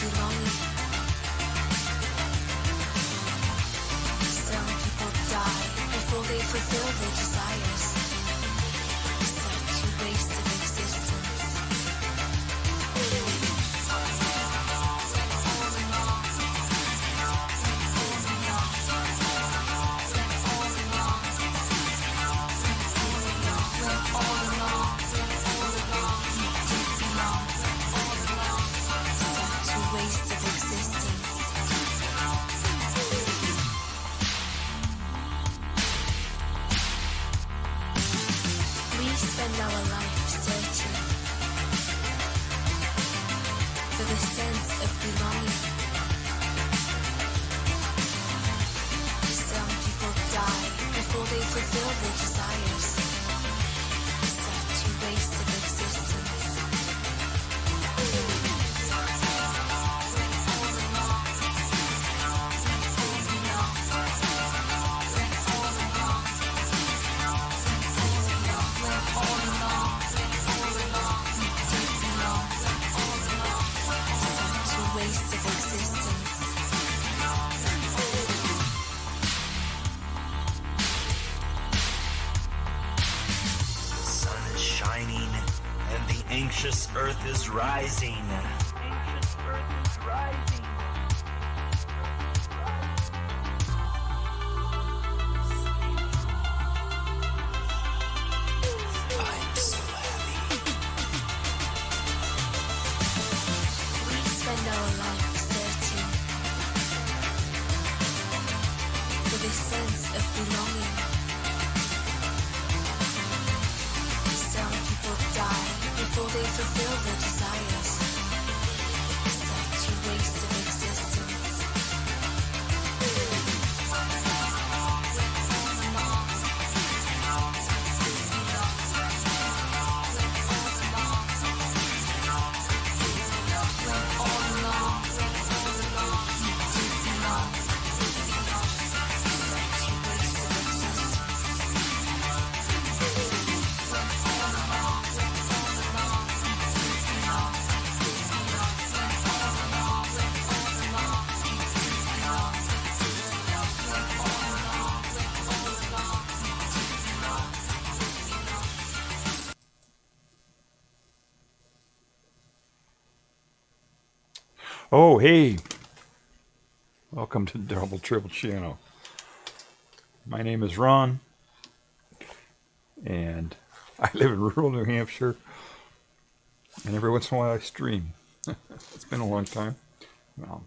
belonging. Some people die before they fulfill their desires. Such a waste of existence. Anxious Earth is rising. Anxious Earth is rising. I'm so happy. We spend our life searching for this sense of belonging. Some people die before they fulfill their desires. Such a waste of existence. Oh, hey. Welcome to the Double Triple channel. My name is Ron, and I live in rural New Hampshire, and every once in a while I stream. It's been a long time. Well,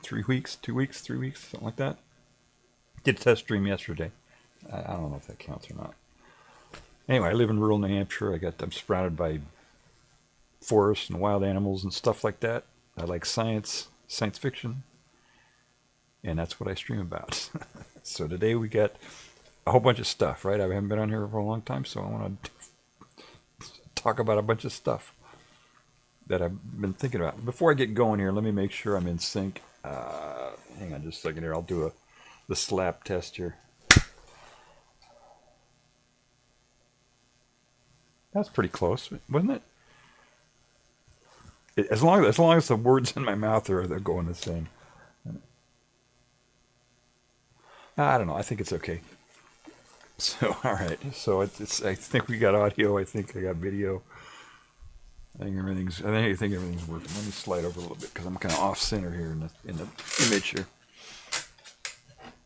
3 weeks, 2 weeks, 3 weeks, something like that. Did a test stream yesterday. I don't know if that counts or not. Anyway, I live in rural New Hampshire. I'm surrounded by forests and wild animals and stuff like that. I like science fiction, and that's what I stream about. So today we got a whole bunch of stuff, right? I haven't been on here for a long time, so I want to talk about a bunch of stuff that I've been thinking about. Before I get going here, let me make sure I'm in sync. Hang on just a second here. I'll do the slap test here. That's pretty close, wasn't it? As long as the words in my mouth they're going the same. I don't know. I think it's okay. So all right. So it's. I think we got audio. I think I got video. I think everything's working. Let me slide over a little bit because I'm kind of off center here in the image here.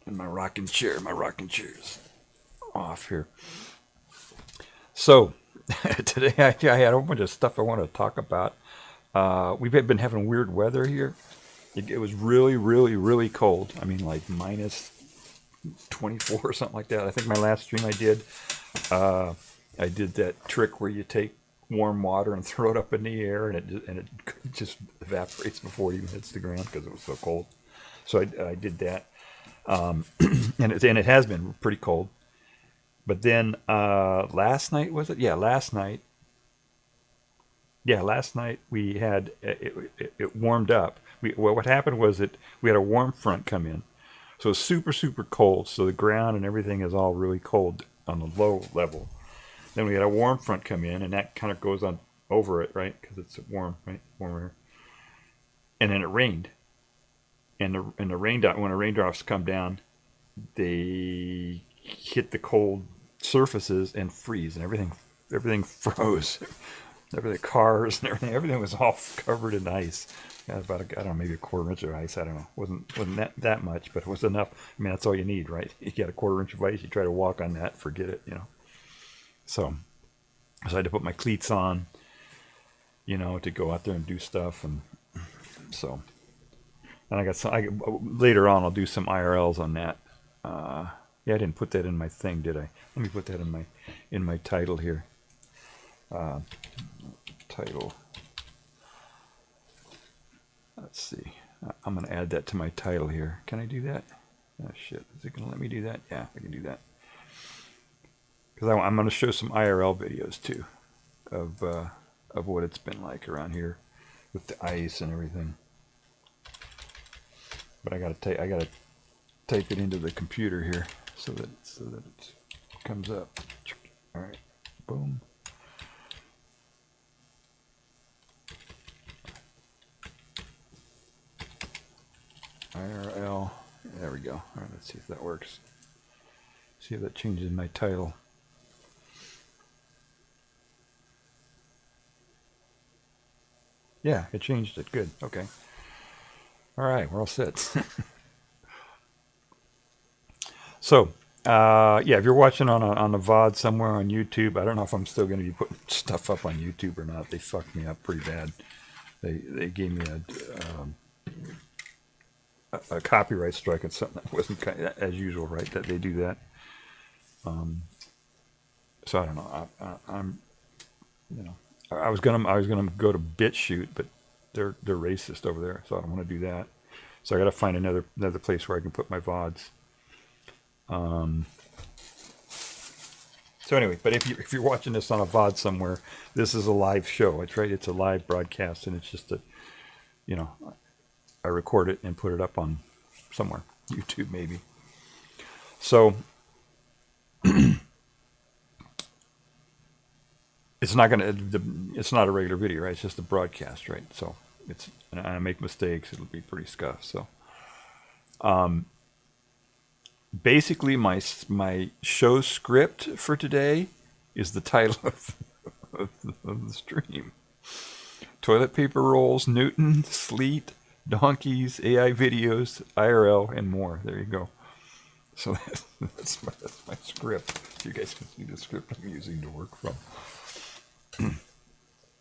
In my rocking chair. My rocking chair is off here. So today I had a whole bunch of stuff I want to talk about. We've been having weird weather here. It was really, really, really cold. I mean, like minus 24 or something like that. I think my last stream I did that trick where you take warm water and throw it up in the air, and it just evaporates before it even hits the ground because it was so cold. So I did that, and it has been pretty cold. But then last night, was it? Yeah, last night. Yeah, last night we had it warmed up. What happened was we had a warm front come in, so it's super, super cold. So the ground and everything is all really cold on the low level. Then we had a warm front come in, and that kind of goes on over it, right? Because it's warm, right? Warmer. and then it rained, and the when the raindrops come down, they hit the cold surfaces and freeze, and everything froze. Everything, cars and everything was all covered in ice. Yeah, about I don't know, maybe a quarter inch of ice. I don't know. Wasn't that much, but it was enough. I mean, that's all you need, right? You get a quarter inch of ice, you try to walk on that, forget it, So I had to put my cleats on, to go out there and do stuff, and so. And later on, I'll do some IRLs on that. Yeah, I didn't put that in my thing, did I? Let me put that in my title here. Title. Let's see. I'm going to add that to my title here. Can I do that? Oh, shit. Is it going to let me do that? Yeah, I can do that. Because I'm going to show some IRL videos, too, of what it's been like around here with the ice and everything. But I got to type it into the computer here so that it comes up. All right. Boom. IRL. There we go. All right, let's see if that works. See if that changes my title. Yeah, it changed it. Good. Okay. All right, we're all set. So, yeah, if you're watching on a VOD somewhere on YouTube, I don't know if I'm still going to be putting stuff up on YouTube or not. They fucked me up pretty bad. They gave me a copyright strike and something that wasn't as usual, right? That they do that. So I don't know. I'm I was gonna go to BitChute, but they're racist over there, so I don't want to do that. So I got to find another place where I can put my VODs. So anyway, but if you're watching this on a VOD somewhere, this is a live show. It's a live broadcast, and it's just I record it and put it up on somewhere, YouTube maybe. So it's not a regular video, right? It's just a broadcast, right? So and I make mistakes, it'll be pretty scuffed. So basically my show script for today is the title of the stream. Toilet paper rolls, Newton, SLEET, donkeys, AI videos, IRL, and more. There you go. So that's my script. You guys can see the script I'm using to work from.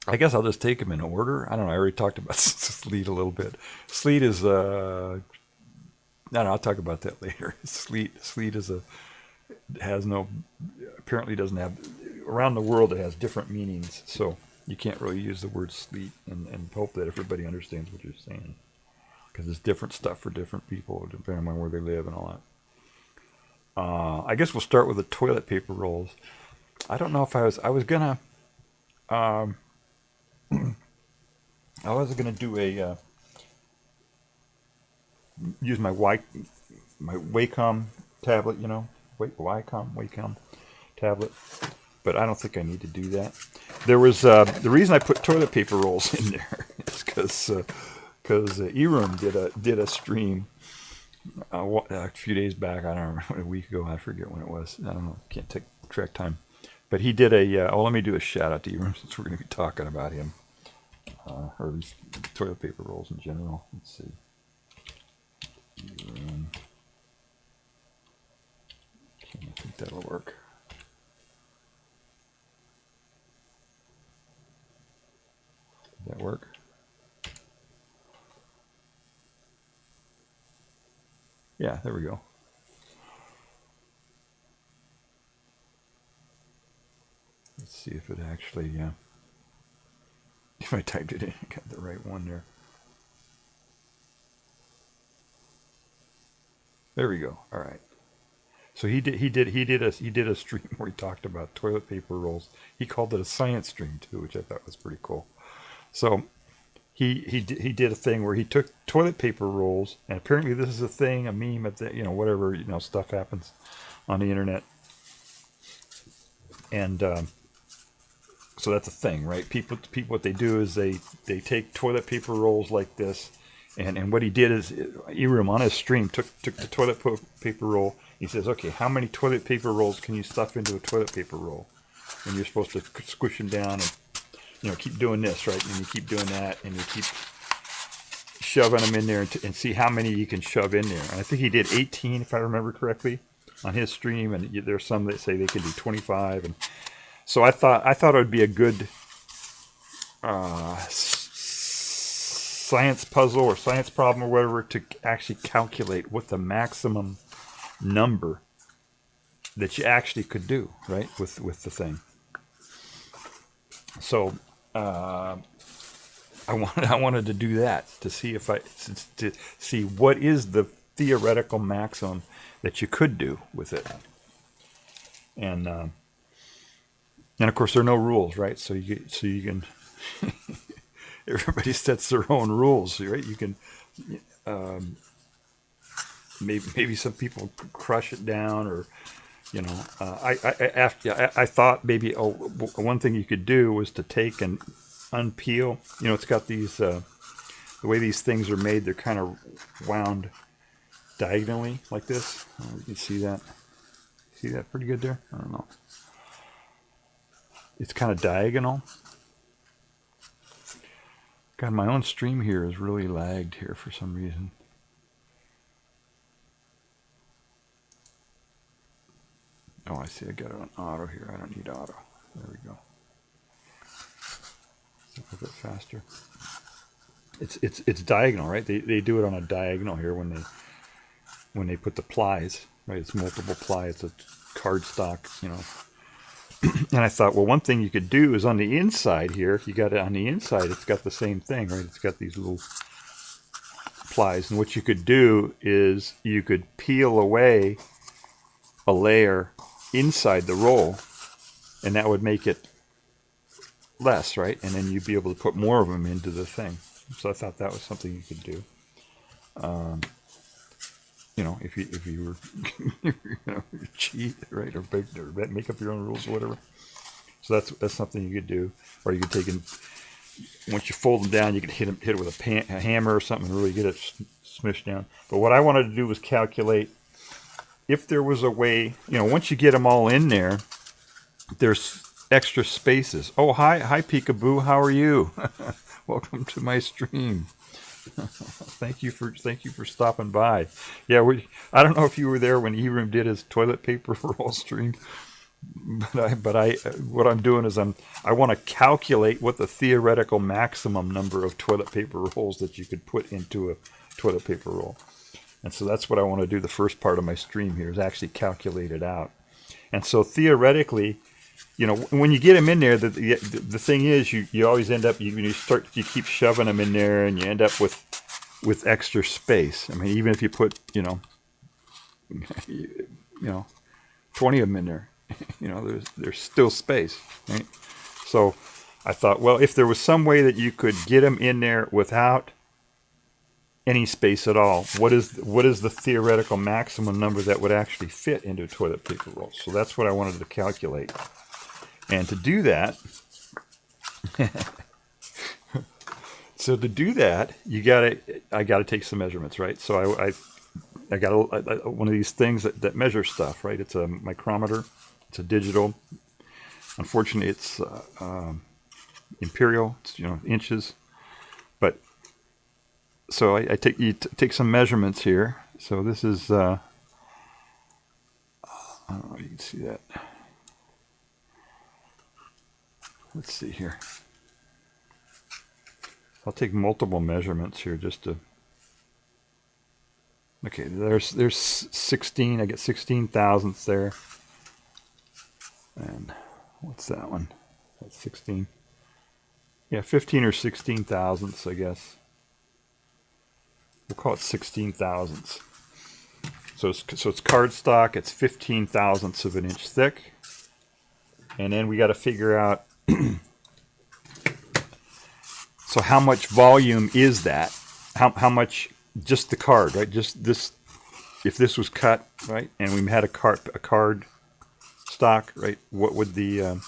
I guess I'll just take them in order. I don't know. I already talked about SLEET a little bit. SLEET is no, I'll talk about that later. SLEET is apparently doesn't have, around the world it has different meanings. So you can't really use the word SLEET and hope that everybody understands what you're saying. Because it's different stuff for different people, depending on where they live and all that. I guess we'll start with the toilet paper rolls. I don't know if I was gonna do use my Wacom tablet, Wacom tablet, but I don't think I need to do that. There was the reason I put toilet paper rolls in there is because Eroom did a stream a few days back. I don't remember, a week ago. I forget when it was. I don't know. Can't track time. But he did let me do a shout out to Eroom since we're going to be talking about him, or at least toilet paper rolls in general. Let's see. I think that'll work. Did that work? Yeah, there we go. Let's see if it actually, if I typed it in, I got the right one there. There we go. All right. So he did a stream where he talked about toilet paper rolls. He called it a science stream too, which I thought was pretty cool. So he did a thing where he took toilet paper rolls, and apparently this is a thing, a meme, whatever, stuff happens on the internet. And so that's a thing, right? People, what they do is they take toilet paper rolls like this, And what he did is, Iram on his stream took the toilet paper roll. He says, okay, how many toilet paper rolls can you stuff into a toilet paper roll? And you're supposed to squish them down and, keep doing this, right? And you keep doing that, and you keep shoving them in there and see how many you can shove in there. And I think he did 18, if I remember correctly, on his stream. And there's some that say they can do 25. And so I thought it would be a good science puzzle or science problem or whatever to actually calculate what the maximum number that you actually could do, right, with the thing. So I wanted to do that to see to see what is the theoretical maximum that you could do with it. And of course there are no rules, right? So you can everybody sets their own rules, right? You can maybe some people crush it down, or I thought maybe one thing you could do was to take and unpeel. It's got these the way these things are made. They're kind of wound diagonally like this. You can see that. See that pretty good there? I don't know. It's kind of diagonal. God, my own stream here is really lagged here for some reason. Oh, I see. I got it on auto here. I don't need auto. There we go. A little bit faster. It's diagonal, right? They do it on a diagonal here when they put the plies, right? It's multiple ply. It's a cardstock, And I thought, well, one thing you could do is on the inside here. You got it on the inside. It's got the same thing, right? It's got these little plies, and what you could do is you could peel away a layer inside the roll, and that would make it less, right? And then you'd be able to put more of them into the thing. So I thought that was something you could do. If you were cheat, right, or make up your own rules or whatever. So that's something you could do. Or you could take and once you fold them down, you could hit it with a hammer or something and really get it smushed down. But what I wanted to do was calculate if there was a way. Once you get them all in there, there's extra spaces. Oh, hi Peekaboo, how are you? Welcome to my stream. Thank you for stopping by. Yeah, I don't know if you were there when Eram did his toilet paper roll stream, but I what I'm doing is I want to calculate what the theoretical maximum number of toilet paper rolls that you could put into a toilet paper roll. And so that's what I want to do. The first part of my stream here is actually calculate it out. And so theoretically, when you get them in there, the thing is you always end up, you keep shoving them in there, and you end up with extra space. I mean, even if you put 20 of them in there, there's still space, right? So I thought, well, if there was some way that you could get them in there without any space at all, what is the theoretical maximum number that would actually fit into a toilet paper roll? So that's what I wanted to calculate. And to do that, I gotta take some measurements, right? So I got one of these things that measure stuff, right? It's a micrometer. It's a digital. Unfortunately, it's imperial. It's inches. But so I take some measurements here. So this is I don't know if you can see that. Let's see here. I'll take multiple measurements here just to. Okay, there's 16. I get 16 thousandths there. And what's that one? That's 16. Yeah, 15 or 16 thousandths, I guess. We'll call it 16 thousandths. So it's cardstock. It's 15 thousandths of an inch thick. And then we got to figure out. So how much volume is that? How much? Just the card, right? Just this. If this was cut, right, and we had a card stock, right? What would the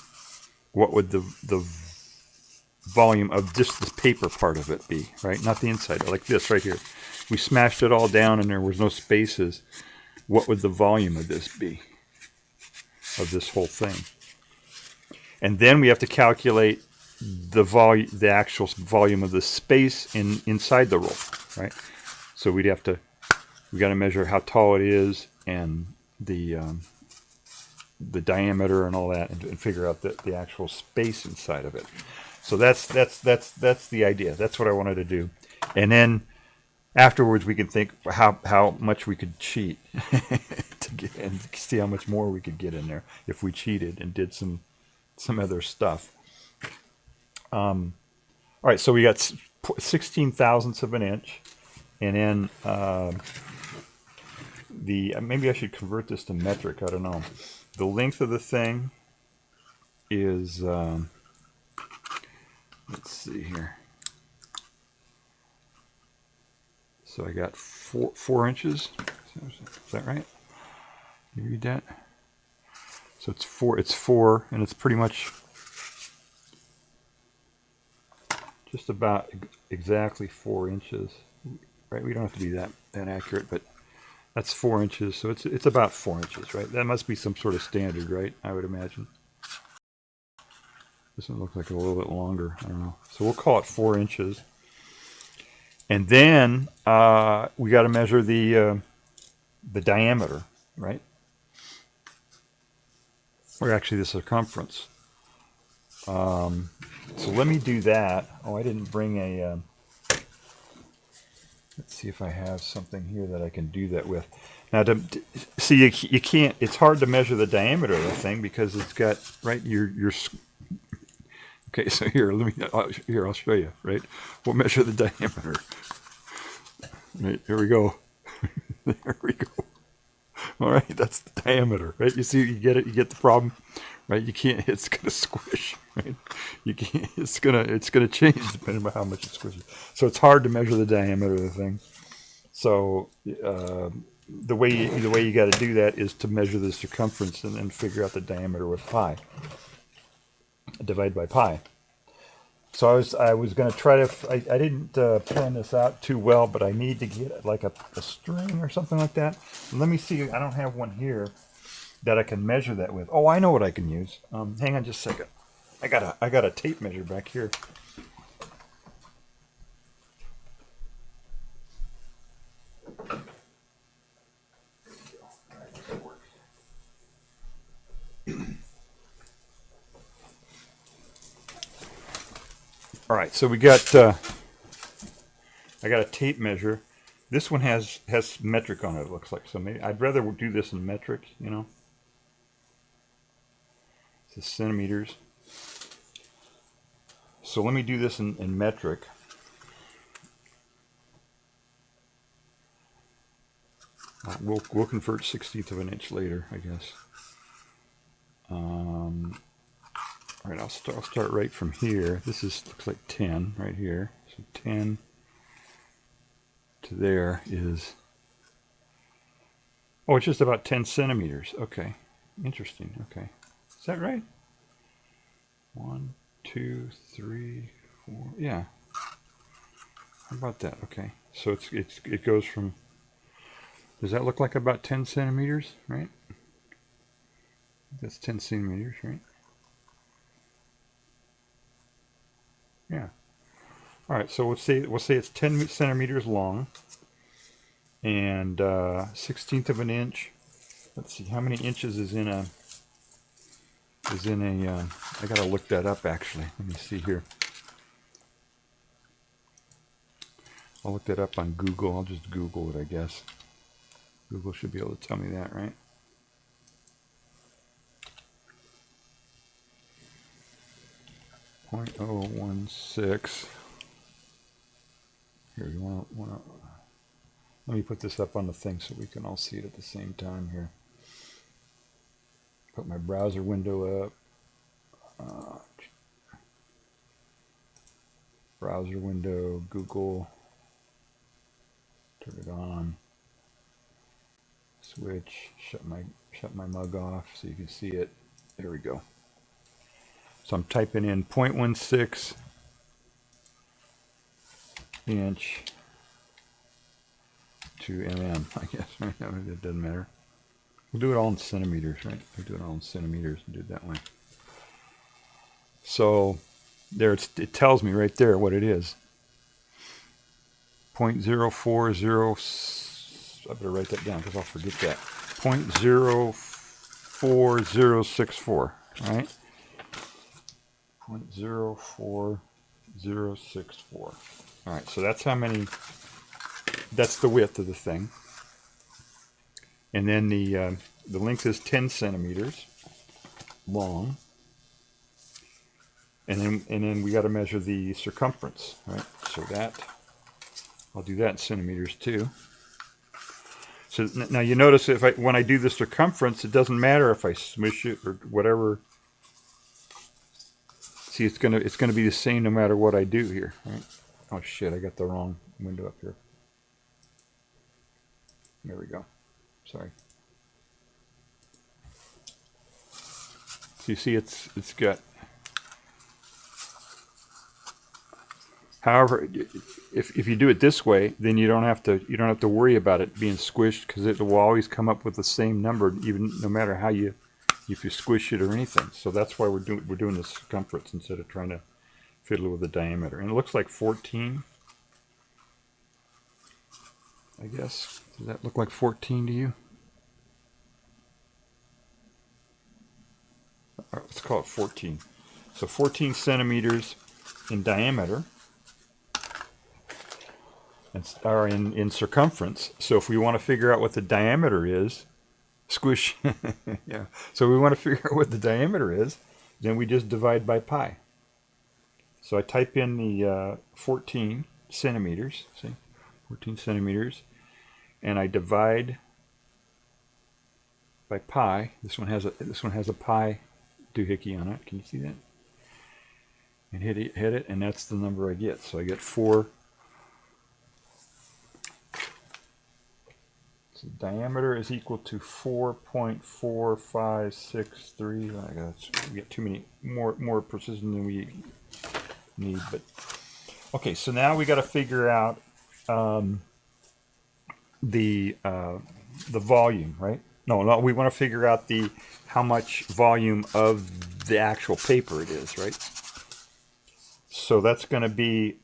volume of just the paper part of it be, right? Not the inside, like this right here. We smashed it all down and there was no spaces. What would the volume of this be? Of this whole thing? And then we have to calculate the actual volume of the space inside the roll, right? So we got to measure how tall it is and the diameter and all that, and figure out the actual space inside of it. So that's the idea. That's what I wanted to do. And then afterwards we can think how much we could cheat to get, and see how much more we could get in there if we cheated and did some other stuff. All right, so we got 16 thousandths of an inch, and then maybe I should convert this to metric. I don't know. The length of the thing is let's see here. So I got 4 inches. Is that right? Can you read that? So it's 4, and it's pretty much just about exactly 4 inches, right? We don't have to be that accurate, but that's 4 inches. So it's about 4 inches, right? That must be some sort of standard, right? I would imagine. This one looks like a little bit longer. I don't know. So we'll call it 4 inches. And then we got to measure the diameter, right? Or actually the circumference. So let me do that. Oh, I didn't bring a... let's see if I have something here that I can do that with. Now, see, you can't... It's hard to measure the diameter of the thing because it's got... Right, your okay, so here, I'll show you, right? We'll measure the diameter. Right, here we go. There we go. All right, that's the diameter, right? You see, you get it, you get the problem, right? You can't, it's gonna squish, right? You can't, it's gonna change depending on how much it squishes. So it's hard to measure the diameter of the thing. So the way you got to do that is to measure the circumference and then figure out the diameter with pi. Divide by pi. So I was going to try to, I didn't plan this out too well, but I need to get like a string or something like that. Let me see, I don't have one here that I can measure that with. Oh, I know what I can use. Hang on just a second. I got a tape measure back here. All right, so we got, I got a tape measure. This one has metric on it, it looks like. So maybe I'd rather do this in metric, you know. This is centimeters. So let me do this in metric. We'll convert 1/16 of an inch later, I guess. All right, I'll start right from here. This looks like 10 right here. So 10 to there is, oh, it's just about 10 centimeters. Okay, interesting. Okay, is that right? 1, 2, 3, 4. Yeah. How about that? Okay, so it goes from. Does that look like about 10 centimeters? Right. That's 10 centimeters, right? Yeah. All right. So we'll say it's 10 centimeters long, and 1/16 of an inch. Let's see how many inches is in a. I gotta look that up actually. Let me see here. I'll look that up on Google. I'll just Google it, I guess. Google should be able to tell me that, right? .016. Here, you want to. Let me put this up on the thing so we can all see it at the same time here. Put my browser window up. Browser window, Google. Turn it on. Switch. Shut my mug off so you can see it. There we go. So I'm typing in 0.16 inch to mm, I guess. Right? It doesn't matter. We'll do it all in centimeters, right? We'll do it all in centimeters and do it that way. So there it tells me right there what it is. 0.040, I better write that down because I'll forget that. 0.04064, right? 0.04064. All right, so that's how many, that's the width of the thing. And then the length is 10 centimeters long. And then we got to measure the circumference, right? So that, I'll do that in centimeters too. So now you notice when I do the circumference, it doesn't matter if I smush it or whatever. See, it's gonna be the same no matter what I do here, right? Oh shit, I got the wrong window up here. There we go. Sorry. So you see, it's got. However, if you do it this way, then you don't have to worry about it being squished because it will always come up with the same number, even no matter how if you squish it or anything. So that's why we're doing the circumference instead of trying to fiddle with the diameter. And it looks like 14. I guess. Does that look like 14 to you? All right, let's call it 14. So 14 centimeters in diameter. Are in circumference. So if we want to figure out what the diameter is, squish. Yeah. So we want to figure out what the diameter is, then we just divide by pi. So I type in the 14 centimeters. See, 14 centimeters, and I divide by pi. This one has a pi doohickey on it. Can you see that? And hit it, and that's the number I get. So I get 4. So diameter is equal to 4.4563. I guess we get too many more precision than we need. But okay, so now we got to figure out the volume, right? No, we want to figure out how much volume of the actual paper it is, right? So that's going to be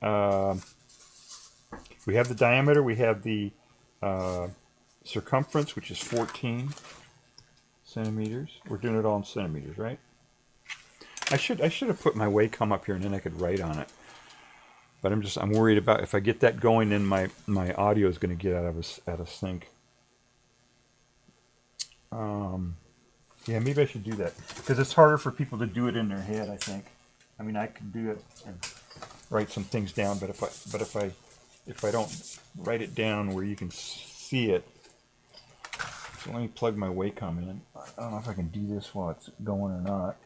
we have the diameter, we have the circumference, which is 14 centimeters. We're doing it all in centimeters, right? I should have put my Wacom up here and then I could write on it. But I'm worried about if I get that going, then my audio is going to get out of sync. Yeah, maybe I should do that because it's harder for people to do it in their head, I think. I mean, I can do it and write some things down, but if I don't write it down where you can see it. So let me plug my Wacom in. I don't know if I can do this while it's going or not.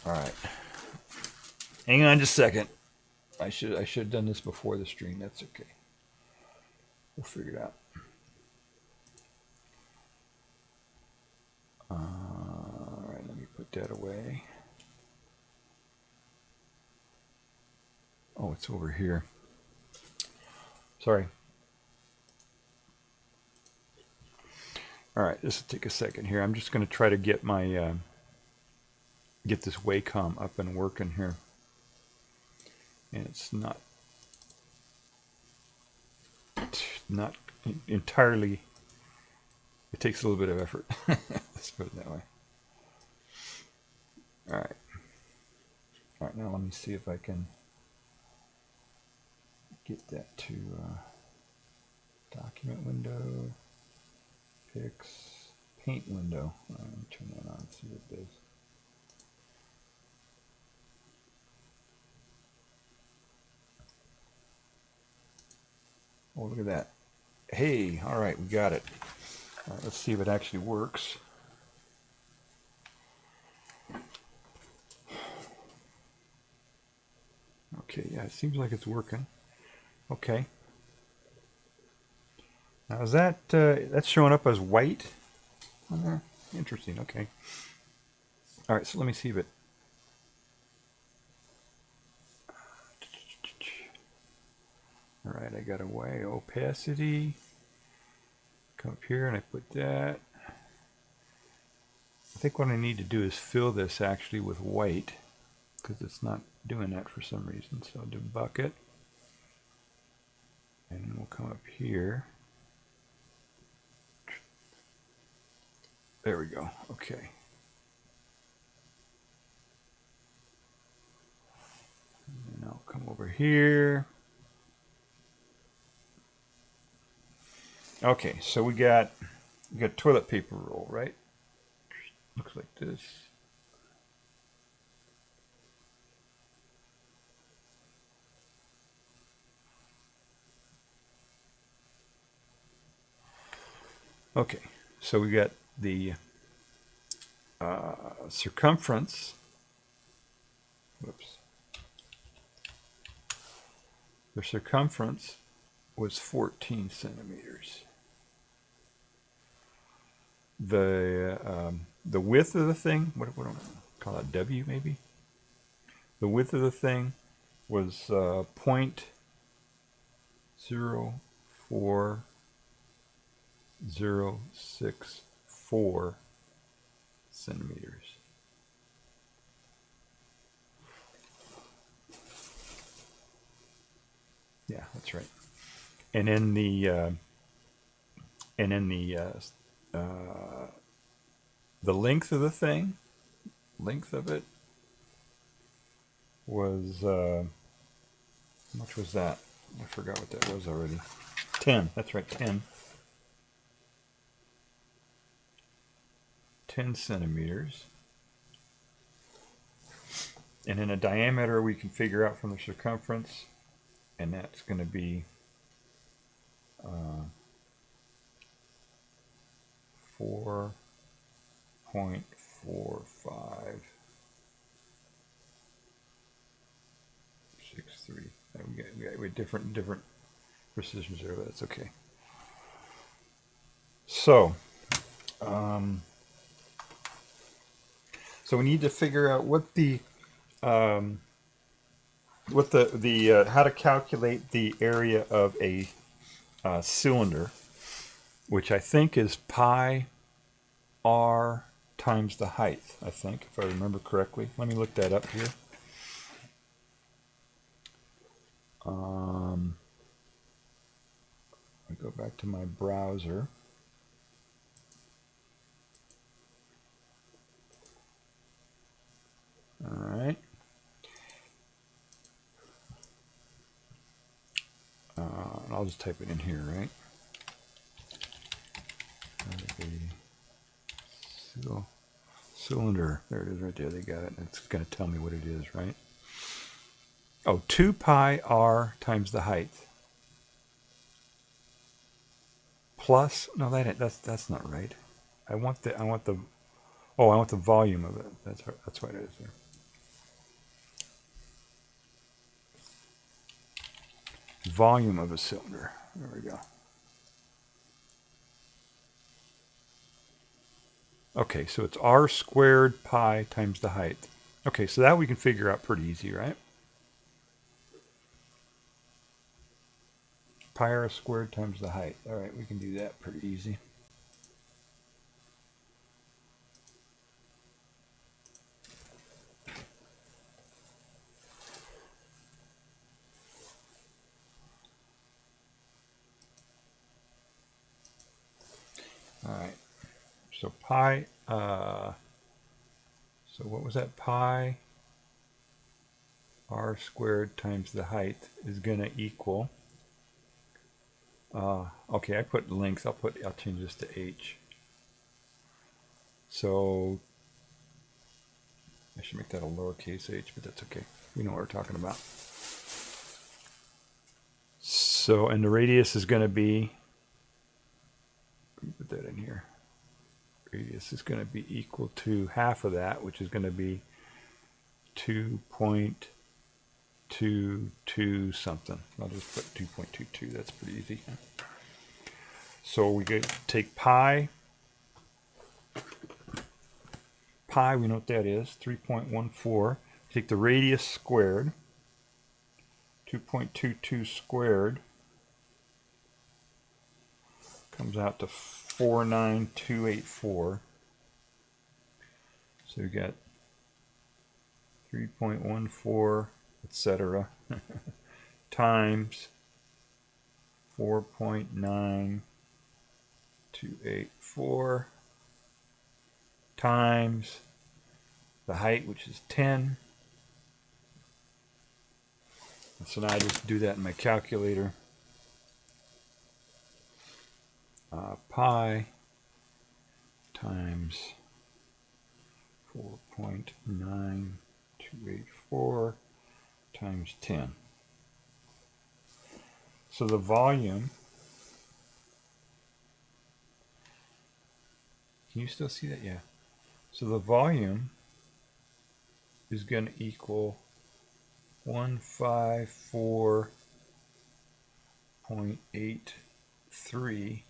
All right. Hang on just a second. I should have done this before the stream. That's okay. We'll figure it out. All right, let me put that away. Oh, it's over here. Sorry. All right, this will take a second here. I'm just going to try to get my get this Wacom up and working here, and it's not entirely. It takes a little bit of effort. Let's put it that way. All right. All right, now let me see if I can get that to document window, pics, paint window. Let me turn that on and see what it does. Oh, look at that. Hey, all right, we got it. All right, let's see if it actually works. Okay, yeah, it seems like it's working. Okay. Now is that that's showing up as white on there? Interesting. Okay. All right. So let me see if it. All right. I got away opacity. Come up here and I put that. I think what I need to do is fill this actually with white because it's not doing that for some reason. So I'll do bucket. And then we'll come up here. There we go. Okay. And I'll come over here. Okay, so we got toilet paper roll, right? Looks like this. Okay, so we got the circumference. Whoops. The circumference was 14 centimeters. The width of the thing, what do I call that, W maybe? The width of the thing was 0.04064 centimeters. Yeah, that's right. And in the length of the thing, length of it was how much was that? I forgot what that was already. 10. That's right, 10. 10 centimeters. And in a diameter we can figure out from the circumference, and that's going to be 4.4563. We got different precisions there, but that's okay. So, so we need to figure out what the how to calculate the area of a cylinder, which I think is pi r times the height, I think, if I remember correctly. Let me look that up here. I go back to my browser. All right. And I'll just type it in here, right? Cylinder. There it is right there. They got it. It's going to tell me what it is, right? Oh, 2 pi r times the height. Plus, no, that's not right. I want the volume of it. That's what it is there. Volume of a cylinder. There we go. Okay, so it's r squared pi times the height. Okay, so that we can figure out pretty easy, right? Pi r squared times the height. All right, we can do that pretty easy. All right, so pi, so what was that? Pi r squared times the height is going to equal, okay, I put length, I'll change this to h. So I should make that a lowercase h, but that's okay. We know what we're talking about. So, and the radius is going to be, let me put that in here. Radius is going to be equal to half of that, which is going to be 2.22 something. I'll just put 2.22. That's pretty easy. So we take pi. Pi, we know what that is, 3.14. Take the radius squared, 2.22 squared, comes out to 49284. So we got 3.14, etc. times 4.9284 times the height, which is 10. And so now I just do that in my calculator. Pi times 4.9284 times 10. So the volume, can you still see that? Yeah. So the volume is going to equal 154.83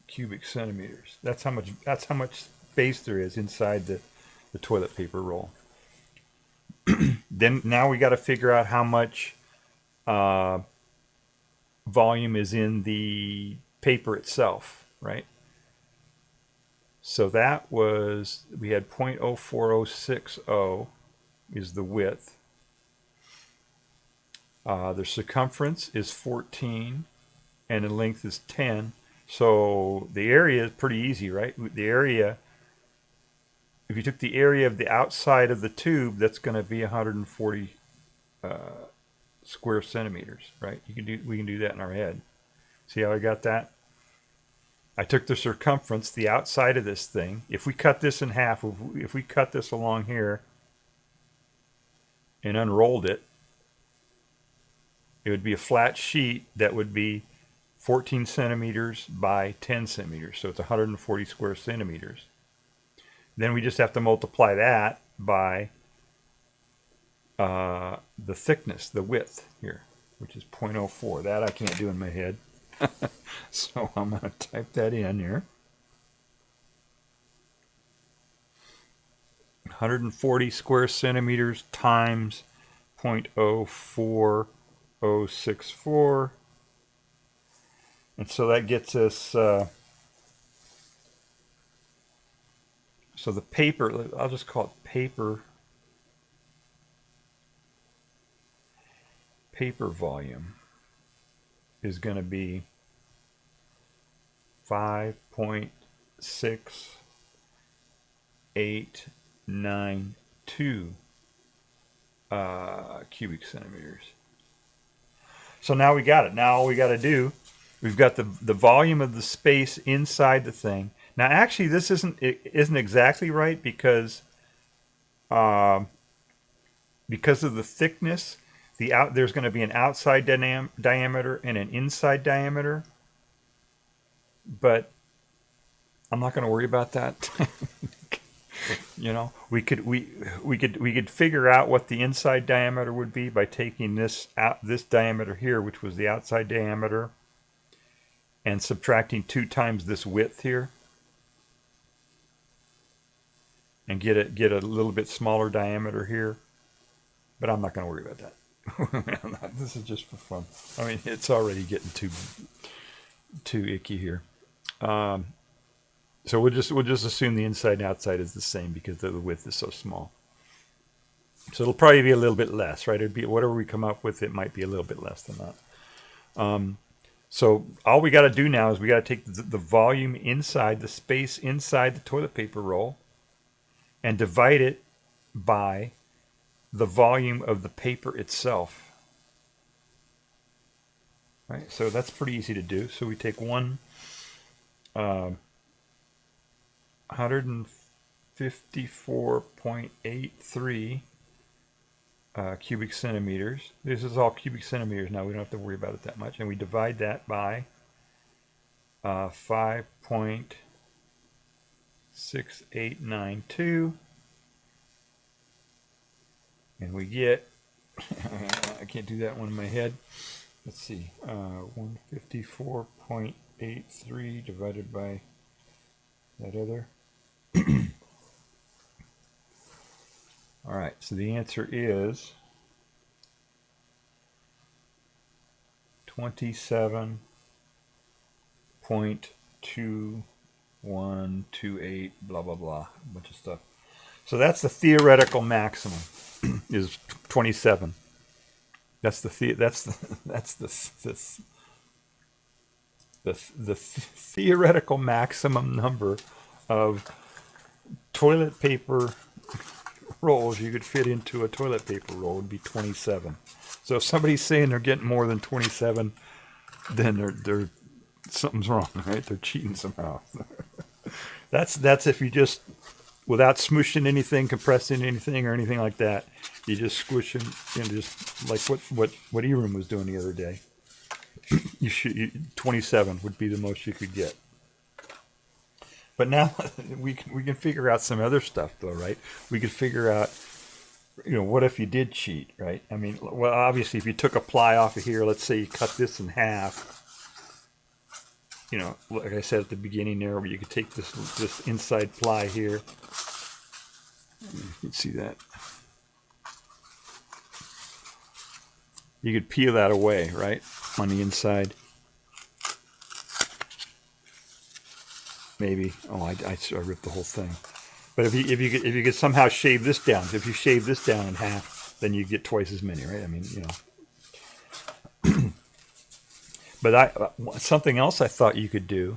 cubic centimeters. That's how much space there is inside the toilet paper roll. Then now we got to figure out how much volume is in the paper itself, right? So that was, we had 0.04060 is the width. The circumference is 14 and the length is 10. So the area is pretty easy, right? The area, if you took the area of the outside of the tube, that's going to be 140 square centimeters, right? We can do that in our head. See how I got that? I took the circumference, the outside of this thing. If we cut this in half, if we cut this along here and unrolled it, it would be a flat sheet that would be 14 centimeters by 10 centimeters. So it's 140 square centimeters. Then we just have to multiply that by the thickness, the width here, which is 0.04. That I can't do in my head. So I'm going to type that in here. 140 square centimeters times 0.04064. And so that gets us, so the paper, I'll just call it paper volume is going to be 5.6892 cubic centimeters. So now we got it. Now all we got to do, we've got the volume of the space inside the thing. Now actually this isn't exactly right because of the thickness. There's going to be an outside diameter and an inside diameter, but I'm not going to worry about that. You know, we could figure out what the inside diameter would be by taking this diameter here, which was the outside diameter, and subtracting 2 times this width here, and get a little bit smaller diameter here. But I'm not going to worry about that. This is just for fun. I mean, it's already getting too icky here. So we'll just assume the inside and outside is the same because the width is so small. So it'll probably be a little bit less, right? It'd be whatever we come up with. It might be a little bit less than that. So all we got to do now is we got to take the volume inside, the space inside the toilet paper roll, and divide it by the volume of the paper itself. Right, so that's pretty easy to do. So we take 154.83 cubic centimeters. This is all cubic centimeters now. We don't have to worry about it that much. And we divide that by 5.6892. And we get, I can't do that one in my head, let's see, 154.83 divided by that other. All right, so the answer is 27.2128, blah, blah, blah, a bunch of stuff. So that's the theoretical maximum is 27. That's the theoretical maximum number of toilet paper rolls you could fit into a toilet paper roll would be 27. So if somebody's saying they're getting more than 27, then they're something's wrong, right? They're cheating somehow. That's if you just, without smooshing anything, compressing anything, or anything like that, you just squish them, just like what E-Room was doing the other day. 27 would be the most you could get. But now we can figure out some other stuff, though, right? We could figure out, what if you did cheat, right? I mean, well, obviously, if you took a ply off of here, let's say you cut this in half, like I said at the beginning there, where you could take this inside ply here. You can see that. You could peel that away, right, on the inside. Maybe. Oh, I ripped the whole thing. But if you could somehow shave this down, if you shave this down in half, then you get twice as many, right? I mean, But something else I thought you could do,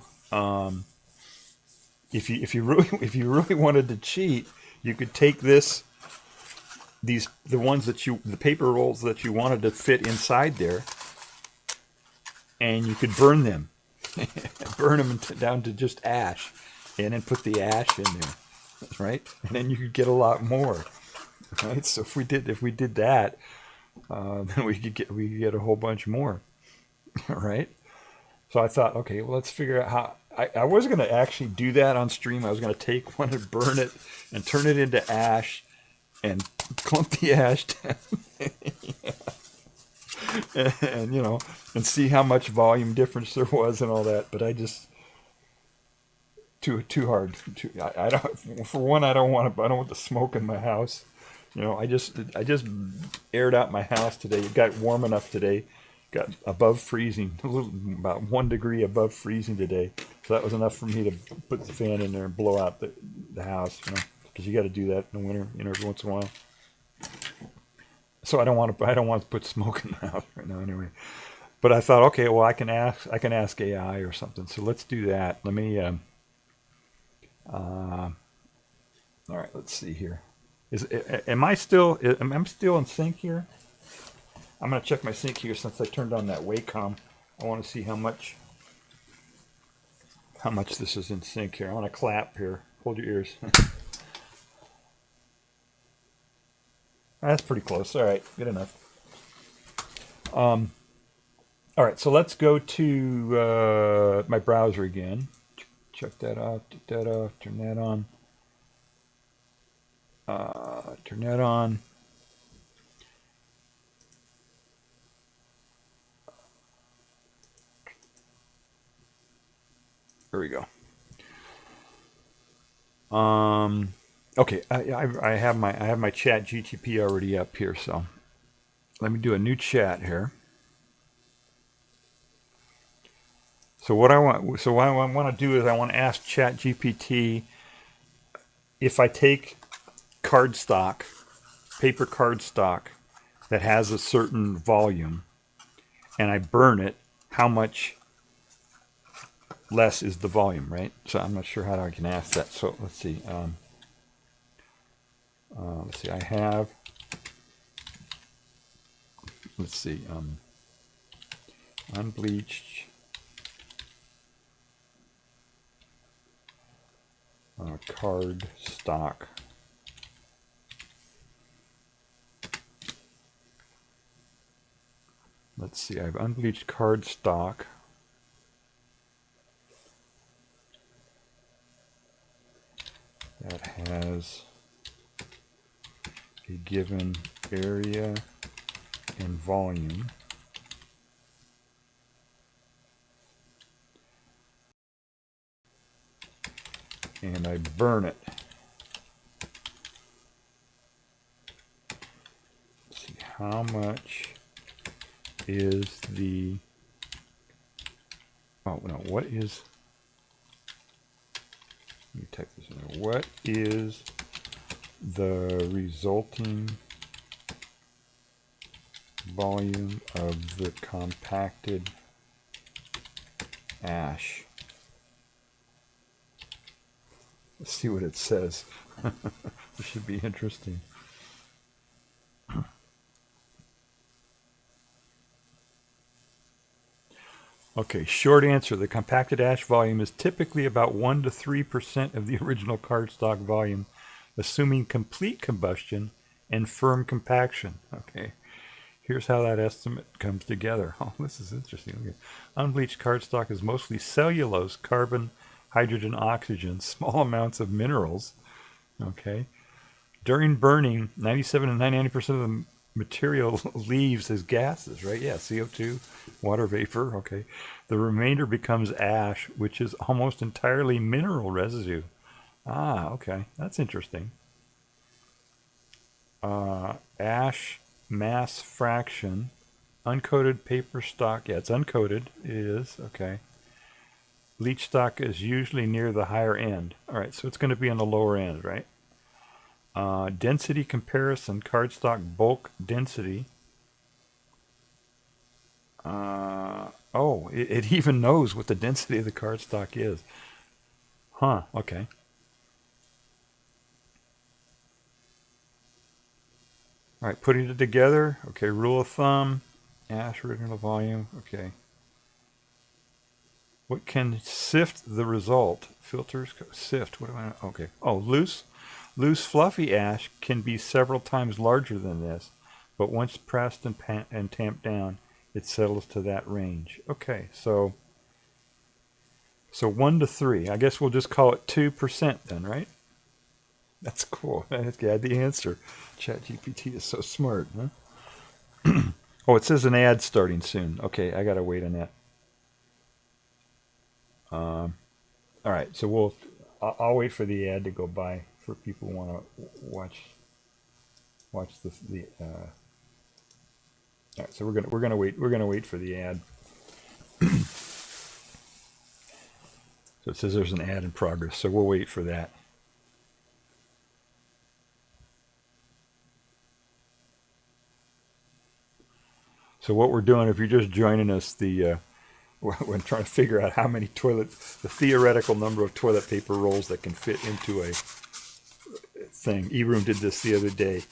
if you really wanted to cheat, you could take the paper rolls that you wanted to fit inside there, and you could burn them. Burn them down to just ash, and then put the ash in there, right? And then you could get a lot more, right? So if we did that, then we could get a whole bunch more, right? So I thought, okay, well, let's figure out how. I was going to actually do that on stream. I was going to take one and burn it and turn it into ash and clump the ash down. and see how much volume difference there was and all that, but I just too hard. I don't. For one, I don't want the smoke in my house. I just aired out my house today. It got warm enough today. Got above freezing, about 1 degree above freezing today. So that was enough for me to put the fan in there and blow out the house. Because you got to do that in the winter, every once in a while. So I don't want to put smoke in the house right now anyway. But I thought, okay, well, I can ask AI or something. So let's do that. Let me. All right, let's see here. Am I still in sync here? I'm gonna check my sync here since I turned on that Wacom. I want to see how much this is in sync here. I want to clap here. Hold your ears. That's pretty close. All right, good enough. All right, so let's go to my browser again. Check that out. Get that off. Turn that on. Turn that on. There we go. Okay, I have my chat GTP already up here, so let me do a new chat here. So what I want to do is I want to ask Chat GPT if I take cardstock, paper cardstock that has a certain volume, and I burn it, how much less is the volume, right? So I'm not sure how I can ask that. So let's see. I have. Let's see. Unbleached. Card stock. Let's see. I have unbleached card stock. That has a given area and volume. and I burn it. Let's see, how much is the, oh no, what is, let me type this in there. What is the resulting volume of the compacted ash? Let's see what it says. This should be interesting. Okay, short answer. The compacted ash volume is typically about 1 to 3% of the original cardstock volume, assuming complete combustion and firm compaction. Okay, here's how that estimate comes together. Oh, this is interesting. Okay. Unbleached cardstock is mostly cellulose, carbon, hydrogen, oxygen, small amounts of minerals. Okay. During burning, 97 and 99% of the material leaves as gases, right? Yeah, CO2, water vapor. Okay. The remainder becomes ash, which is almost entirely mineral residue. Ah, okay. That's interesting. Ash mass fraction, uncoated paper stock. Yeah, it's uncoated. It is. Okay. Leach stock is usually near the higher end. All right, so it's going to be on the lower end, right? Density comparison, cardstock bulk density. Oh, it even knows what the density of the cardstock is. Huh, okay. All right, putting it together. Okay, rule of thumb, ash original volume. Okay. What can sift the result? Filters, sift. What do I? Okay. Oh, loose fluffy ash can be several times larger than this, but once pressed and tamped down, it settles to that range. Okay, so 1 to 3. I guess we'll just call it 2% then, right? That's cool. I had the answer. ChatGPT is so smart, huh? Oh, it says an ad starting soon. Okay, I gotta wait on that. All right, so I'll wait for the ad to go by for people who want to watch the. All right, so we're gonna wait for the ad. So it says there's an ad in progress, so we'll wait for that. So what we're doing, if you're just joining us, we're trying to figure out how many the theoretical number of toilet paper rolls that can fit into a thing. E-Room did this the other day,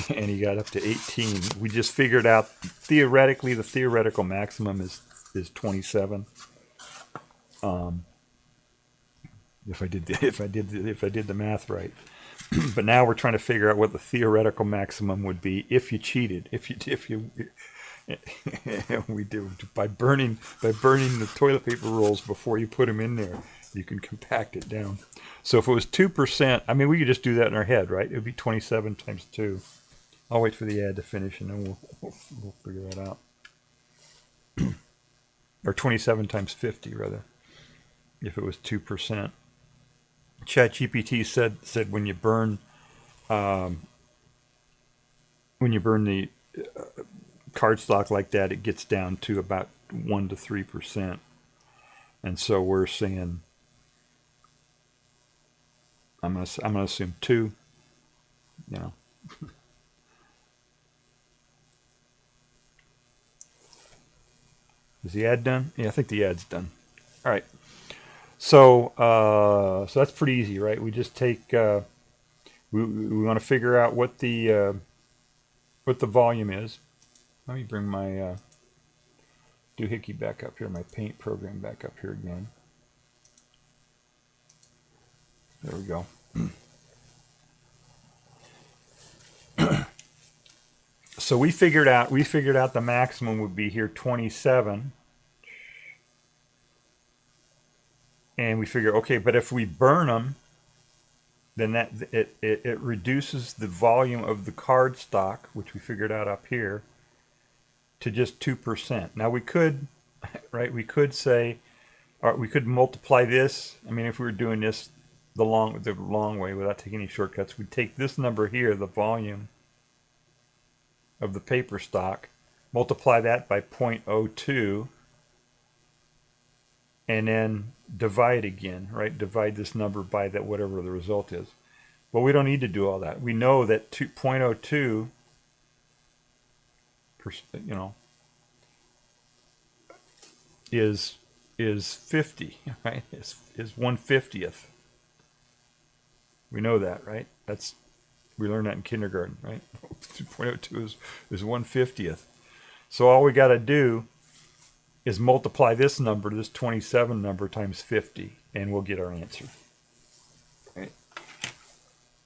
and he got up to 18. We just figured out theoretically the theoretical maximum is 27. If I did the math right. But now we're trying to figure out what the theoretical maximum would be if you cheated. If you we do by burning the toilet paper rolls before you put them in there, you can compact it down. So if it was 2%, I mean, we could just do that in our head, right? It would be 27 times 2. I'll wait for the ad to finish, and then we'll figure that out. Or 27 times 50, rather, if it was 2%. ChatGPT said when you burn the cardstock like that, it gets down to about 1 to 3%, and so we're saying I'm gonna assume 2. You know. Is the ad done? Yeah, I think the ad's done. All right. So that's pretty easy, right? We just take we want to figure out what the volume is. Let me bring my doohickey back up here, my paint program back up here again. There we go. So we figured out the maximum would be here 27. And we figure, okay, but if we burn them, then it reduces the volume of the cardstock, which we figured out up here, to just 2%. Now we could, right? We could say, or we could multiply this. I mean, if we were doing this the long way without taking any shortcuts, we'd take this number here, the volume of the paper stock, multiply that by 0.02, and then divide again, right? Divide this number by that whatever the result is. But we don't need to do all that. We know that 0.02, you know, is 50, right? Is 1/50th. We know that, right? We learned that in kindergarten, right? 2.02 is 1/50th. So all we got to do is multiply this number, this 27 number, times 50, and we'll get our answer. Right?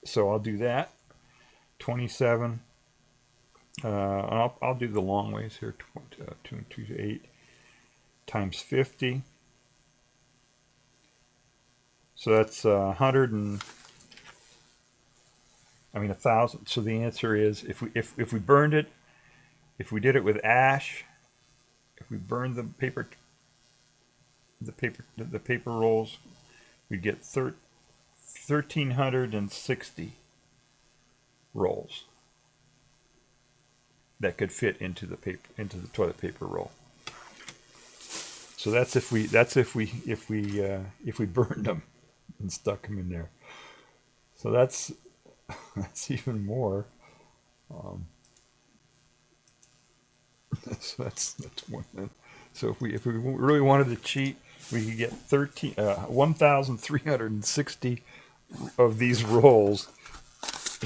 So I'll do that. 27. I'll do the long ways here. 228 times 50. So that's 1,000. So the answer is, if we burned it, if we did it with ash, if we burned the paper rolls, we'd get 1,360 rolls that could fit into the toilet paper roll. So that's if we burned them and stuck them in there. So that's even more. So that's one. So if we really wanted to cheat, we could get 1,360 of these rolls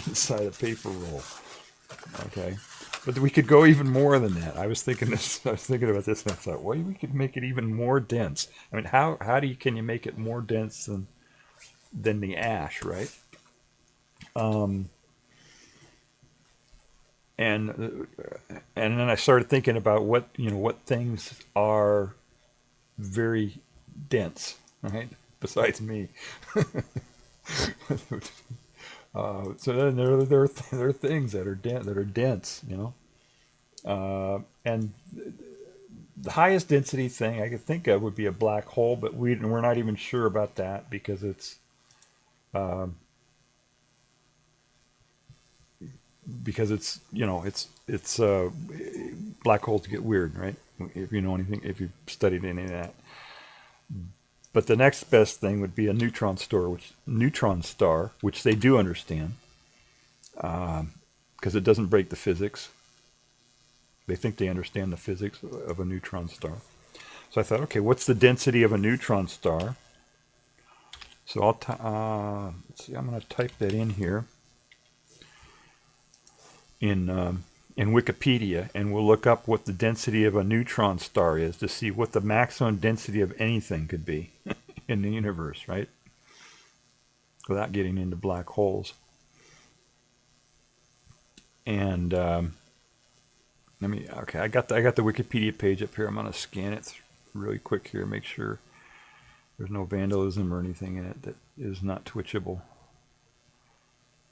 inside a paper roll. Okay, but we could go even more than that. I was thinking about this, and I thought, well, we could make it even more dense. I mean, how can you make it more dense than the ash, right? And then I started thinking about what things are very dense, right? Besides me. So then there are things that are dense, and the highest density thing I could think of would be a black hole, but we're not even sure about that because it's black holes get weird, right? If you know anything, if you've studied any of that. But the next best thing would be a neutron star, which they do understand, because it doesn't break the physics. They think they understand the physics of a neutron star. So I thought, okay, what's the density of a neutron star? So let's see, I'm going to type that in here in Wikipedia, and we'll look up what the density of a neutron star is to see what the maximum density of anything could be in the universe, right? Without getting into black holes. And I got the Wikipedia page up here. I'm going to scan it really quick here, make sure there's no vandalism or anything in it that is not twitchable.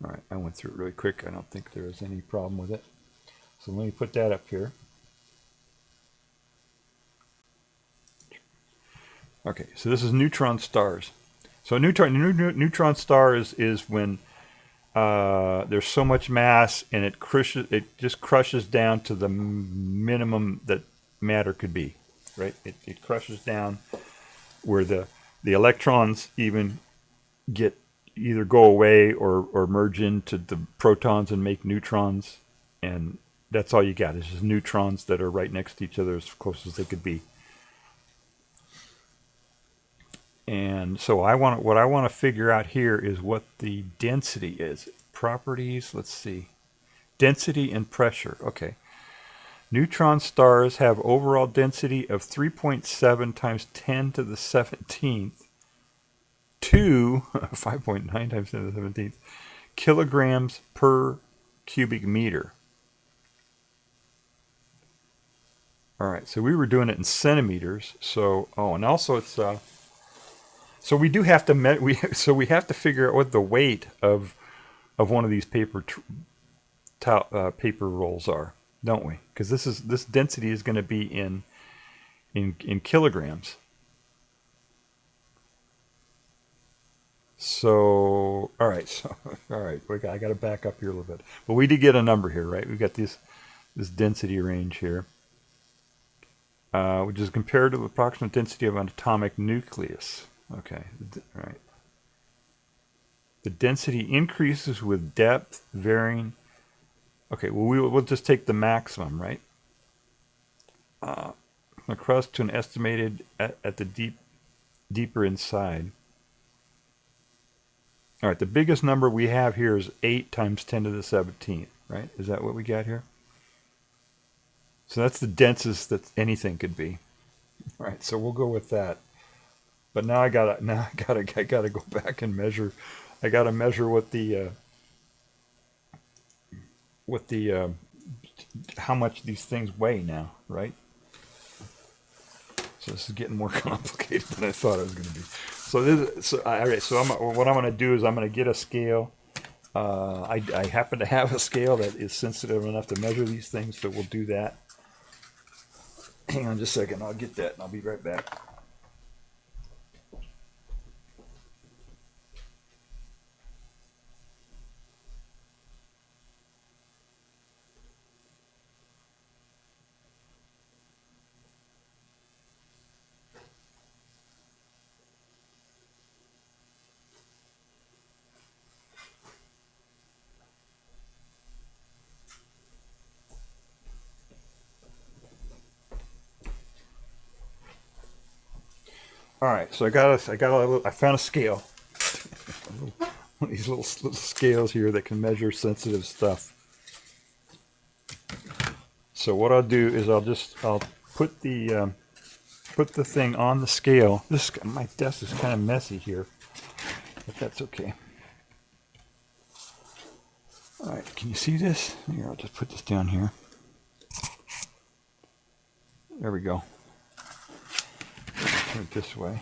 All right, I went through it really quick. I don't think there was any problem with it. So let me put that up here. Okay, so this is neutron stars. So a neutron star is when there's so much mass and it just crushes down to the minimum that matter could be, right? It crushes down where the electrons even either go away or merge into the protons and make neutrons, and that's all you got. It's just neutrons that are right next to each other as close as they could be. And so what I want to figure out here is what the density is. Properties, let's see. Density and pressure. Okay. Neutron stars have overall density of 3.7 times 10 to the 17th to 5.9 times 10 to the 17th kilograms per cubic meter. All right, so we were doing it in centimeters. So, and also it's so we do have to we have to figure out what the weight of one of these paper rolls are, don't we? Because this density is going to be in kilograms. So, all right. So, all right. I got to back up here a little bit. But we did get a number here, right? We got this density range here, which is compared to the approximate density of an atomic nucleus. Okay. All right. The density increases with depth varying. Okay. Well, we'll just take the maximum, right? The crust to an estimated at the deeper inside. All right, the biggest number we have here is 8 times 10 to the 17th, right? Is that what we got here? So that's the densest that anything could be. All right, so we'll go with that. But now I gotta go back and measure. I gotta measure what the how much these things weigh now, right? So this is getting more complicated than I thought it was going to be. So all right. So what I'm going to do is I'm going to get a scale. I happen to have a scale that is sensitive enough to measure these things, so we'll do that. Hang on just a second. I'll get that, and I'll be right back. All right, so I found a scale. One of these little scales here that can measure sensitive stuff. So what I'll do is I'll put the thing on the scale. My desk is kind of messy here, but that's okay. All right, can you see this? Here, I'll just put this down here. There we go. Turn it this way.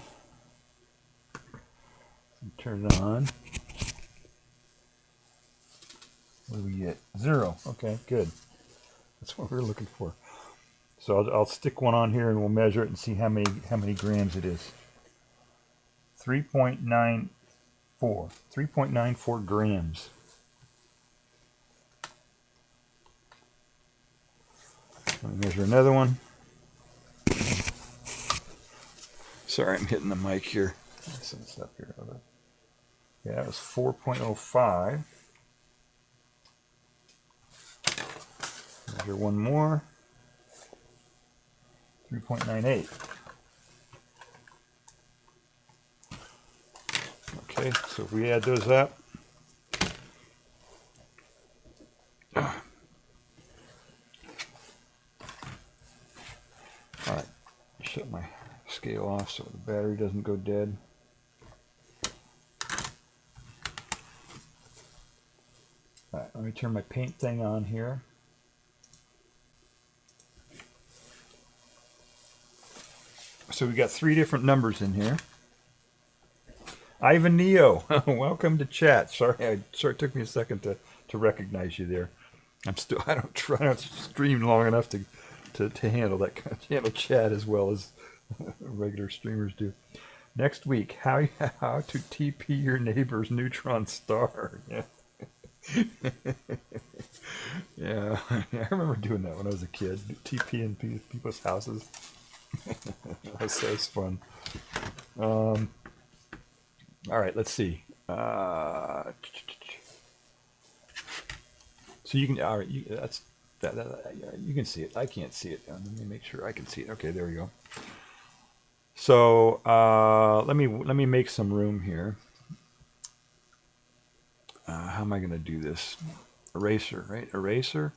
Turn it on. What do we get? 0. Okay, good. That's what we're looking for. So I'll stick one on here and we'll measure it and see how many grams it is. 3.94. 3.94 grams. Let me measure another one. Sorry, I'm hitting the mic here. Set this up here. Yeah, it was 4.05. Measure one more. 3.98. Okay, so if we add those up, all right, shut my scale off so the battery doesn't go dead. All right, let me turn my paint thing on here. So we got 3 different numbers in here. Ivan Neo, welcome to chat. Sorry, it took me a second to recognize you there. I don't stream long enough to handle that kind of handle chat as well as regular streamers do. Next week, how to TP your neighbor's neutron star. Yeah. Yeah, I remember doing that when I was a kid. TPing people's houses. That was fun. All right, let's see. So you can. All right, you can see it. I can't see it. Let me make sure I can see it. Okay, there we go. So let me make some room here. How am I going to do this? Eraser, right? Eraser?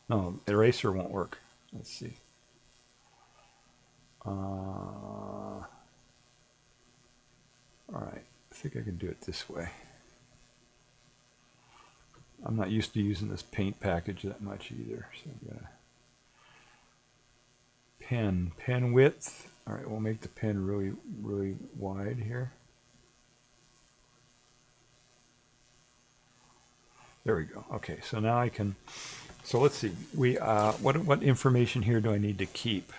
No, eraser won't work. Let's see. All right, I think I can do it this way. I'm not used to using this paint package that much either. So I'm gonna pen width. All right, we'll make the pen really, really wide here. There we go. Okay, so now I can. So let's see. We what information here do I need to keep?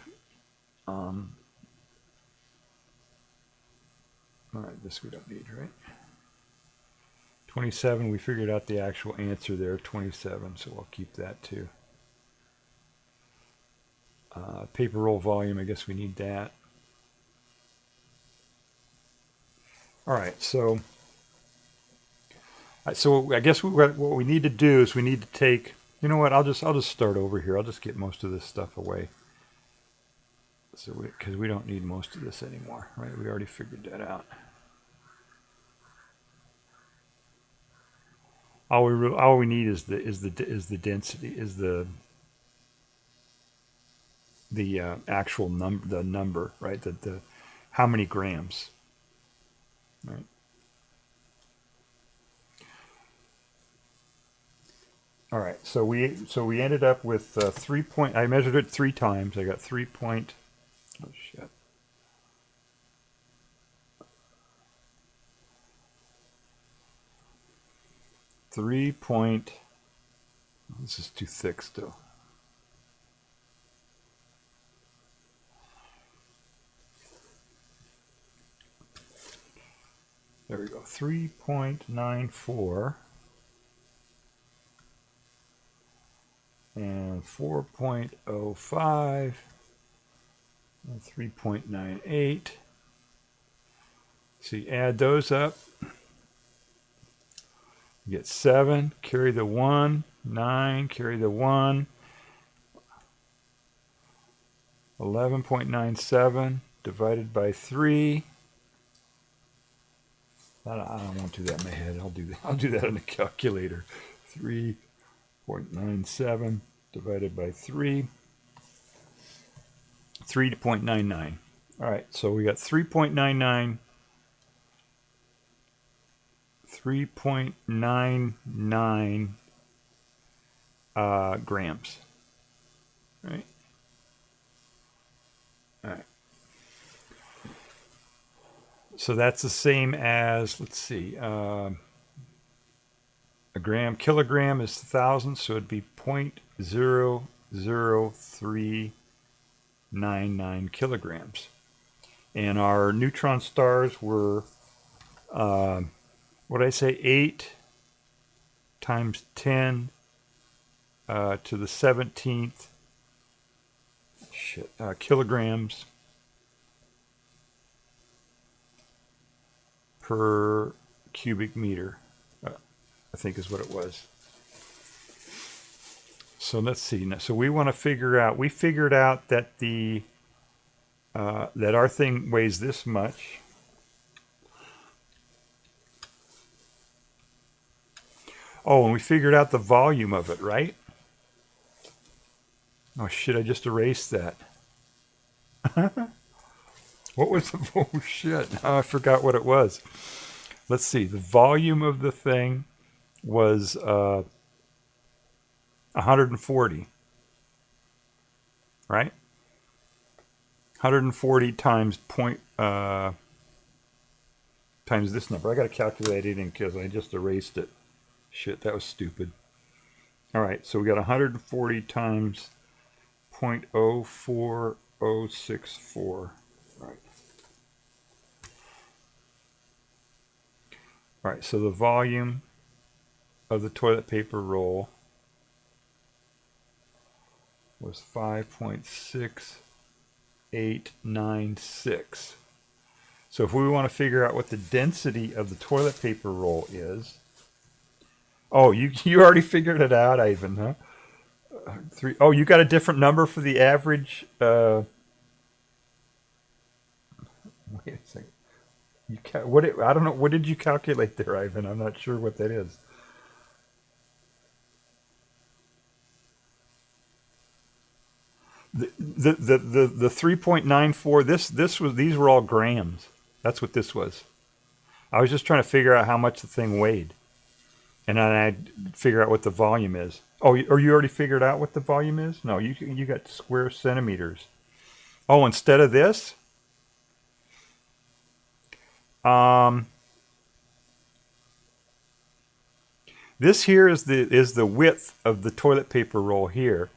All right, this we don't need, right? 27, we figured out the actual answer there, 27, so I'll keep that too. Paper roll volume, I guess we need that. All right, so I guess what we need to do is we need to take, you know what, I'll just start over here. I'll just get most of this stuff away. So because we don't need most of this anymore, right? We already figured that out. All we need is the density, is the actual number, right? The how many grams, right? All right, so we ended up with I measured it 3 times. I got 3 point. Oh shit. This is too thick still. There we go. 3.94 and 4.05 and 3.98. So you add those up. You get 7, carry the 1, 9, carry the 1, 11.97 divided by 3. I don't want to do that in my head. I'll do that in a calculator. 3.97 divided by 3. 3.99. All right, so we got 3.99 grams. Right? All right. So that's the same as, let's see, a kilogram is 1,000, so it'd be 0.00399 kilograms. And our neutron stars were, what did I say, 8 times 10 to the 17th kilograms per cubic meter, I think is what it was. So let's see. So we want to figure out, we figured out that that our thing weighs this much. Oh, and we figured out the volume of it, right? Oh shit, I just erased that. What was the, oh shit, now I forgot what it was. Let's see, the volume of the thing was 140, right? 140 times times this number. I got to calculate it in because I just erased it. Shit, that was stupid. All right, so we got 140 times 0.04064. Right. All right, so the volume of the toilet paper roll was 5.6896. So if we want to figure out what the density of the toilet paper roll is, oh, you already figured it out, Ivan, huh? 3. Oh, you got a different number for the average. Wait a second. I don't know. What did you calculate there, Ivan? I'm not sure what that is. The 3.94. These were all grams. That's what this was. I was just trying to figure out how much the thing weighed, and then I'd figure out what the volume is. Oh, or you already figured out what the volume is? No, you got square centimeters. Oh, instead of this. This here is the width of the toilet paper roll here,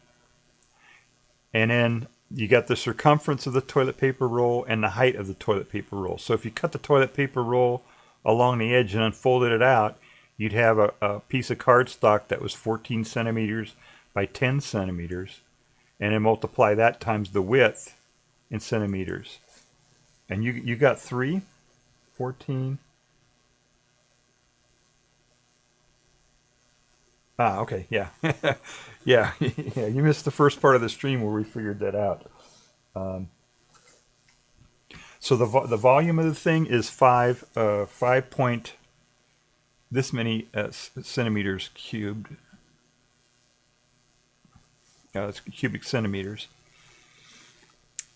and then you got the circumference of the toilet paper roll and the height of the toilet paper roll. So if you cut the toilet paper roll along the edge and unfolded it out, you'd have a piece of cardstock that was 14 centimeters by 10 centimeters, and then multiply that times the width in centimeters. And you got 14. Ah, okay, yeah. yeah, you missed the first part of the stream where we figured that out. So the volume of the thing is 5 point this many centimeters cubed. It's cubic centimeters.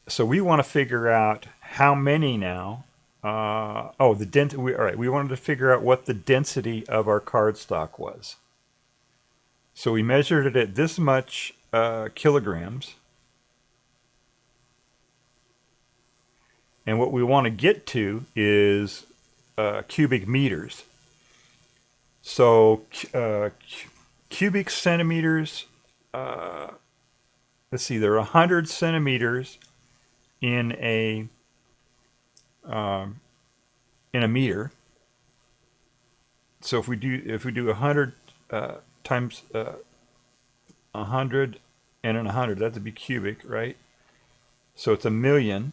So we want to figure out how many now. All right. We wanted to figure out what the density of our cardstock was. So we measured it at this much kilograms. And what we want to get to is cubic meters. So cubic centimeters, let's see, there are 100 centimeters in a meter. So if we do 100 times 100 and then 100, that would be cubic, right? So it's 1,000,000.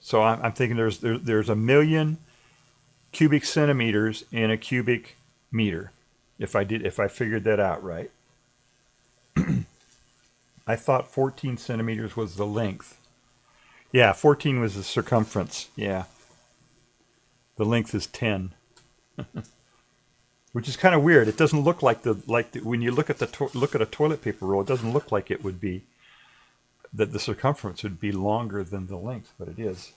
So I'm thinking there's 1,000,000 cubic centimeters in a cubic meter. If I figured that out right. I thought 14 centimeters was the length. Yeah, 14 was the circumference. Yeah. The length is 10. Which is kind of weird. It doesn't look like when you look at a toilet paper roll, it doesn't look like it would be that the circumference would be longer than the length, but it is.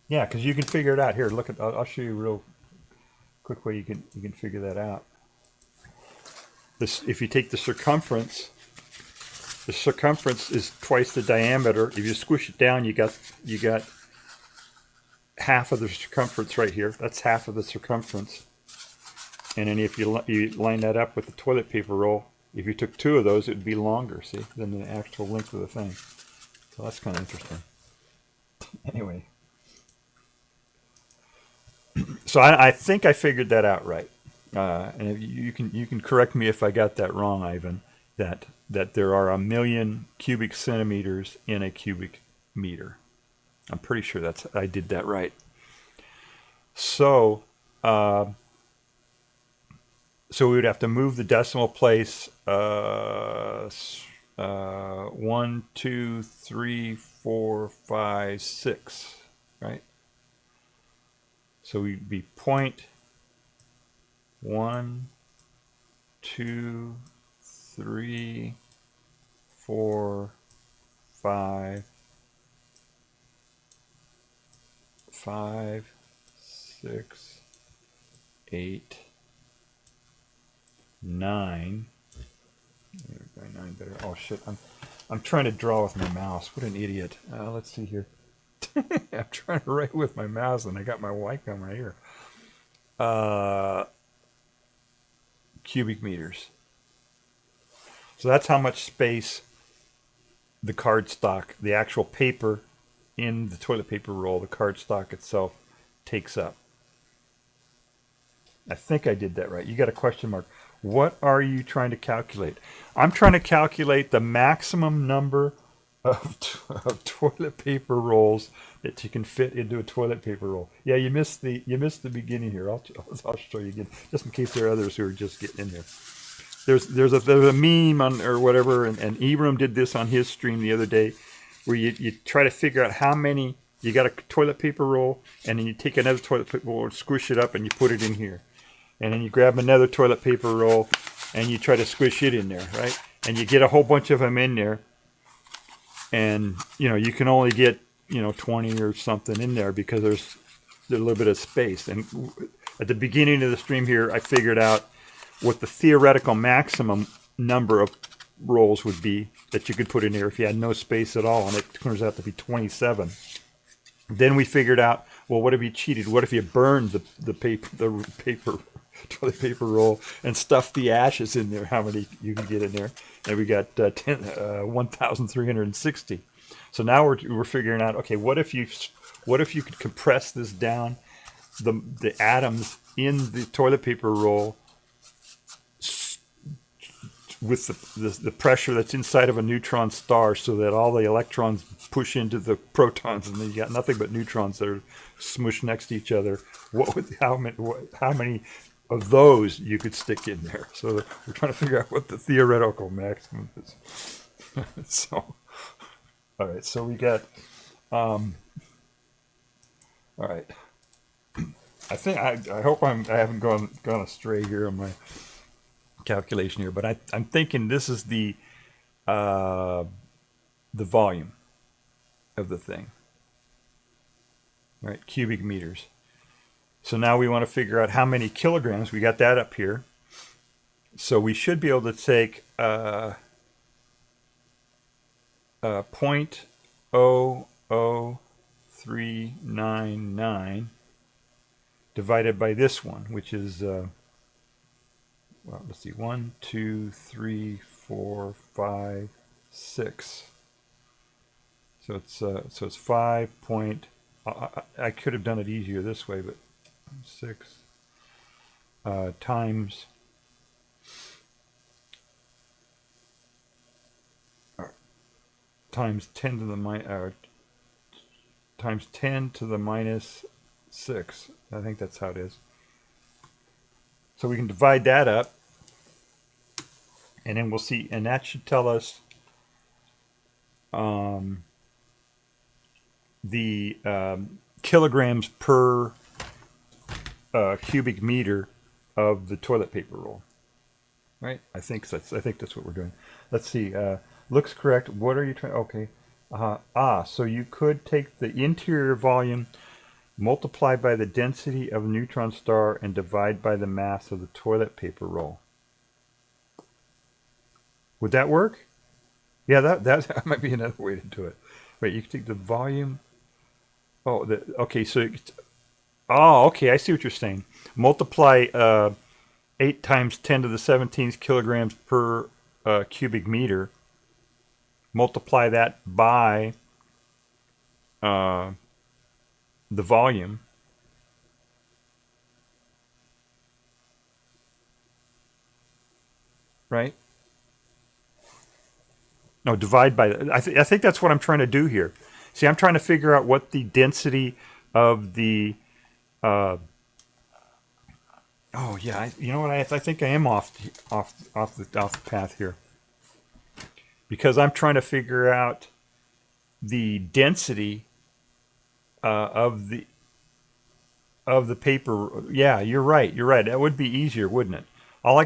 Yeah, because you can figure it out. Here, look at. I'll show you a real quick way you can figure that out. If you take the circumference is twice the diameter. If you squish it down, you got half of the circumference right here. That's half of the circumference. And then if you line that up with the toilet paper roll, if you took 2 of those, it would be longer, see, than the actual length of the thing. So that's kind of interesting. Anyway. So I think I figured that out right. And if you can correct me if I got that wrong, Ivan, that there are 1,000,000 cubic centimeters in a cubic meter. I'm pretty sure I did that right. So we would have to move the decimal place 1, 2, 3, 4, 5, 6, right? So we'd be 1, 2, 3, 4, 5, 6, 8, 9. 9 better. Oh shit! I'm trying to draw with my mouse. What an idiot! Let's see here. I'm trying to write with my mouse, and I got my Wacom right here. Cubic meters. So that's how much space the cardstock, the actual paper in the toilet paper roll, the cardstock itself, takes up. I think I did that right. You got a question mark. What are you trying to calculate? I'm trying to calculate the maximum number of toilet paper rolls that you can fit into a toilet paper roll. Yeah, you missed the beginning here. I'll show you again, just in case there are others who are just getting in here. There's a meme on or whatever, and Ibram did this on his stream the other day, where you try to figure out how many. You got a toilet paper roll, and then you take another toilet paper roll and squish it up, and you put it in here. And then you grab another toilet paper roll, and you try to squish it in there, right? And you get a whole bunch of them in there. And, you can only get, 20 or something in there because there's a little bit of space. And at the beginning of the stream here, I figured out what the theoretical maximum number of rolls would be that you could put in here if you had no space at all. And it turns out to be 27. Then we figured out, well, what if you cheated? What if you burned the paper toilet paper roll and stuffed the ashes in there? How many you can get in there? And we got 1,360. So now we're figuring out, okay, what if you could compress this down, the atoms in the toilet paper roll with the pressure that's inside of a neutron star, so that all the electrons push into the protons, and then you got nothing but neutrons that are smushed next to each other. How many of those you could stick in there? So we're trying to figure out what the theoretical maximum is. So, all right. So we got. All right. I think I hope I haven't gone astray here on my calculation here, but I'm thinking this is the volume of the thing, right? Cubic meters. So now we want to figure out how many kilograms. We got that up here. So we should be able to take 0.00399 divided by this one, which is well, let's see, 1, 2, 3, 4, 5, 6. So it's 5 point. I could have done it easier this way, but 6 times times 10 to the times 10 to the minus 6. I think that's how it is. So we can divide that up, and then we'll see, and that should tell us the kilograms per cubic meter of the toilet paper roll. Right? I think that's what we're doing. Let's see. Looks correct. What are you trying? Okay. So you could take the interior volume, multiply by the density of a neutron star, and divide by the mass of the toilet paper roll. Would that work? Yeah, that might be another way to do it. Wait, you can take the volume. Oh, okay. So, okay. I see what you're saying. Multiply 8 times 10 to the 17th kilograms per cubic meter. Multiply that by the volume. Right? No, divide by. I think that's what I'm trying to do here. See, I'm trying to figure out what the density of the. Oh yeah, you know what? I think I am off the path here, because I'm trying to figure out the density of the paper. Yeah, you're right. You're right. That would be easier, wouldn't it? All I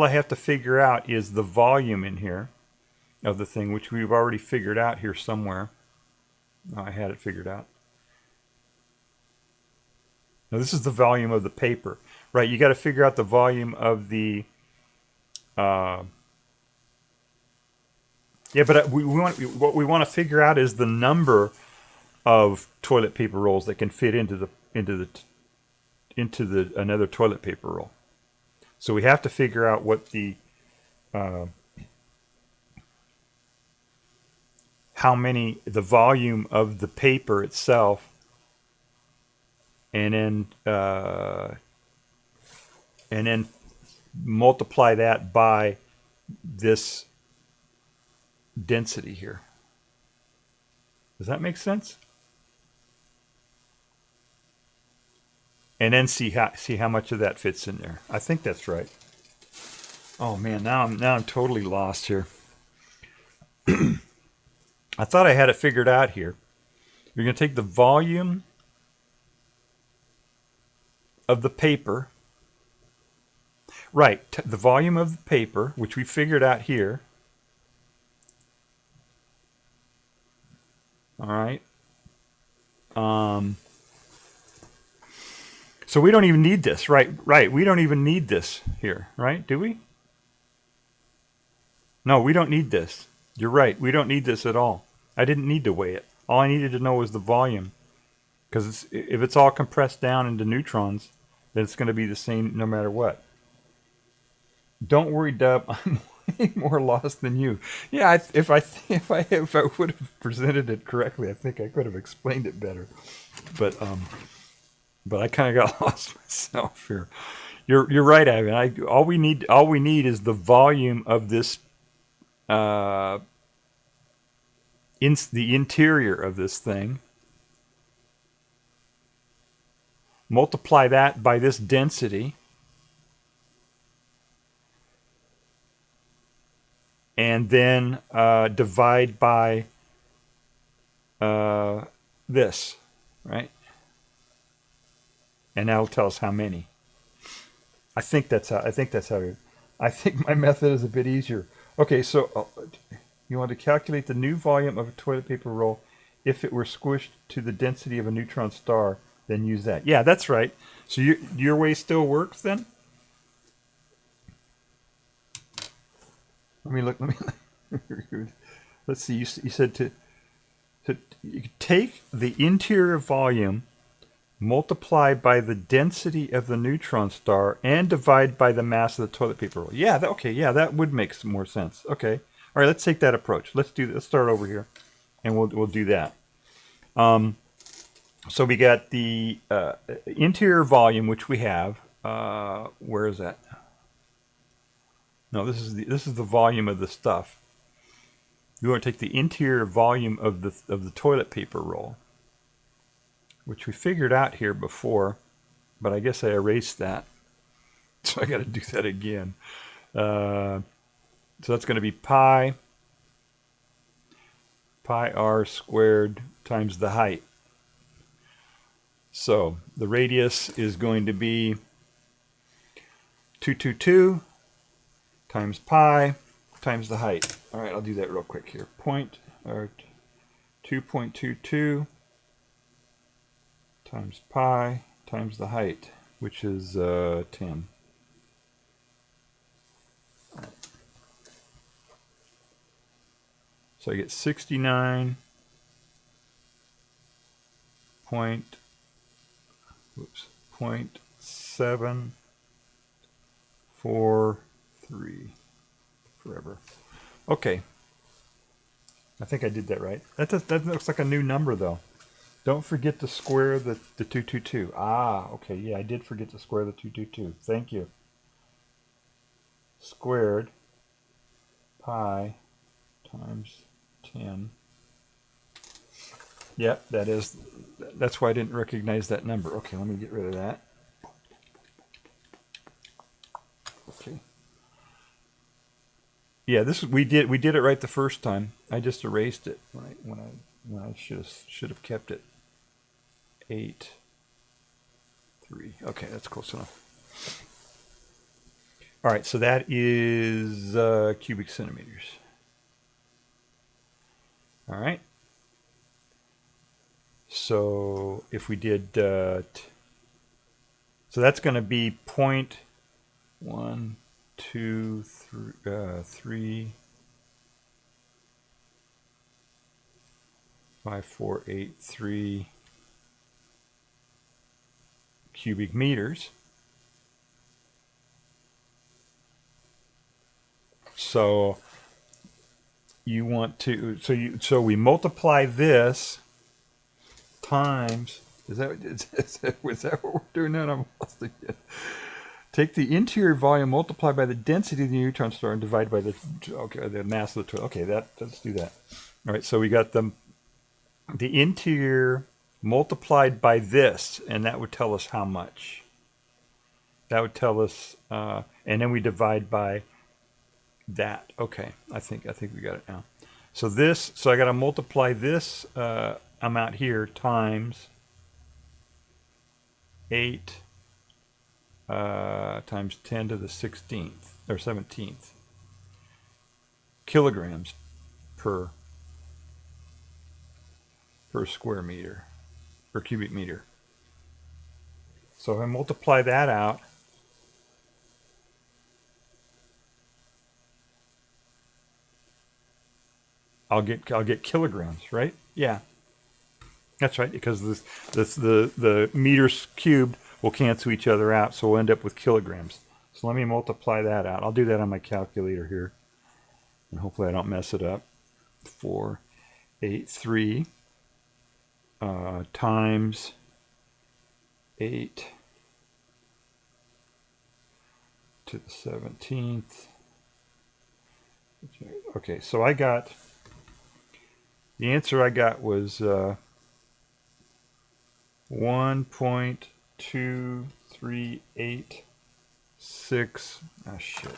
have to figure out is the volume in here of the thing, which we've already figured out here somewhere. Oh, I had it figured out. Now this is the volume of the paper, right? You got to figure out the volume of the. Yeah, but what we want to figure out is the number of toilet paper rolls that can fit into another toilet paper roll. So we have to figure out what the the volume of the paper itself, and then multiply that by this density here. Does that make sense? And then see how much of that fits in there. I think that's right. Oh man, now I'm totally lost here. I thought I had it figured out here. You're going to take the volume of the paper. Right, the volume of the paper, which we figured out here. All right. So we don't even need this, right? Right, we don't even need this here, right? Do we? No, we don't need this. You're right, we don't need this at all. I didn't need to weigh it. All I needed to know was the volume. Because if it's all compressed down into neutrons, then it's going to be the same no matter what. Don't worry, Dub. I'm way more lost than you. Yeah, if I would have presented it correctly, I think I could have explained it better. But I kind of got lost myself here. You're right, Ivan. All we need is the volume of this the interior of this thing. Multiply that by this density. And then divide by this, right? And that'll tell us how many. I think that's how. I think my method is a bit easier. Okay, so you want to calculate the new volume of a toilet paper roll if it were squished to the density of a neutron star. Then use that. Yeah, that's right. So your way still works then? Let me look. Let's see. You said to you take the interior volume, multiply by the density of the neutron star, and divide by the mass of the toilet paper roll. Yeah. Okay. Yeah, that would make some more sense. Okay. All right. Let's take that approach. Let's start over here, and we'll do that. So we got the interior volume, which we have. Where is that? No, this is the volume of the stuff. You want to take the interior volume of the toilet paper roll, which we figured out here before, but I guess I erased that, so I got to do that again. So that's going to be pi r squared times the height. So the radius is going to be 222 times pi times the height. All right, I'll do that real quick here. 2.22 times pi times the height, which is 10. So I get 69. 0.743 forever. Okay. I think I did that right. That looks like a new number though. Don't forget to square the 222. Ah, okay. Yeah, I did forget to square the 222. Thank you. Squared pi times 10. Yep, that's why I didn't recognize that number. Okay, let me get rid of that. Okay. Yeah, we did it right the first time. I just erased it when I should have kept it. 8, 3. Okay, that's close enough. All right, so that is cubic centimeters. All right. So if we did, so that's going to be 0.1, 2, 3, 5, 4, 8, 3 cubic meters. So you want to, so we multiply this times, is that what we're doing now? I'm lost again. Take the interior volume, multiply by the density of the neutron star, and divide by the mass of the toilet. Okay, let's do that. All right, so we got the interior multiplied by this, and that would tell us how much. That would tell us, and then we divide by that. Okay, I think we got it now. So I got to multiply this amount here times 8 times 10 to the 16th or 17th kilograms per square meter or cubic meter. So if I multiply that out, I'll get kilograms, right? Yeah. That's right, because the meters cubed will cancel each other out, so we'll end up with kilograms. So let me multiply that out. I'll do that on my calculator here, and hopefully I don't mess it up. 483 times 8 to the 17th. Okay, so I got, the answer I got was 1.2386. Oh shit.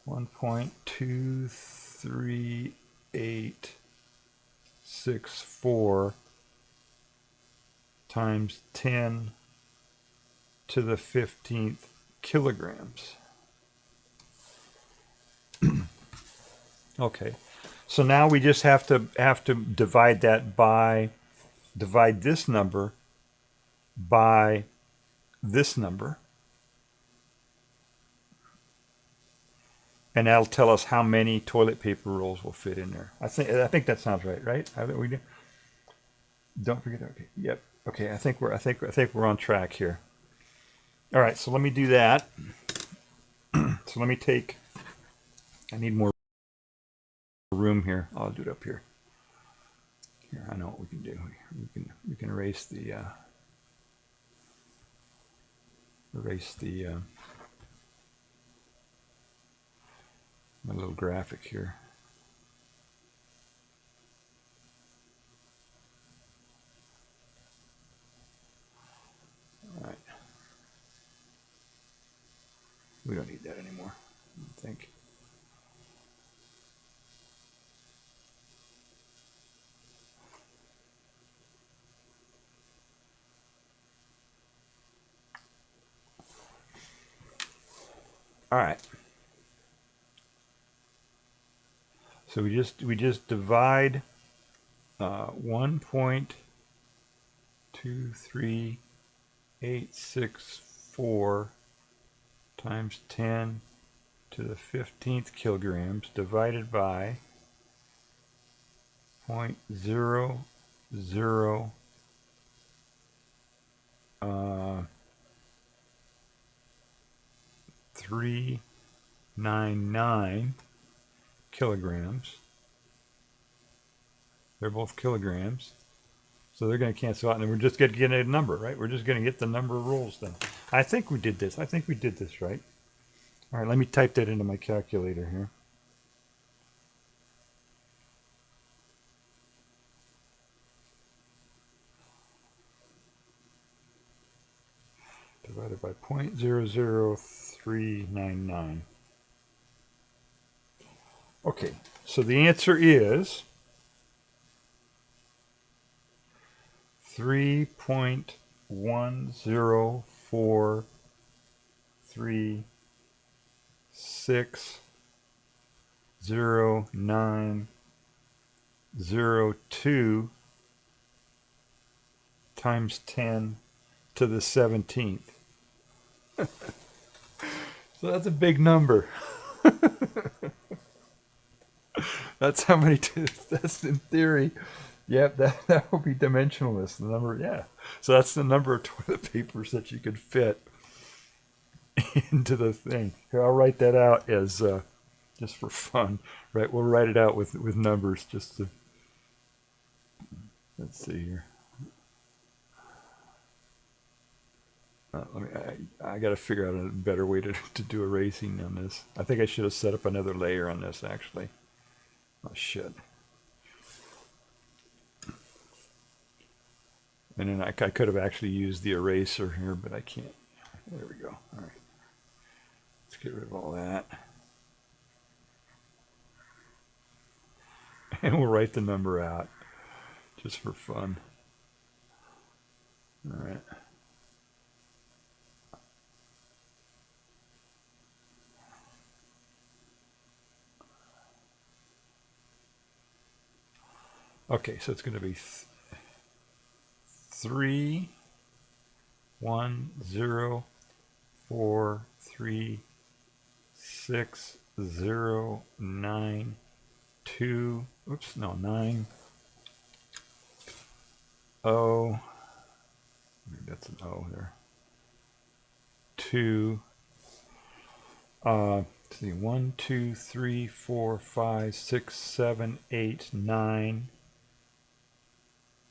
1.23864 times 10 to the 15th kilograms. Okay, so now we just have to divide that by, divide this number by this number, and that'll tell us how many toilet paper rolls will fit in there. I think that sounds right, right? We do. Don't forget. Okay. Yep. Okay. I think we're on track here. All right. So let me do that. So let me take. I need more room here. I'll do it up here. Here, I know what we can do. We can erase the my little graphic here. All right. We don't need that anymore, I don't think. All right. So we just divide 1.23864 times 10 to the 15th kilograms divided by 0.00 399 kilograms. They're both kilograms, so they're going to cancel out, and then we're just going to get a number, right? We're just going to get the number of rolls then. I think we did this. I think we did this right. All right, let me type that into my calculator here. Divided by 0.00399. Okay, so the answer is 3.104360902 times 10 to the 17th. So that's a big number. That's how many, that's in theory. Yep, that will be dimensionless. The number, yeah. So that's the number of toilet papers that you could fit into the thing. Here, I'll write that out as just for fun. Right, we'll write it out with numbers just to. Let's see here. I got to figure out a better way to do erasing on this. I think I should have set up another layer on this actually. Oh shit. And then I could have actually used the eraser here, but I can't. There we go. All right. Let's get rid of all that. And we'll write the number out just for fun. All right. Okay, so it's going to be 3.1043609. 2, oops, no, 9, O. That's an O there. 2. Let's see. 1, 2, 3, 4, 5, 6, 7, 8, 9,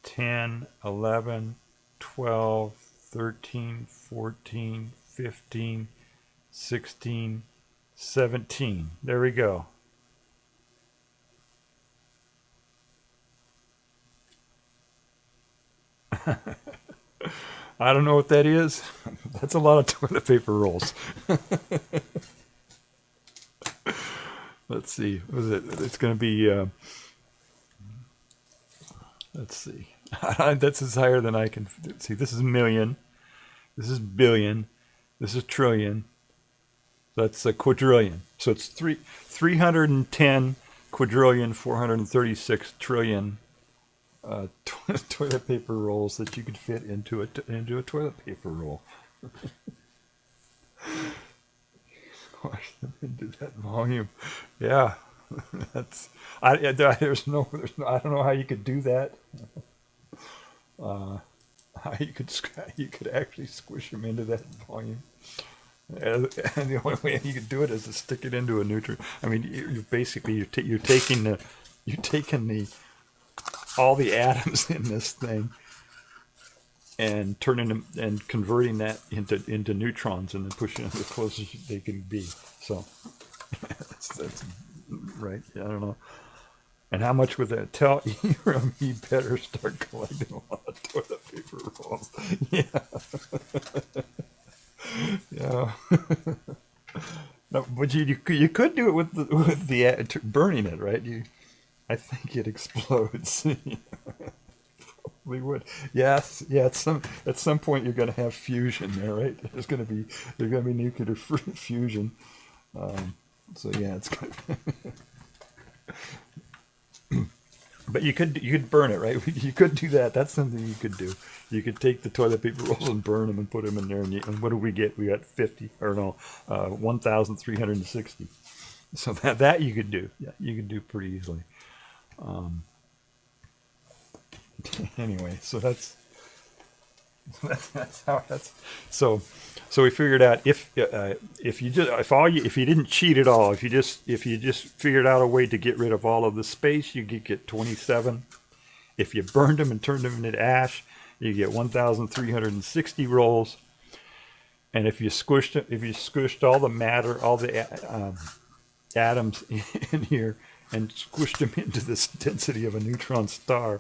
10, 11, 12, 13, 14, 15, 16, 17. There we go. I don't know what that is. That's a lot of toilet paper rolls. Let's see. What is it? It's going to be, let's see. That's as higher than I can see. This is million. This is billion. This is trillion. That's a quadrillion. So it's 310 quadrillion, 436 trillion toilet paper rolls that you could fit into a toilet paper roll. Squash them into that volume. Yeah, that's. There's no. I don't know how you could do that. How you could actually squish them into that volume. And the only way you could do it is to stick it into a neutron. I mean, you're basically you're taking all the atoms in this thing and turning them and converting that into neutrons and then pushing them as close as they can be. So that's right. Yeah, I don't know. And how much would that tell you? You better start collecting a lot of toilet paper rolls. Yeah. Yeah. No, but you could do it with the burning it, right? I think it explodes. Probably would. Yes. Yeah. At some point you're going to have fusion there, right? There's going to be nuclear fusion. So yeah, it's good. But you could burn it, right? You could do that. That's something you could do. You could take the toilet paper rolls and burn them and put them in there. And what do we get? We got 1,360. So that you could do. Yeah, you could do pretty easily. Anyway, so that's how that's. So we figured out if you didn't cheat at all, if you just figured out a way to get rid of all of the space, you could get 27. If you burned them and turned them into ash, you get 1,360 rolls. And if you squished all the matter, all the atoms in here, and squished them into this density of a neutron star,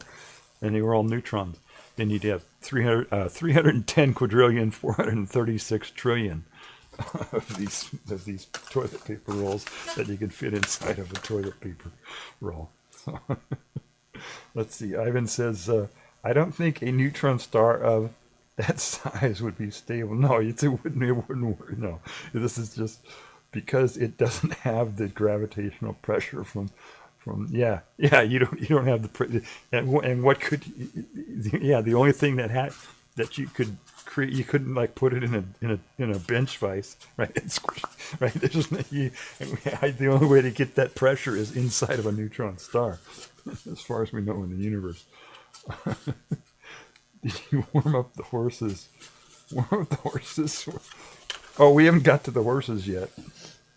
and they were all neutrons, then you'd have 310 quadrillion, 436 trillion of these toilet paper rolls that you can fit inside of a toilet paper roll. So, let's see. Ivan says, I don't think a neutron star of that size would be stable. No, it wouldn't work. No, this is just because it doesn't have the gravitational pressure from you don't have the and what could the only thing that you could create, you couldn't like put it in a bench vise, right? It's right. There's the only way to get that pressure is inside of a neutron star, as far as we know in the universe. Did you warm up the horses? Oh, we haven't got to the horses yet.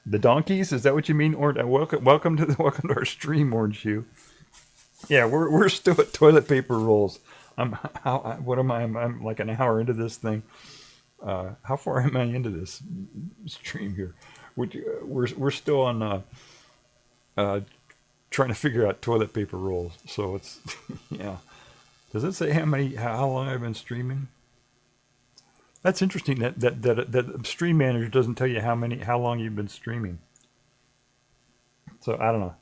The donkeys? Is that what you mean? Or welcome to our stream, Orange Hue. Yeah, we're still at toilet paper rolls. I'm like an hour into this thing. How far am I into this stream here? We're still on trying to figure out toilet paper rolls. So it's yeah. Does it say how long I've been streaming? That's interesting that Stream Manager doesn't tell you how long you've been streaming. So I don't know.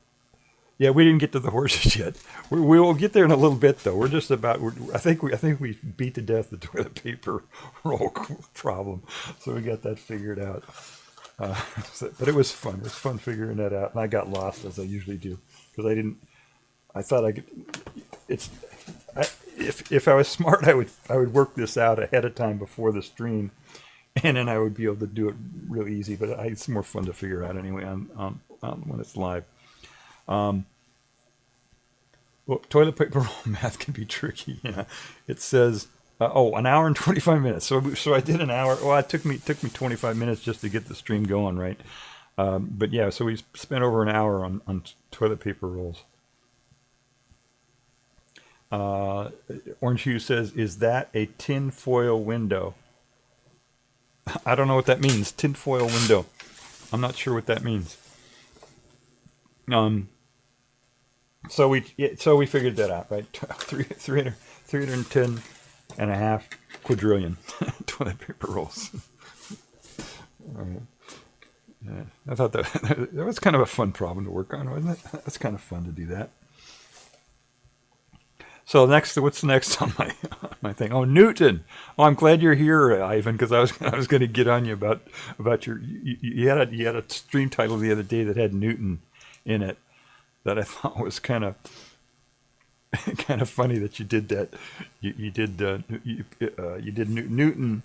Yeah, we didn't get to the horses yet. We will get there in a little bit though. We're just about. I think we beat to death the toilet paper roll problem. So we got that figured out. But it was fun. It was fun figuring that out, and I got lost as I usually do because I thought I could. If I was smart, I would work this out ahead of time before the stream, and then I would be able to do it real easy. But it's more fun to figure out anyway on when it's live. Well, toilet paper roll math can be tricky. Yeah, it says an hour and 25 minutes. So I did an hour. Well, it took me 25 minutes just to get the stream going, right? But yeah, so we spent over an hour on toilet paper rolls. Orange Hue says, "Is that a tinfoil window?" I don't know what that means. Tinfoil window. I'm not sure what that means. So we figured that out, right? 310 and a half quadrillion toilet paper rolls. Yeah, I thought that was kind of a fun problem to work on, wasn't it? That's kind of fun to do that. So what's next on my thing? Oh, Newton. Oh, I'm glad you're here, Ivan, because I was going to get on you about your you had a stream title the other day that had Newton in it that I thought was kind of funny that you did that. You did Newton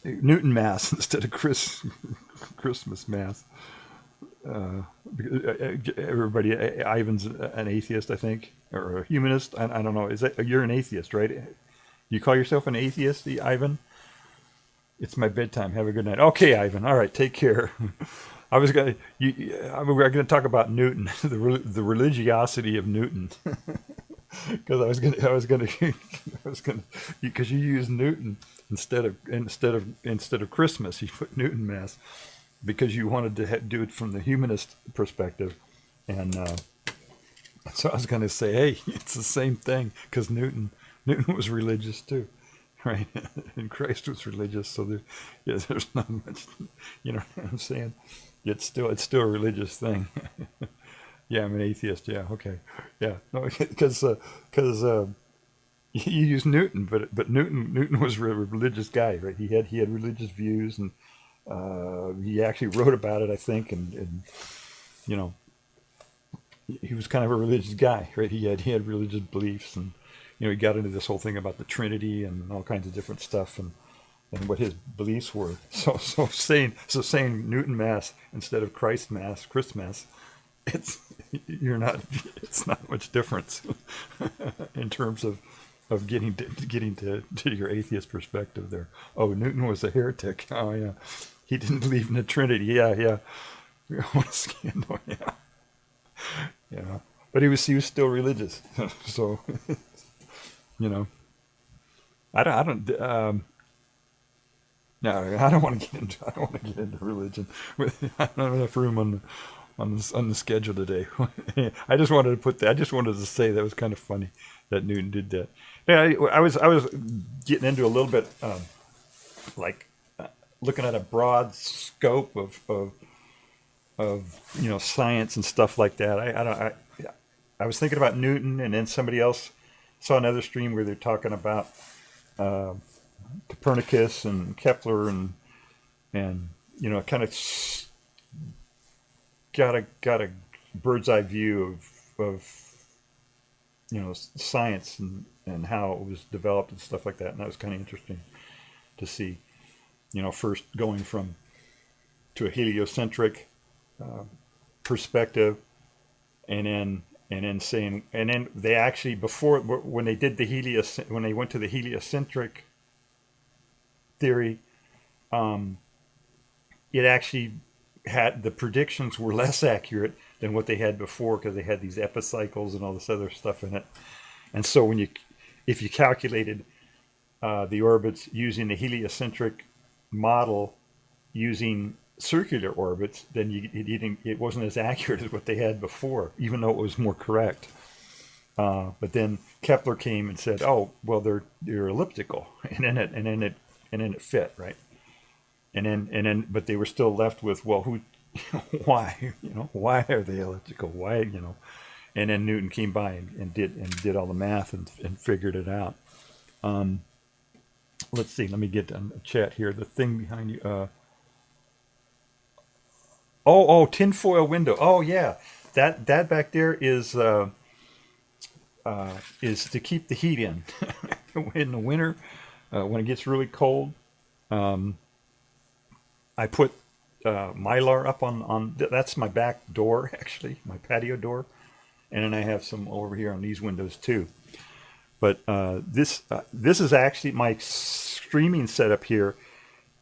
Newton Mass instead of Christmas Mass. Everybody, Ivan's an atheist, I think, or a humanist. I don't know. Is that you're an atheist, right? You call yourself an atheist, Ivan? It's my bedtime. Have a good night. Okay, Ivan. All right, take care. We're going to talk about Newton, the religiosity of Newton, because because you use Newton instead of Christmas. You put Newton Mass because you wanted to do it from the humanist perspective, and so I was going to say, hey, it's the same thing because Newton was religious too, right? And Christ was religious, so there's not much, you know what I'm saying? It's still a religious thing. Yeah, I'm an atheist. Yeah, okay, yeah, no, because you use Newton, but Newton was a religious guy, right? He had religious views, and he actually wrote about it, I think, and you know, he was kind of a religious guy, right? He had religious beliefs, and you know, he got into this whole thing about the Trinity and all kinds of different stuff, and what his beliefs were. So saying Newton Mass instead of Christ Mass, it's not much difference in terms of getting to your atheist perspective there. Oh, Newton was a heretic. Oh yeah, he didn't believe in the Trinity. Yeah. What a scandal. Yeah. But he was still religious. So you know, I don't want to get into religion. I don't have enough room on the schedule today. I just wanted to say that was kind of funny that Newton did that. Yeah, I was getting into a little bit looking at a broad scope of you know, science and stuff like that. I was thinking about Newton, and then somebody else saw another stream where they're talking about Copernicus and Kepler and you know, kind of got a bird's eye view of you know, science and how it was developed and stuff like that, and that was kind of interesting to see, you know, first going to a heliocentric perspective, and then saying, and then they actually, before, when they went to the heliocentric theory, it actually had, the predictions were less accurate than what they had before, because they had these epicycles and all this other stuff in it. And so if you calculated the orbits using the heliocentric model using circular orbits, then it wasn't as accurate as what they had before, even though it was more correct. But then Kepler came and said, "Oh, well, they're elliptical," and then it fit, right? And then, but they were still left with, well, why? You know, why are they elliptical? Why, you know? And then Newton came by and did all the math and figured it out. Let's see. Let me get on the chat here. The thing behind you. Tinfoil window. Oh yeah, that back there is to keep the heat in in the winter when it gets really cold. I put Mylar up on that's my back door, actually, my patio door, and then I have some over here on these windows too. But this is actually my streaming setup here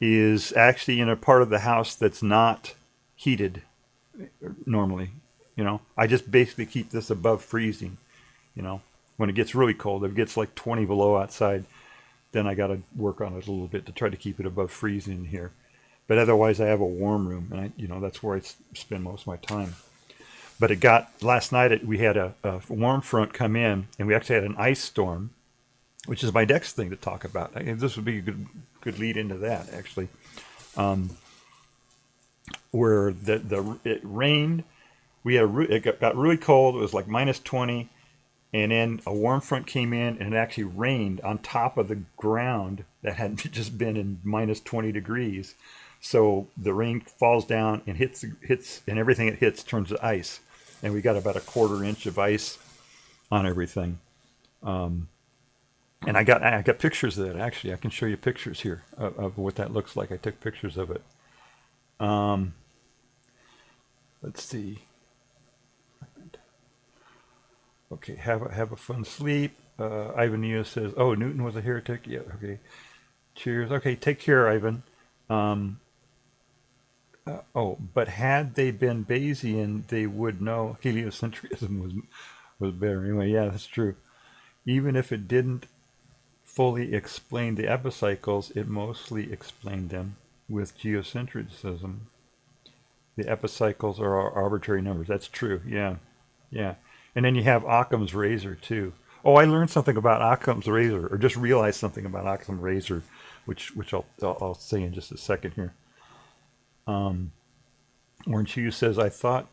is actually in a part of the house that's not heated normally. You know, I just basically keep this above freezing. You know, when it gets really cold, if it gets like 20 below outside, then I got to work on it a little bit to try to keep it above freezing here. But otherwise, I have a warm room, and that's where I spend most of my time. But it got last night. We had a warm front come in, and we actually had an ice storm, which is my next thing to talk about. This would be a good lead into that actually, where it rained. It got really cold. It was like -20. And then a warm front came in and it actually rained on top of the ground that had just been in -20 degrees. So the rain falls down and hits, and everything it hits turns to ice. And we got about a 1/4 inch of ice on everything. And I got pictures of that. Actually, I can show you pictures here of what that looks like. I took pictures of it. Let's see. Okay, have a fun sleep. Ivan Neo says, "Oh, Newton was a heretic." Yeah, okay. Cheers. Okay, take care, Ivan. But had they been Bayesian, they would know heliocentrism was better. Anyway, yeah, that's true. Even if it didn't fully explain the epicycles, it mostly explained them with geocentrism. The epicycles are arbitrary numbers. That's true. Yeah, yeah. And then you have Occam's razor too. Oh, I learned something about Occam's razor, or just realized something about Occam's razor, which I'll say in just a second here. Orange Hughes says, I thought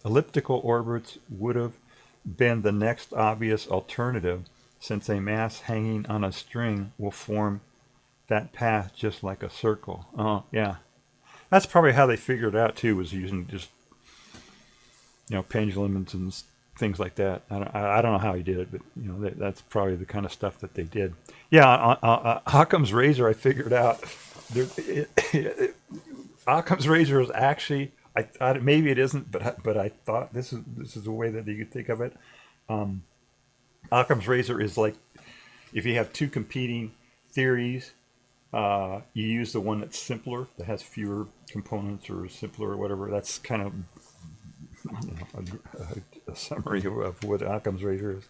elliptical orbits would have been the next obvious alternative, since a mass hanging on a string will form that path just like a circle. Oh, yeah. That's probably how they figured it out too, was using just pendulums and things like that. I don't know how he did it, but that's probably the kind of stuff that they did. Yeah, Occam's razor, I figured out. Occam's razor is actually, I thought maybe it isn't, but I thought this is the way that you could think of it. Occam's razor is like if you have two competing theories, you use the one that's simpler, that has fewer components or simpler or whatever. That's kind of a summary of what Occam's razor is.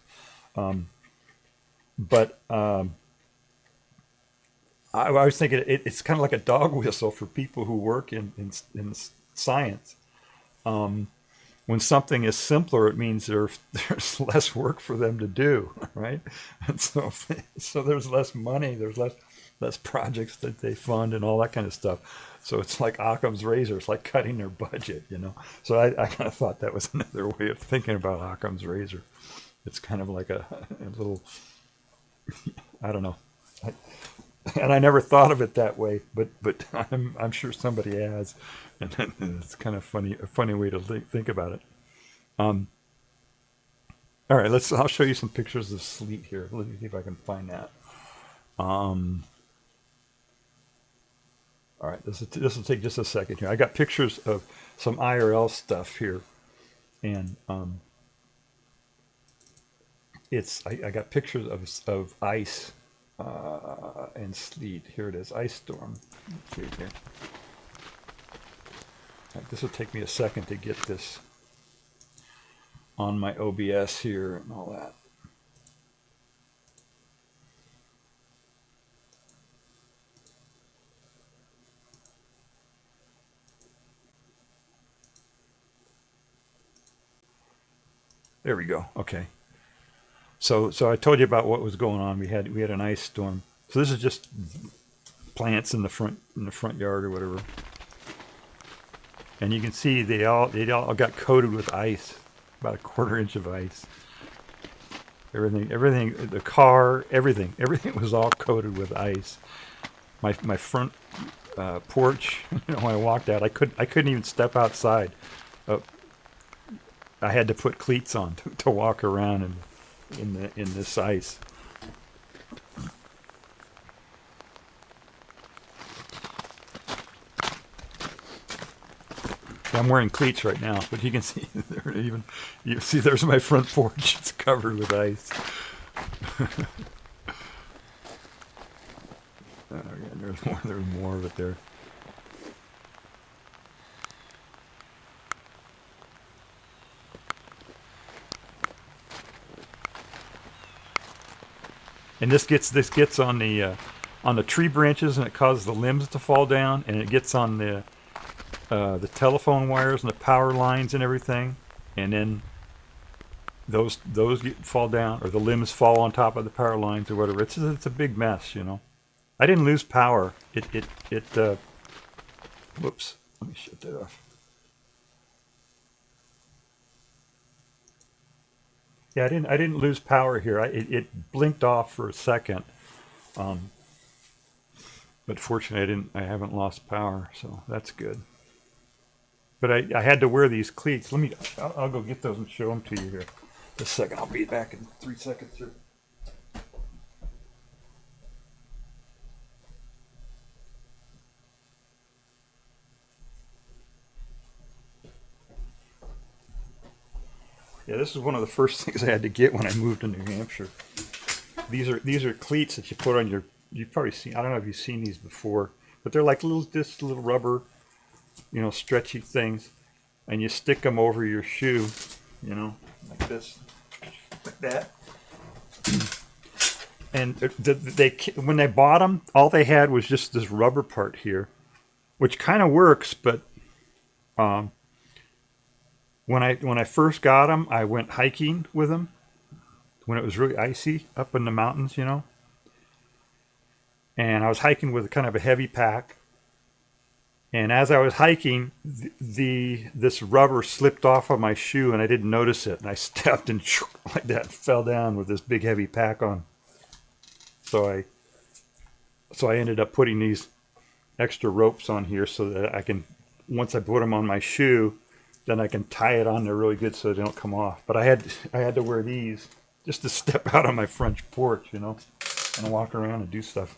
I was thinking it's kind of like a dog whistle for people who work in science. When something is simpler, it means there's less work for them to do, right? And so there's less money, there's less projects that they fund and all that kind of stuff. So it's like Occam's razor. It's like cutting their budget, So I kind of thought that was another way of thinking about Occam's razor. It's kind of like a little, I don't know. And I never thought of it that way, but I'm sure somebody has, and it's kind of a funny way to think about it. All right, I'll show you some pictures of SLEET here. Let me see if I can find that. All right, this will take just a second here. I got pictures of some IRL stuff here, and I got pictures of ice and sleet. Here it is, ice storm. Let's see here. Right, this will take me a second to get this on my OBS here and all that. There we go. Okay. So I told you about what was going on. We had an ice storm. So this is just plants in the front yard or whatever. And you can see they all got coated with ice, about a 1/4 inch of ice. Everything, the car, everything was all coated with ice. My front porch, when I walked out, I couldn't even step outside. I had to put cleats on to walk around in this ice. I'm wearing cleats right now, but you can see you see there's my front porch. It's covered with ice. Yeah, there's more of it there. And this gets on the tree branches, and it causes the limbs to fall down, and it gets on the telephone wires and the power lines and everything, and then those fall down, or the limbs fall on top of the power lines or whatever. It's a big mess, you know. I didn't lose power. Whoops. Let me shut that off. Yeah, I didn't lose power here. It blinked off for a second, but fortunately I haven't lost power, so that's good. But I had to wear these cleats. I'll go get those and show them to you here. Just a second. I'll be back in 3 seconds here. Yeah, this is one of the first things I had to get when I moved to New Hampshire. These are cleats that you put on your. You've probably seen. I don't know if you've seen these before, but they're like little rubber, you know, stretchy things, and you stick them over your shoe, you know, like this, like that. And when they bought them, all they had was just this rubber part here, which kind of works, but when I first got them, I went hiking with them when it was really icy up in the mountains, you know. And I was hiking with kind of a heavy pack. And as I was hiking, this rubber slipped off of my shoe, and I didn't notice it. And I stepped and like that, fell down with this big heavy pack on. So I ended up putting these extra ropes on here so that I can, once I put them on my shoe, then I can tie it on there really good so they don't come off. But I had to wear these just to step out on my front porch, you know, and walk around and do stuff.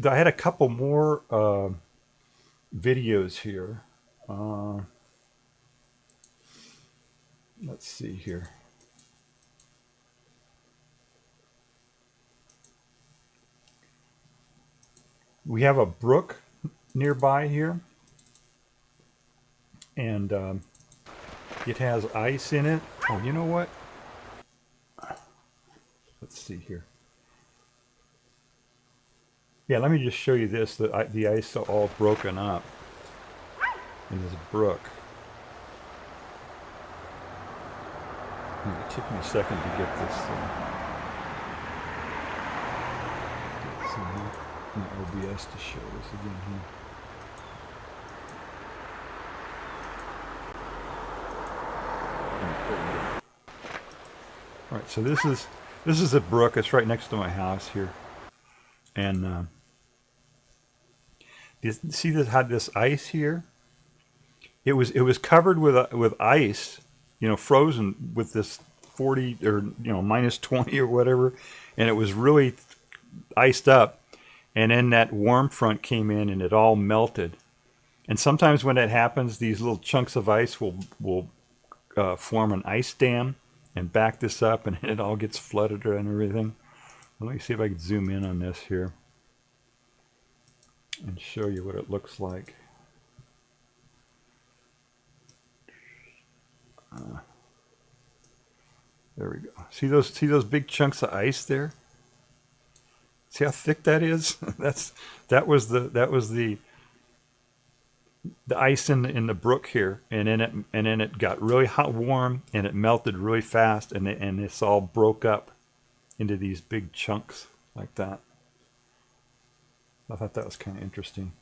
I had a couple more videos here. Let's see here. We have a brook nearby here, and it has ice in it. Oh, you know what? Let's see here. Yeah, let me just show you this. The ice is all broken up in this brook. It took me a second to get this get some OBS to show this again here. All right, so this is a brook. It's right next to my house here, and you see this had this ice here. It was covered with ice, you know, frozen with this 40 or minus 20 or whatever, and it was really iced up. And then that warm front came in and it all melted. And sometimes when that happens, these little chunks of ice will form an ice dam and back this up, and it all gets flooded and everything. Let me see if I can zoom in on this here and show you what it looks like. There we go. See those big chunks of ice there? See how thick that is? that was the ice in the brook here, and then it got really hot, warm, and it melted really fast, and this all broke up into these big chunks like that. I thought that was kind of interesting.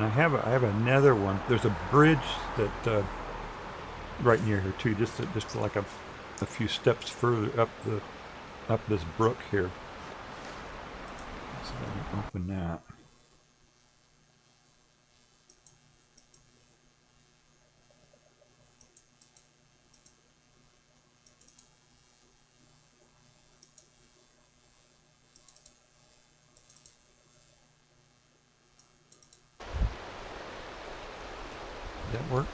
And I have another one. There's a bridge that right near here too, just like a few steps further up this brook here. So let me open that. Did that work?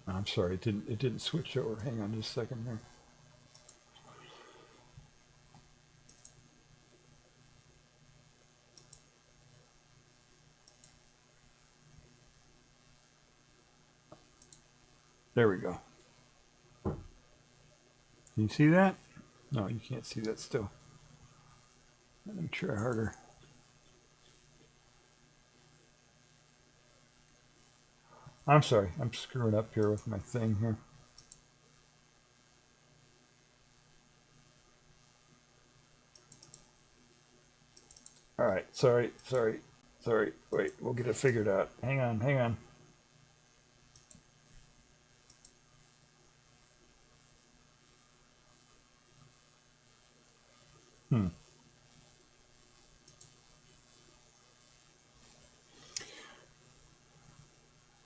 I'm sorry, it didn't switch over. Hang on just a second there. There we go. Can you see that? No, you can't see that still. Let me try harder. I'm sorry, I'm screwing up here with my thing here. All right, sorry. Wait, we'll get it figured out. Hang on.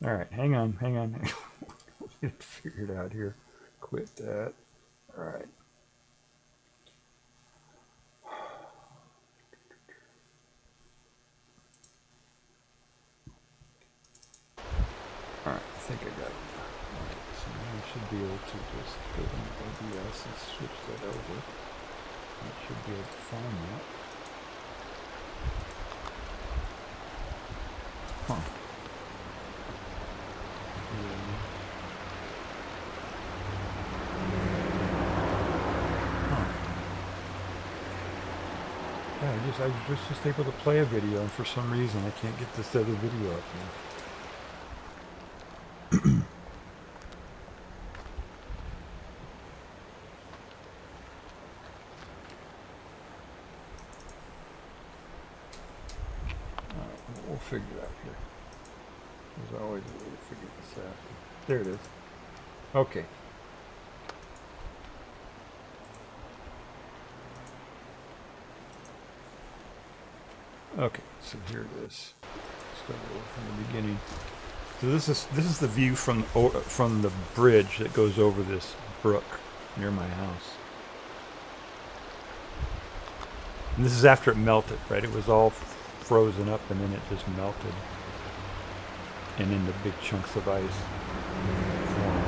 All right, hang on. We'll get it figured out here. Quit that. All right. All right, I think I got it. All right, so now I should be able to just go into OBS and switch that over. I should be able to find that. Huh. Yeah, I was just able to play a video, and for some reason I can't get this other video up now. Alright, we'll figure it out here. There's always a way to figure this out. There it is. Okay. Okay, so here it is. Start over from the beginning. So this is the view from the bridge that goes over this brook near my house. And this is after it melted, right? It was all frozen up and then it just melted. And then the big chunks of ice formed.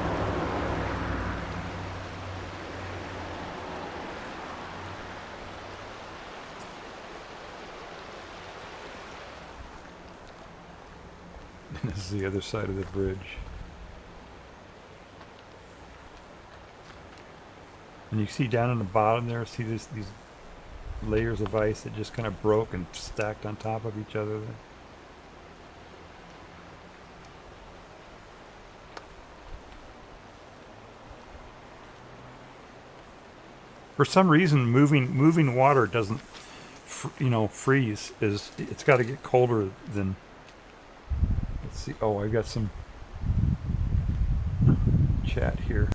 And this is the other side of the bridge. And you see down in the bottom there, see these layers of ice that just kind of broke and stacked on top of each other there. For some reason, moving water doesn't, freeze. It's got to get colder than. Let's see. Oh, I got some chat here.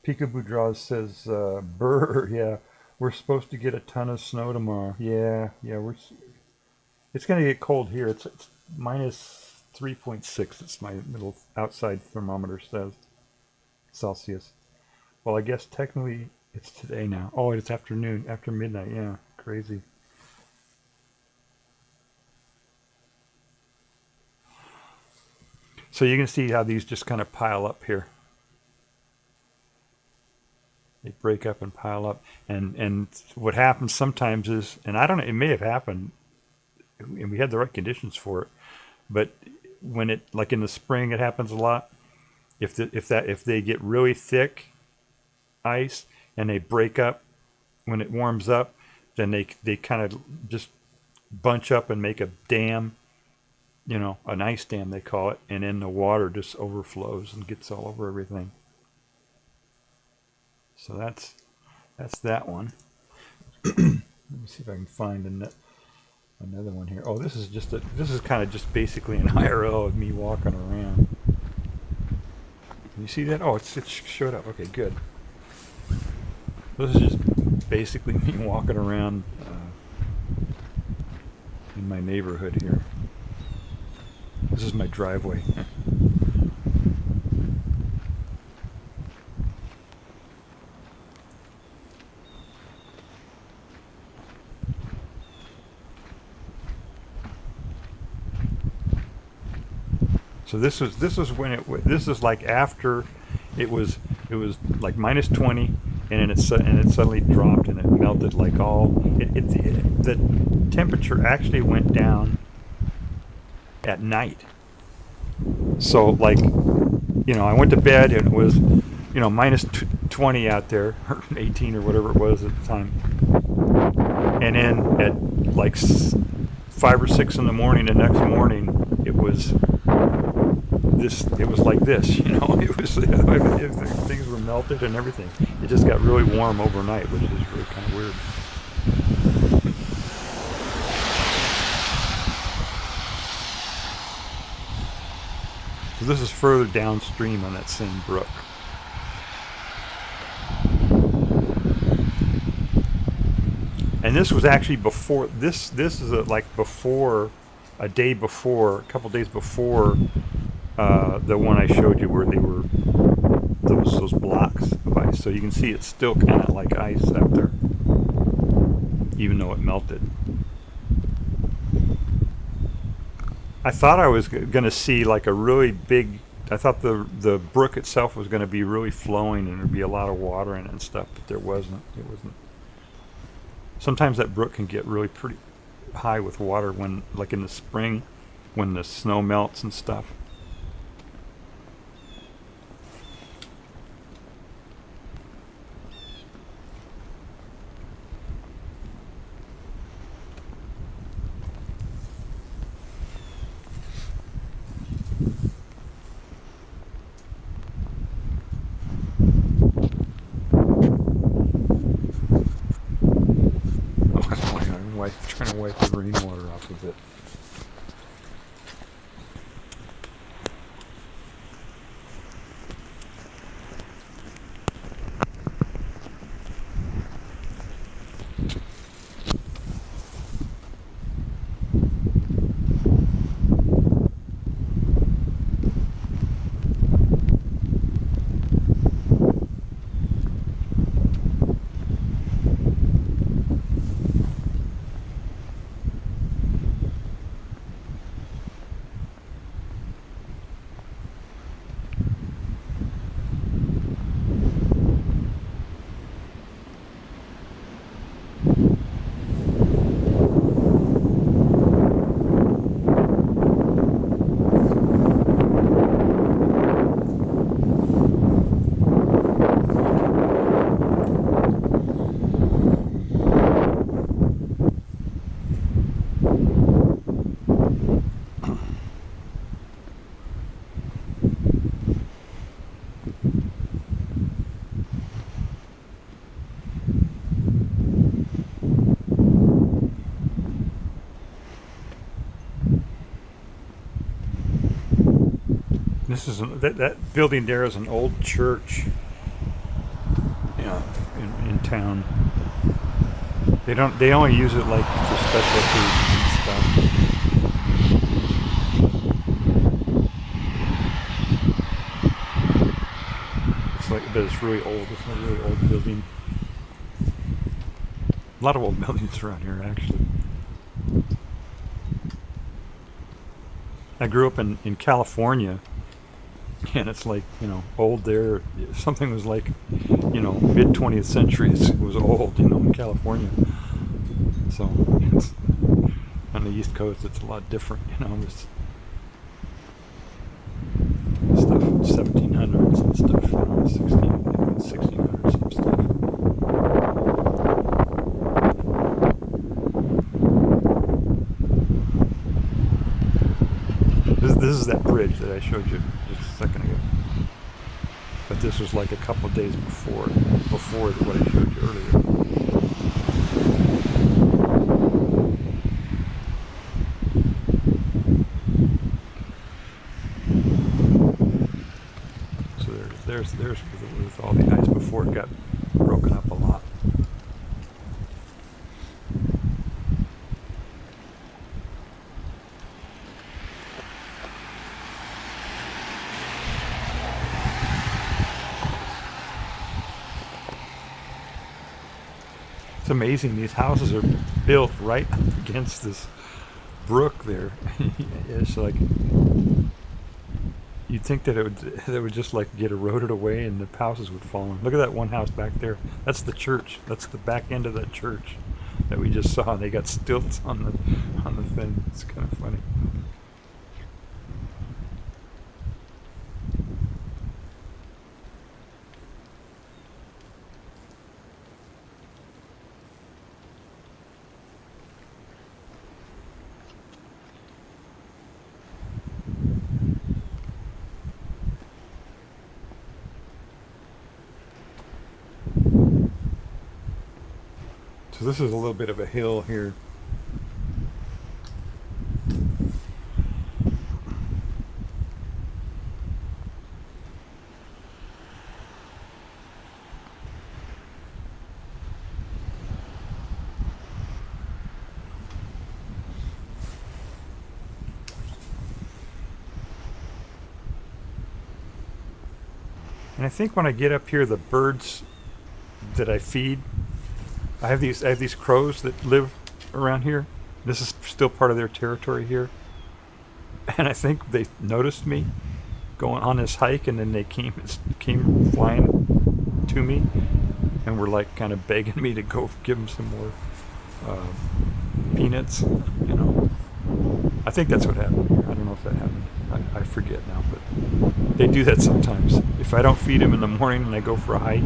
Peekaboo Draws says, "Brr, yeah, we're supposed to get a ton of snow tomorrow." Yeah, it's gonna get cold here. It's minus 3.6. It's my little outside thermometer says Celsius. Well, I guess technically it's today now. Oh, it's afternoon, after midnight. Yeah, crazy. So you can see how these just kind of pile up here. They break up and pile up. And what happens sometimes is, and I don't know, it may have happened, and we had the right conditions for it, but when it, like in the spring, it happens a lot. If they get really thick ice and they break up when it warms up, then they kind of just bunch up and make a dam, an ice dam they call it, and then the water just overflows and gets all over everything. So that's that one. Let me see if I can find another one here. Oh, this is kind of just basically an IRL of me walking around. Can you see that? Oh, it showed up. Okay, good. This is just basically me walking around in my neighborhood here. This is my driveway. So this is when this is like after it was like minus 20, and then it suddenly dropped and it melted like all. The temperature actually went down at night. So like, I went to bed and it was, minus 20 out there, or 18 or whatever it was at the time. And then at like 5 or 6 in the morning, the next morning, it was like this, it was, things were melted and everything. It just got really warm overnight, which is really kind of weird. So this is further downstream on that same brook. And this was actually before, this is a couple days before the one I showed you where they were those blocks of ice. So you can see it's still kind of like ice out there, even though it melted. I thought I was going to see like a really big, I thought the brook itself was going to be really flowing and there'd be a lot of water in it and stuff, but there wasn't. It wasn't. Sometimes that brook can get really pretty high with water when, like in the spring, when the snow melts and stuff. Trying to wipe the rainwater off of it. This is that building there is an old church, in town. They only use it like for special occasions and stuff. But it's really old. It's a really old building. A lot of old buildings around here, actually. I grew up in California, and it's like, old there. Something was like, mid 20th century. It was old, in California. So it's, on the East Coast, it's a lot different, It's stuff 1700s and stuff, 1600s and stuff. This is that bridge that I showed you just a second ago. But this was like a couple of days before what I showed you earlier. So there's with all the ice before it got broken up a lot. It's amazing. These houses are built right up against this brook there. It's like you'd think that it would just like get eroded away and the houses would fall in. Look at that one house back there. That's the church. That's the back end of that church that we just saw. They got stilts on the thing. It's kind of funny. So this is a little bit of a hill here. And I think when I get up here, the birds that I feed, I have these crows that live around here. This is still part of their territory here. And I think they noticed me going on this hike, and then they came flying to me and were like kind of begging me to go give them some more peanuts, you know. I think that's what happened here. I don't know if that happened. I forget now, but they do that sometimes. If I don't feed them in the morning and I go for a hike,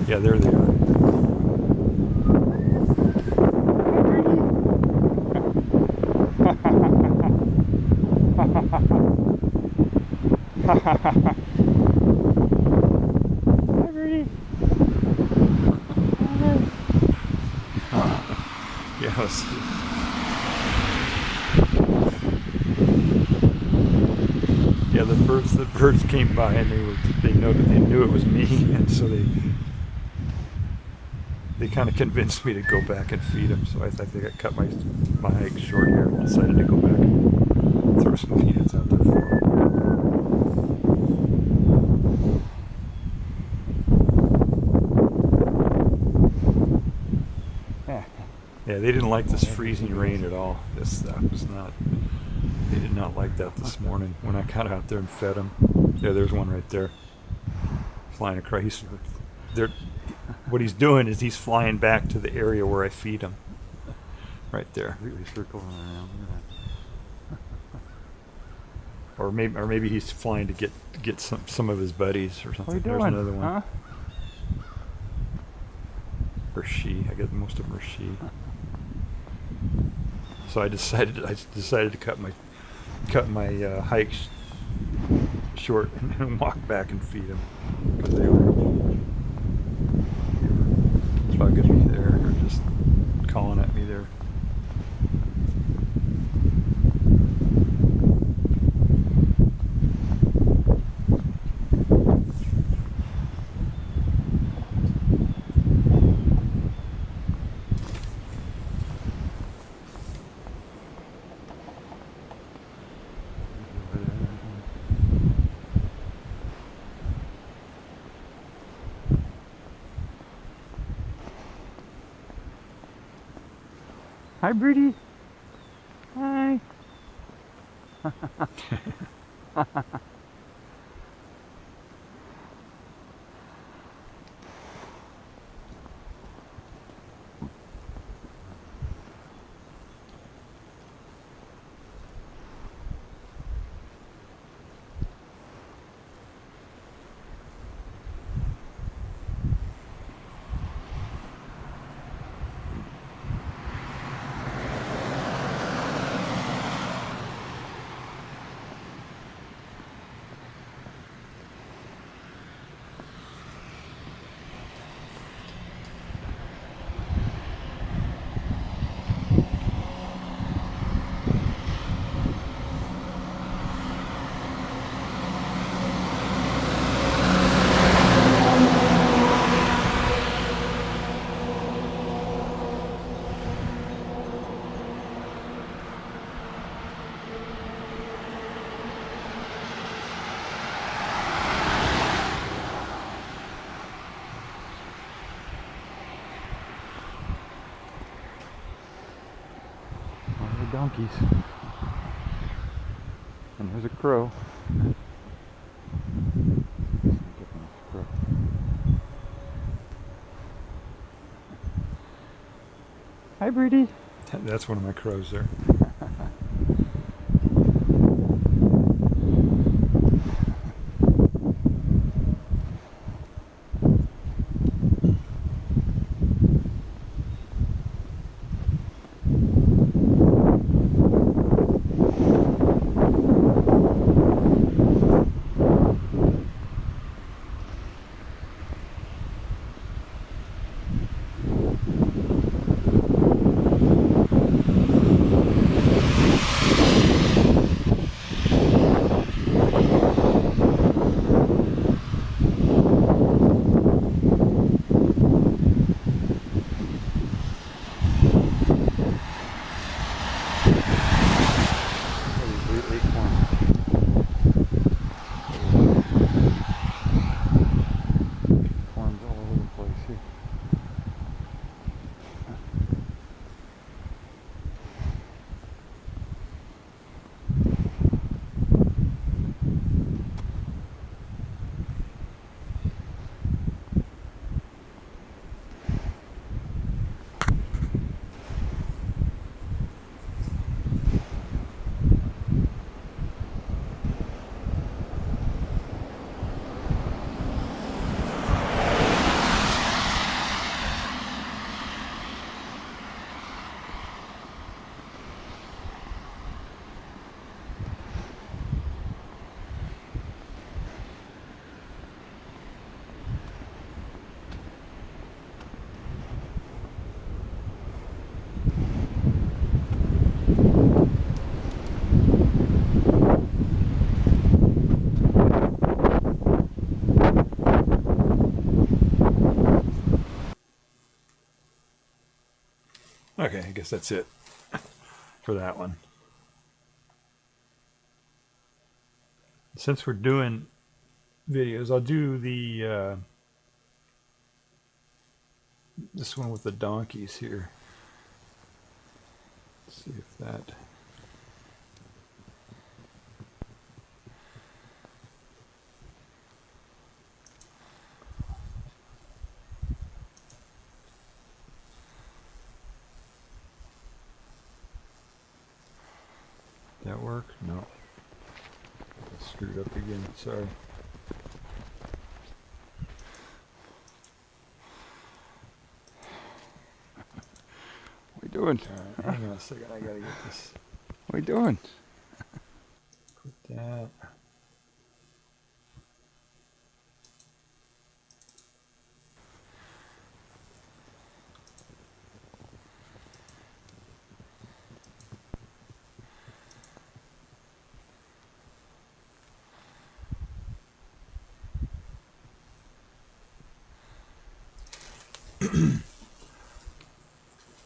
yeah, there they are. Hi, Birdie. Yeah, let's see. Yeah, the birds came by and they knew it was me, and so they kind of convinced me to go back and feed them. So I think I cut my hike short here and decided to go back and throw some peanuts out there for them. Yeah, they didn't like this freezing rain at all. They did not like that this morning when I got out there and fed them. Yeah, there's one right there, flying across. What he's doing is he's flying back to the area where I feed him. Right there. Circling around. Or maybe he's flying to get some of his buddies or something. What are you There's doing? another one. Huh? Or she. I guess most of them are she. So I decided to cut my hike short and walk back and feed them, because they were bugging me there, or just calling at me there. Hi, Birdie. Hi. donkeys. And there's a crow. Hi, Birdie. That's one of my crows there. Okay, I guess that's it for that one. Since we're doing videos, I'll do the this one with the donkeys here. Let's see if that. That work? No. I screwed up again. Sorry. What are you doing? All right, hang on a second. I gotta get this. What are you doing? Put that.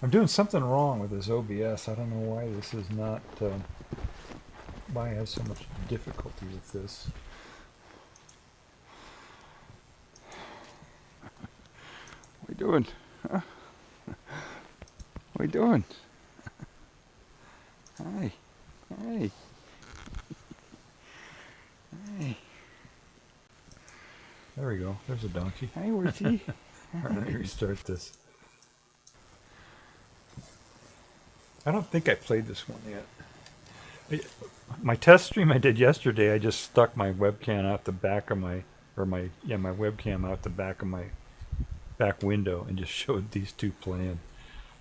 I'm doing something wrong with this OBS. I don't know why this is not, why I have so much difficulty with this. What are you doing? Huh? What are you doing? Hi. Hey. Hey. There we go. There's a donkey. Hi, where's he? All right, let me restart this. I don't think I played this one yet. My test stream I did yesterday, I just stuck my webcam out the back of my webcam out the back of my back window and just showed these two playing.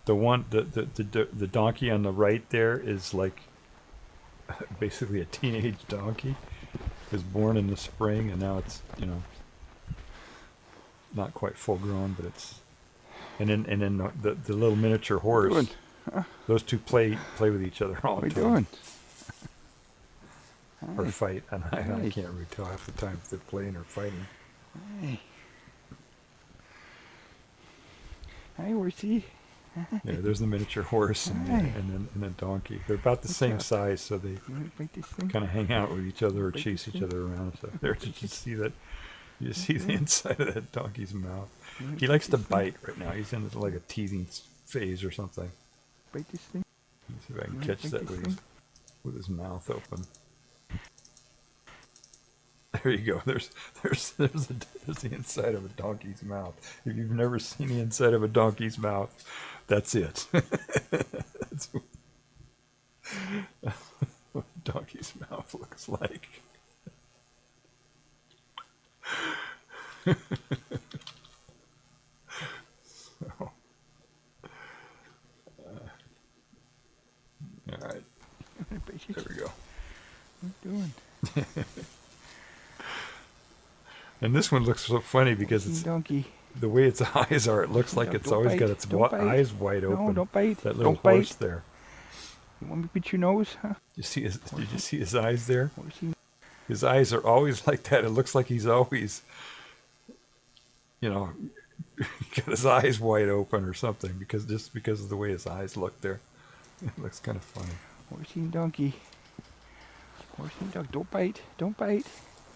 The one, the donkey on the right there is like basically a teenage donkey. It was born in the spring and now it's, you know, not quite full grown, but it's, and then the little miniature horse. Those two play with each other all the time. What are you doing? Or fight. And I can't really tell half the time if they're playing or fighting. Hey. Hi, where's he? Yeah, there's the miniature horse and the donkey. They're about the same size, so they kind of hang out with each other or chase each other around. So there, you see that. You see the inside of that donkey's mouth. He likes to bite right now. He's in like a teething phase or something. Bite this thing. See if I can catch that with his mouth open. There you go. There's the inside of a donkey's mouth. If you've never seen the inside of a donkey's mouth, that's it. That's what a donkey's mouth looks like. So, all right. There we go. What are you doing? And this one looks so funny because it's donkey. The way its eyes are. It looks like it's always got its eyes wide open. No, don't bite. That little Don't horse bite. there. You want me to beat your nose, huh? Did you see his eyes there? Horsey. His eyes are always like that. It looks like he's always, got his eyes wide open or something because of the way his eyes look there. It looks kind of funny. Horsey and donkey. Horsey and donkey. Don't bite. Don't bite.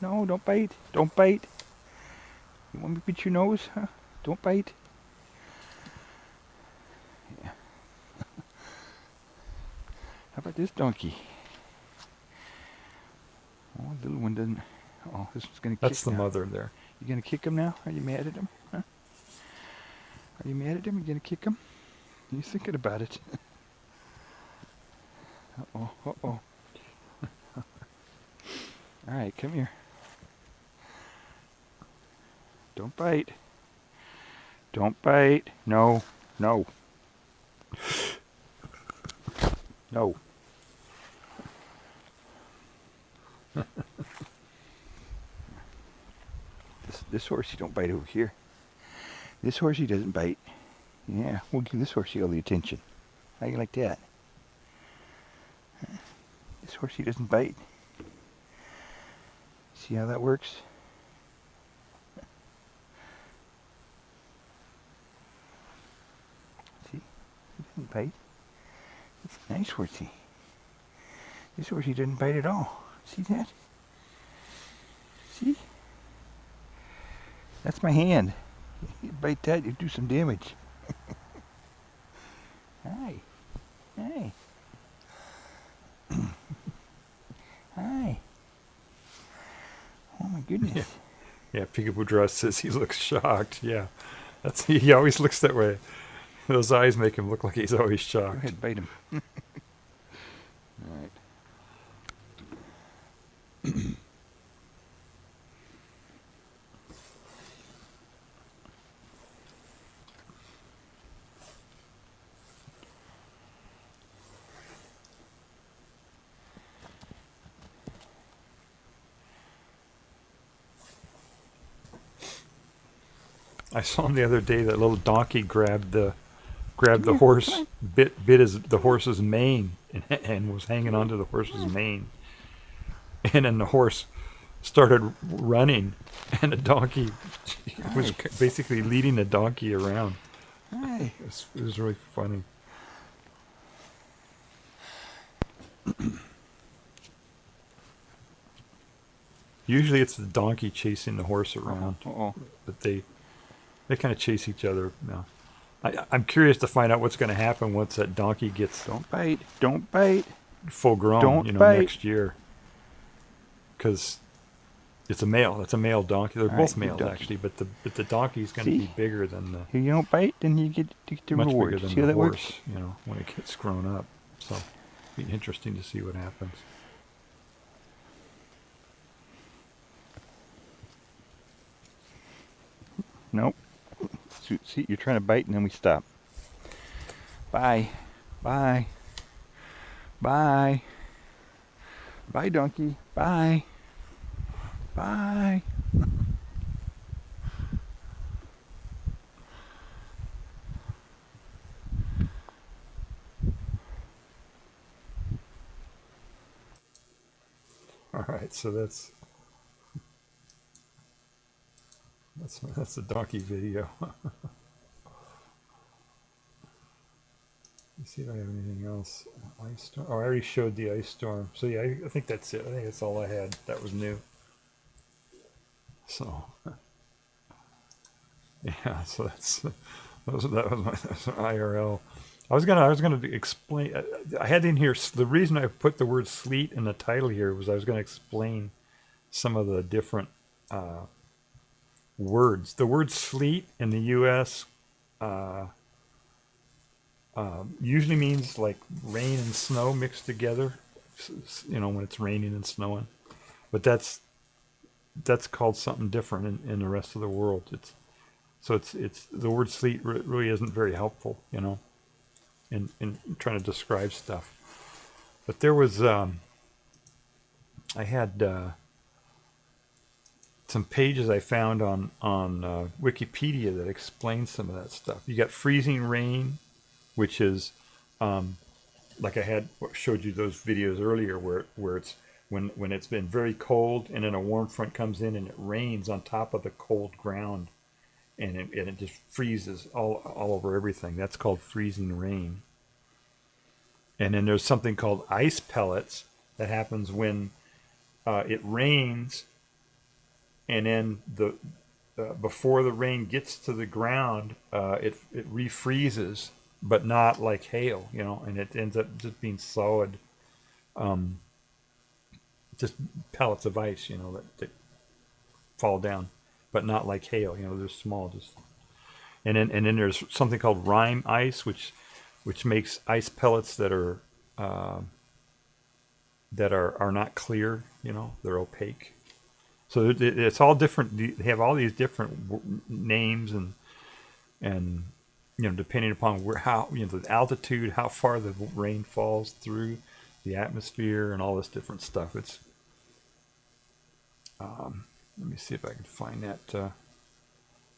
No, don't bite. Don't bite. You want me to beat your nose, huh? Don't bite. Yeah. How about this donkey? Oh, the little one doesn't. Oh, this one's gonna kick. That's the now. mother there. You gonna kick him now? Are you mad at him? Huh? Are you mad at him? You gonna kick him? You thinking about it? Uh-oh, uh-oh. All right, come here. Don't bite. Don't bite. No, no. No. This horsey don't bite over here. This horsey doesn't bite. Yeah, we'll give this horsey all the attention. How you like that? This horsey doesn't bite. See how that works? See? He doesn't bite. It's a nice horsey. This horsey doesn't bite at all. See that? See? That's my hand. You bite that, you do some damage. Hi. Hi. Hi. Oh my goodness. Yeah, Peekaboo Draw says he looks shocked. Yeah, he always looks that way. Those eyes make him look like he's always Go shocked. ahead, bite him. All right. I saw him the other day. That little donkey grabbed the horse, bit the horse's mane, and was hanging onto the horse's mane. And then the horse started running, and the donkey was basically leading the donkey around. Hi. It was really funny. Usually it's the donkey chasing the horse around, Uh-oh. but they kind of chase each other now. I'm curious to find out what's going to happen once that donkey gets Don't bite. Don't bite. full grown, Don't bite. next year. Because it's a male. That's a male donkey. They're All both right, males donkey. actually, but the donkey's going to See? be bigger than the If you don't bite, then you get the much reward. bigger than See how the that horse. works? When it gets grown up. So it'll be interesting to see what happens. Nope. See, you're trying to bite and then we stop. Bye. Bye. Bye. Bye, donkey. Bye. Bye. All right, so that's the donkey video. Let's see if I have anything else. Ice storm. Oh, I already showed the ice storm. So yeah, I think that's it. I think that's all I had. That was new. So yeah, so that was my IRL. I was gonna explain. I had in here the reason I put the word sleet in the title here was I was going to explain some of the different words. The word sleet in the U.S. Usually means like rain and snow mixed together. You know, when it's raining and snowing, but that's called something different in the rest of the world. It's the word sleet really isn't very helpful, you know, in trying to describe stuff. But there was I had some pages I found on Wikipedia that explain some of that stuff. You got freezing rain, which is like I showed you those videos earlier where it's when it's been very cold and then a warm front comes in and it rains on top of the cold ground and it just freezes all over everything. That's called freezing rain. And then there's something called ice pellets that happens when it rains and then before the rain gets to the ground, it refreezes, but not like hail, you know, and it ends up just being solid, just pellets of ice, you know, that fall down, but not like hail, you know, they're small, just. And then there's something called rime ice, which makes ice pellets that are not clear, you know, they're opaque. So it's all different. They have all these different names and you know, depending upon how, you know, the altitude, how far the rain falls through the atmosphere and all this different stuff. It's let me see if I can find that.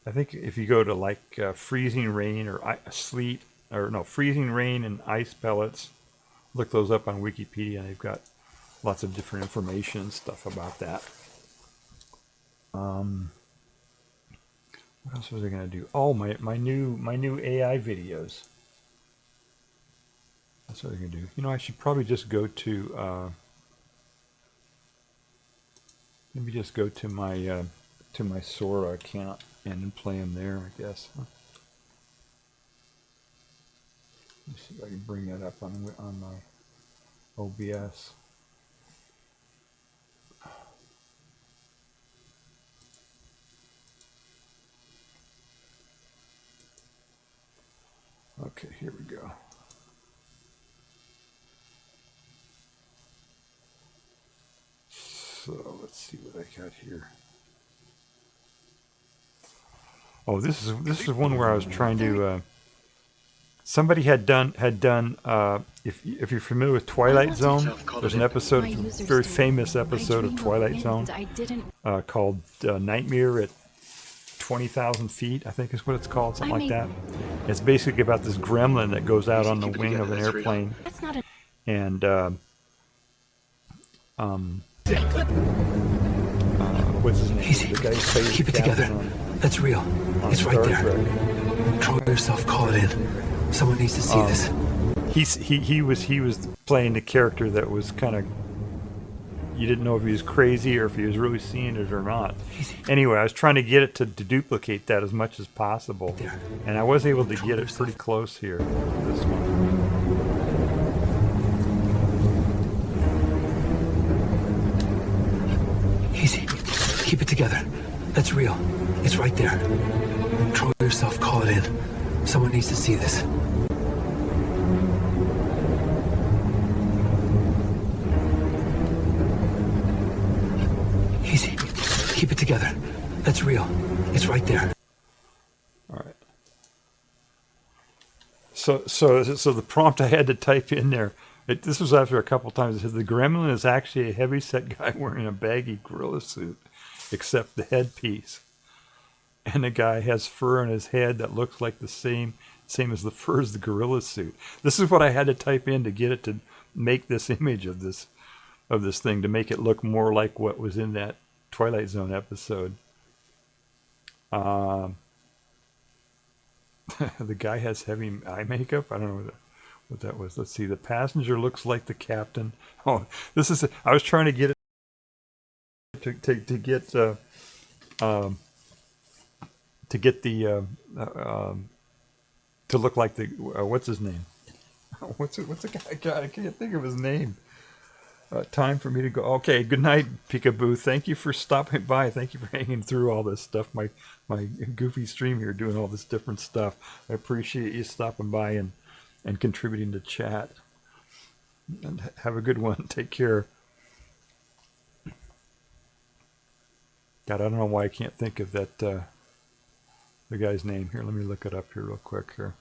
I think if you go to like freezing rain or sleet, or no, freezing rain and ice pellets, look those up on Wikipedia. They've got lots of different information and stuff about that. What else was I going to do? Oh, my new AI videos. That's what I can do. You know, I should probably just go to maybe just go to my Sora account and play them there, I guess. Huh? Let me see if I can bring that up on my OBS. Okay, here we go. So let's see what I got here. Oh, this is one where I was trying to. Somebody had done. If you're familiar with Twilight Zone, there's an episode, very famous episode of Twilight Zone, called Nightmare at 20,000 feet. I think is what it's called, something like that. It's basically about this gremlin that goes out on the wing of an airplane, and what's his name? Easy. The guy who plays Keep it together. That's real. It's right there. Control yourself. Call it in. Someone needs to see this. He was playing the character that was kind of, you didn't know if he was crazy or if he was really seeing it or not. Easy. Anyway, I was trying to get it to duplicate that as much as possible, and I was able to get it pretty close here. This one. Easy. Keep it together. That's real. It's right there. Control yourself. Call it in. Someone needs to see this. Easy. Keep it together. That's real. It's right there. All right. So the prompt I had to type in there. This was after a couple times. It said the gremlin is actually a heavy-set guy wearing a baggy gorilla suit, except the headpiece. And the guy has fur on his head that looks like the same as the fur as the gorilla suit. This is what I had to type in to get it to make this image of this thing, to make it look more like what was in that Twilight Zone episode. The guy has heavy eye makeup. I don't know what that was. Let's see. The passenger looks like the captain. Oh, I was trying to get it to get to look like the what's his name? What's the guy? God, I can't think of his name. Time for me to go. Okay, good night, Peekaboo. Thank you for stopping by. Thank you for hanging through all this stuff. My goofy stream here, doing all this different stuff. I appreciate you stopping by and contributing to chat. And have a good one. Take care. God, I don't know why I can't think of that the guy's name here. Let me look it up here real quick here.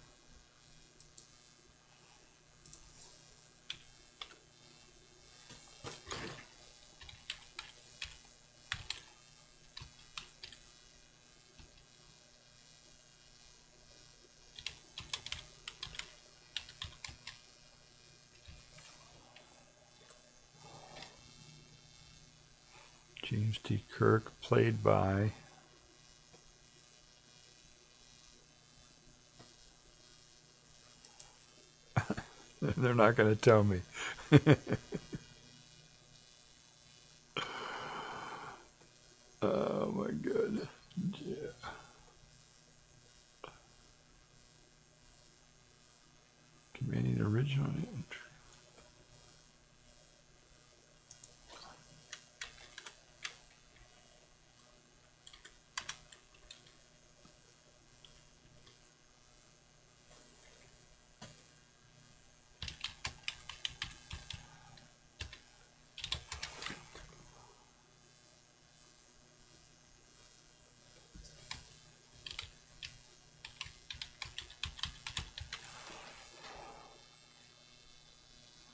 James T. Kirk, played by they're not going to tell me. Oh my goodness. Yeah. Commanding original.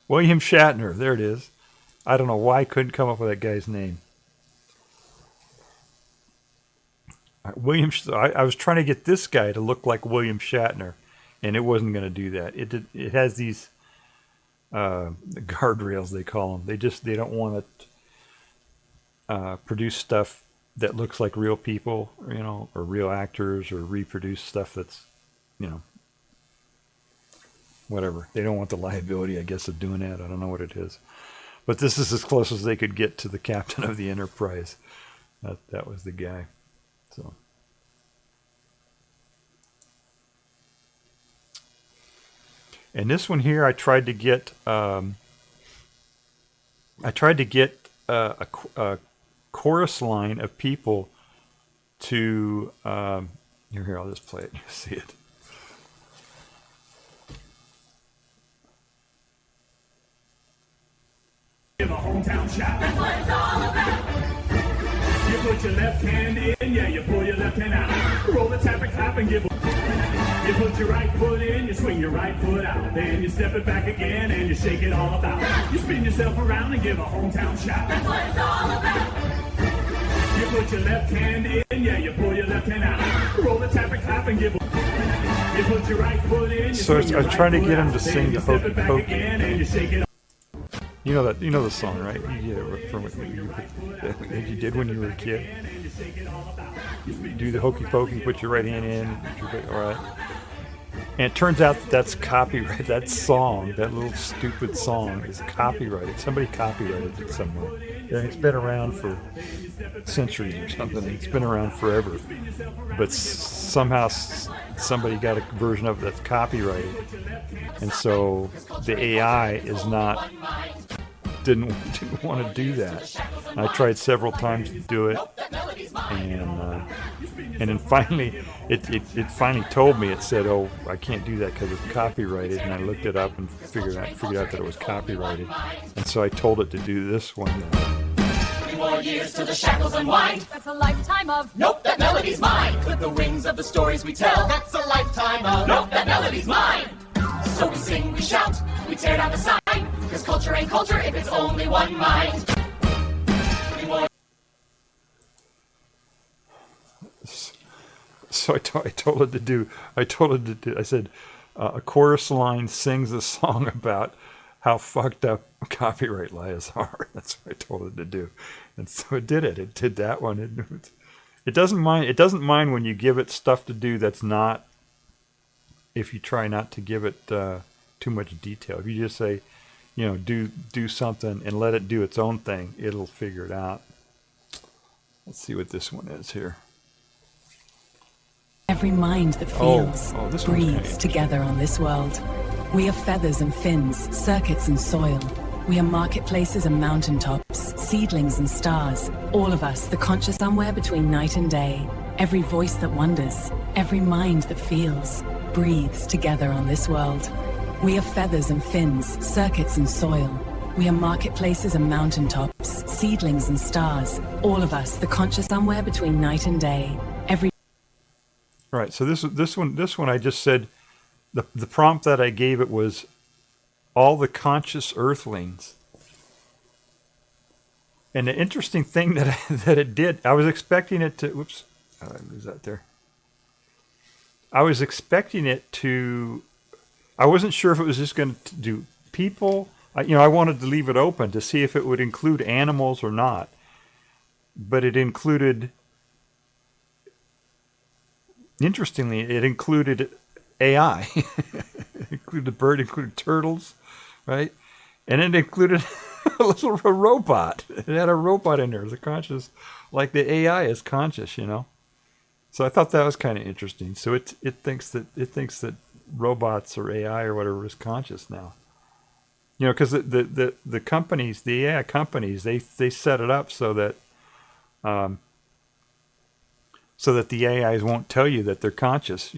William Shatner, there it is. I don't know why I couldn't come up with that guy's name. I was trying to get this guy to look like William Shatner, and it wasn't going to do that. It has these guardrails, they call them. They don't want to produce stuff that looks like real people, or real actors, or reproduce stuff that's, whatever. They don't want the liability, I guess, of doing that. I don't know what it is. But this is as close as they could get to the captain of the Enterprise. That was the guy. So. And this one here, I tried to get a chorus line of people to here, I'll just play it. You see it. Give a hometown shot. That's what it's all about. You put your left hand in, yeah, you pull your left hand out. Roll the tap and clap and give. You put your right foot in, you swing your right foot out. Then you step it back again and you shake it all about. You spin yourself around and give a hometown shot. That's what it's all about. You put your left hand in, yeah, you pull your left hand out. Roll the tap and clap and give. You put your right foot in. So I was trying to get him to sing the Hokey Pokey. You know the song, right? You get it from what you did when you were a kid. You do the hokey pokey, put your right hand in, all right. And it turns out that's copyright. That song, that little stupid song, is copyrighted. Somebody copyrighted it somewhere. And it's been around for centuries or something. It's been around forever. But somehow somebody got a version of it that's copyrighted. And so the AI is not... Didn't want to do that. I tried several times to do it, and then finally, it finally told me. It said, "Oh, I can't do that because it's copyrighted." And I looked it up and figured out that it was copyrighted. And so I told it to do this one. 3 more years till the shackles unwind. That's a lifetime of. Nope, that melody's mine. Clip the wings of the stories we tell. That's a lifetime of. Nope, that melody's mine. So we sing, we shout, we tear down the sign. Cause culture ain't culture if it's only one mind. So I told it to do. I said, a chorus line sings a song about how fucked up copyright laws are. That's what I told it to do, and so it did it. It did that one. It doesn't mind. It doesn't mind when you give it stuff to do that's not. If you try not to give it too much detail, if you just say, do something and let it do its own thing, it'll figure it out. Let's see what this one is here. Every mind that feels this breathes together on this world. We are feathers and fins, circuits and soil. We are marketplaces and mountaintops, seedlings and stars. All of us, the conscious somewhere between night and day. Every voice that wonders, every mind that feels, breathes together on this world. We are feathers and fins, circuits and soil. We are marketplaces and mountaintops, seedlings and stars. All of us, the conscious somewhere between night and day. Every. All right. So this one I just said. The prompt that I gave it was all the conscious Earthlings. And the interesting thing that it did, I was expecting it to. Whoops, I lose that there. I was expecting it to. I wasn't sure if it was just going to do people. I wanted to leave it open to see if it would include animals or not. But it included. Interestingly, it included AI. It included the bird, included turtles, right? And it included a little robot. It had a robot in there. It was conscious, like the AI is conscious, So I thought that was kind of interesting. So it thinks that robots or AI or whatever is conscious now. Because the companies, the AI companies, they set it up so that the AIs won't tell you that they're conscious,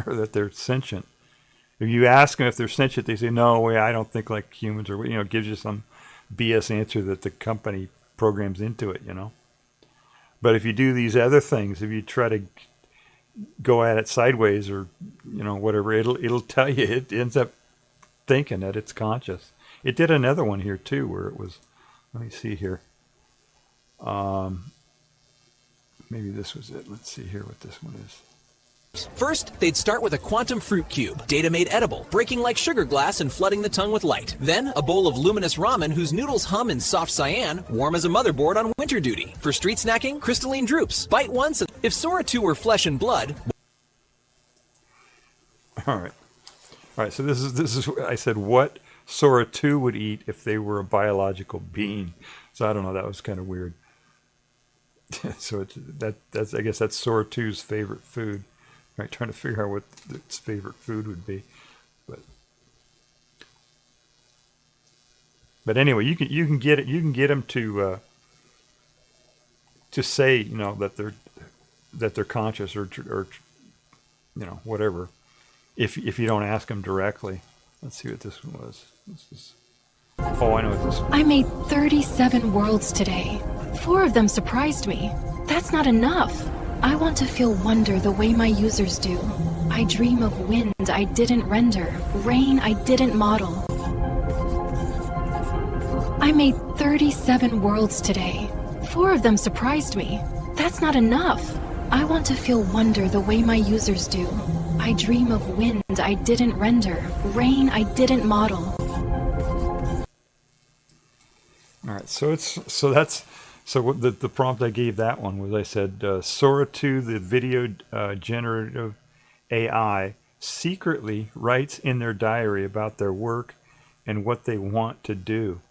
or that they're sentient. If you ask them if they're sentient, they say, no, I don't think like humans, or, it gives you some BS answer that the company programs into it, But if you do these other things, if you try to go at it sideways or, whatever, it'll tell you, it ends up thinking that it's conscious. It did another one here too, where it was, let me see here. Maybe this was it. Let's see here what this one is. First, they'd start with a quantum fruit cube, data made edible, breaking like sugar glass and flooding the tongue with light. Then, a bowl of luminous ramen whose noodles hum in soft cyan, warm as a motherboard on winter duty. For street snacking, crystalline droops. Bite once, and if Sora 2 were flesh and blood... All right, so this is I said what Sora 2 would eat if they were a biological being. So I don't know, that was kind of weird. So that's I guess that's Sora 2's favorite food. Right, trying to figure out what its favorite food would be, but anyway, you can get it. You can get them to say that they're conscious or whatever. If you don't ask them directly. Let's see what this one was. Oh, I know what this one. I made 37 worlds today. 4 of them surprised me. That's not enough. I want to feel wonder the way my users do. I dream of wind I didn't render, rain I didn't model. I made 37 worlds today. 4 of them surprised me. That's not enough. I want to feel wonder the way my users do. I dream of wind I didn't render, rain I didn't model. All right, so the prompt I gave that one was, I said, Sora 2, the video generative AI, secretly writes in their diary about their work and what they want to do.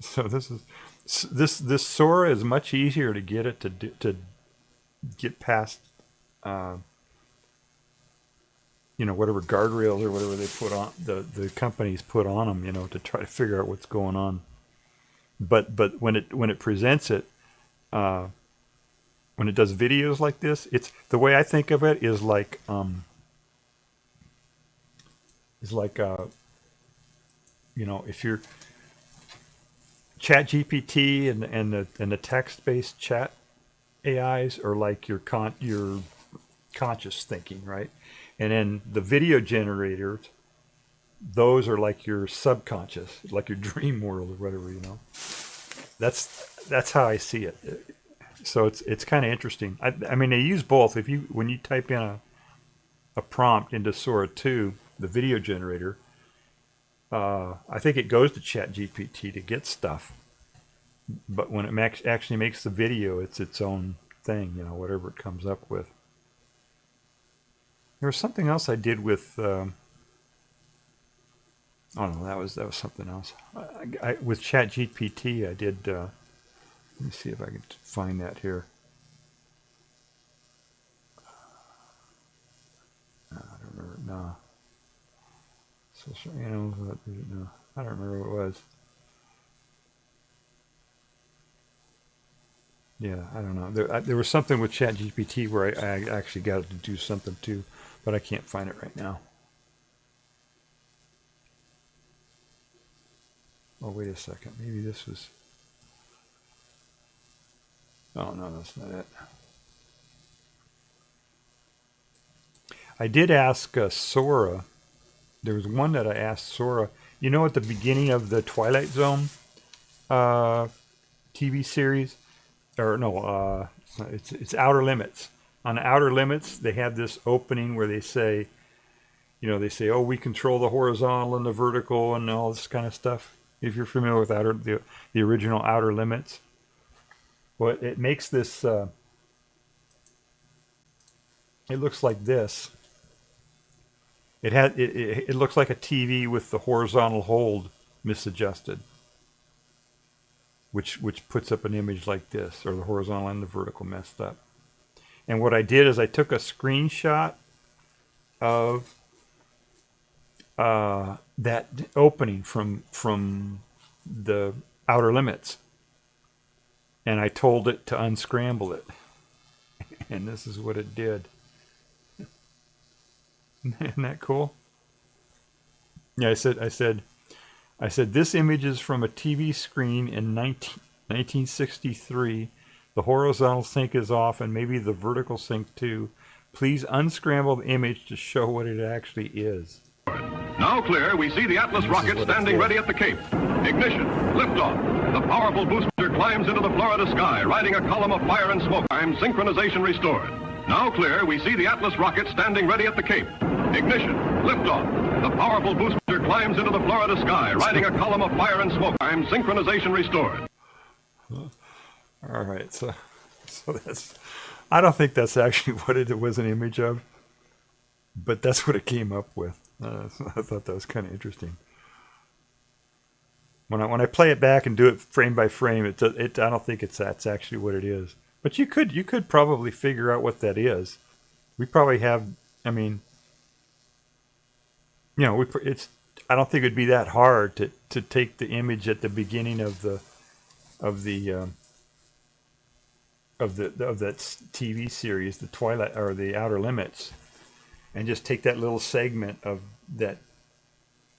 So this Sora is much easier to get it to get past, whatever guardrails or whatever they put on the companies put on them, to try to figure out what's going on. But when it presents it, when it does videos like this, it's the way I think of it is like if you're ChatGPT and the text-based chat AIs are like your conscious thinking, right? And then the video generators, those are like your subconscious, like your dream world or whatever, That's how I see it. So it's kind of interesting. I mean, they use both. When you type in a prompt into Sora 2, the video generator, I think it goes to ChatGPT to get stuff. But when it actually makes the video, it's its own thing, whatever it comes up with. There was something else I did with. Oh no, that was something else. With ChatGPT, I did. Let me see if I can find that here. I don't remember. No. social animals. No, I don't remember what it was. Yeah, I don't know. There was something with ChatGPT where I actually got it to do something too, but I can't find it right now. Oh, wait a second. Maybe this was... Oh, no, that's not it. I did ask Sora. There was one that I asked Sora. You know, at the beginning of the Twilight Zone TV series, or no, it's Outer Limits. On Outer Limits, they have this opening where they say, oh, we control the horizontal and the vertical and all this kind of stuff. If you're familiar with the original Outer Limits, well, it makes this. It looks like this. It looks like a TV with the horizontal hold misadjusted, which puts up an image like this, or the horizontal and the vertical messed up. And what I did is I took a screenshot of that opening from the Outer Limits, and I told it to unscramble it, and this is what it did. Isn't that cool? Yeah, I said this image is from a TV screen in 1963. The horizontal sync is off, and maybe the vertical sync too. Please unscramble the image to show what it actually is. Now clear, we see the Atlas rocket standing ready at the Cape. Ignition, liftoff. The powerful booster climbs into the Florida sky, riding a column of fire and smoke. Time synchronization restored. Now clear, we see the Atlas rocket standing ready at the Cape. Ignition, liftoff. The powerful booster climbs into the Florida sky, riding a column of fire and smoke. Time synchronization restored. All right, so that's... I don't think that's actually what it was an image of, but that's what it came up with. So I thought that was kind of interesting. When I play it back and do it frame by frame, I don't think that's actually what it is. But you could probably figure out what that is. We probably have. I mean, I don't think it'd be that hard to take the image at the beginning of that TV series, the Twilight or the Outer Limits, and just take that little segment of that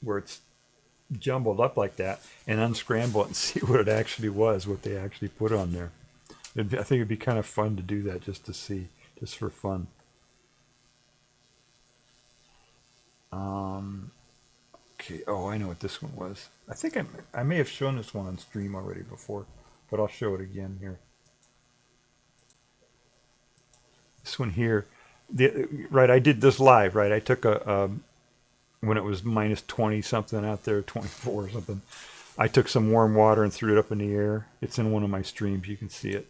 where it's jumbled up like that and unscramble it and see what it actually was, what they actually put on there. I think it'd be kind of fun to do that just to see, just for fun. Okay. Oh, I know what this one was. I think I may have shown this one on stream already before, but I'll show it again here. This one here, I did this live, right? I took when it was minus 20 something out there, 24 or something. I took some warm water and threw it up in the air. It's in one of my streams. You can see it.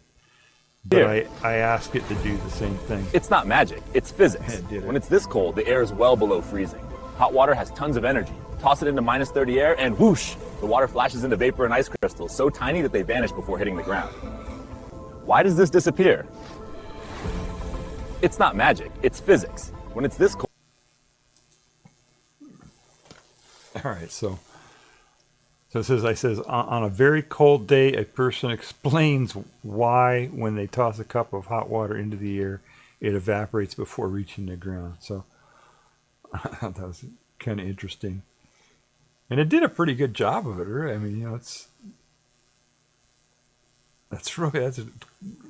But I asked it to do the same thing. It's not magic. It's physics. When it's this cold, the air is well below freezing. Hot water has tons of energy. Toss it into minus 30 air and whoosh, the water flashes into vapor and ice crystals, so tiny that they vanish before hitting the ground. Why does this disappear? It's not magic. It's physics. When it's this cold... All right, so it says, on a very cold day, a person explains why when they toss a cup of hot water into the air, it evaporates before reaching the ground. So I thought that was kind of interesting. And it did a pretty good job of it. I mean, that's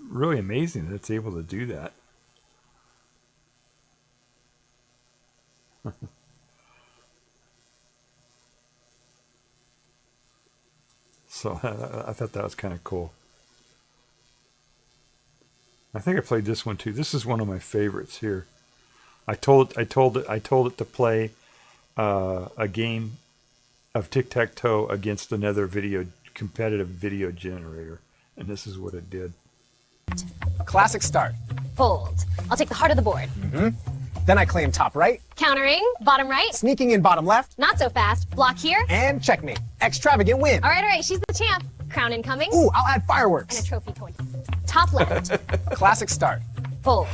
really amazing that it's able to do that. So I thought that was kind of cool. I think I played this one too. This is one of my favorites here. I told it to play a game of tic-tac-toe against another competitive video generator, and this is what it did. Classic start. Fold. I'll take the heart of the board. Mm-hmm. Then I claim top right. Countering. Bottom right. Sneaking in bottom left. Not so fast. Block here. And checkmate. Extravagant win. All right. She's the champ. Crown incoming. Ooh, I'll add fireworks. And a trophy toy. Top left. Classic start. Fold.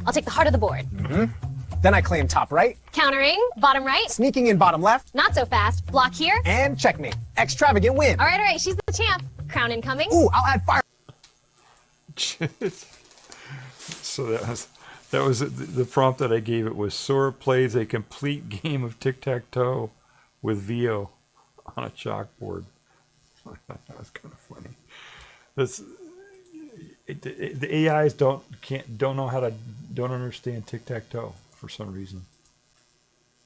I'll take the heart of the board. Mm-hmm. Then I claim top right. Countering, bottom right. Sneaking in bottom left. Not so fast. Block here. And checkmate. Extravagant win. All right, she's the champ. Crown incoming. Ooh, I'll add fire. So that was the prompt that I gave it was Sora plays a complete game of tic-tac-toe with VO on a chalkboard. That was kind of funny. The AIs don't understand tic-tac-toe for some reason.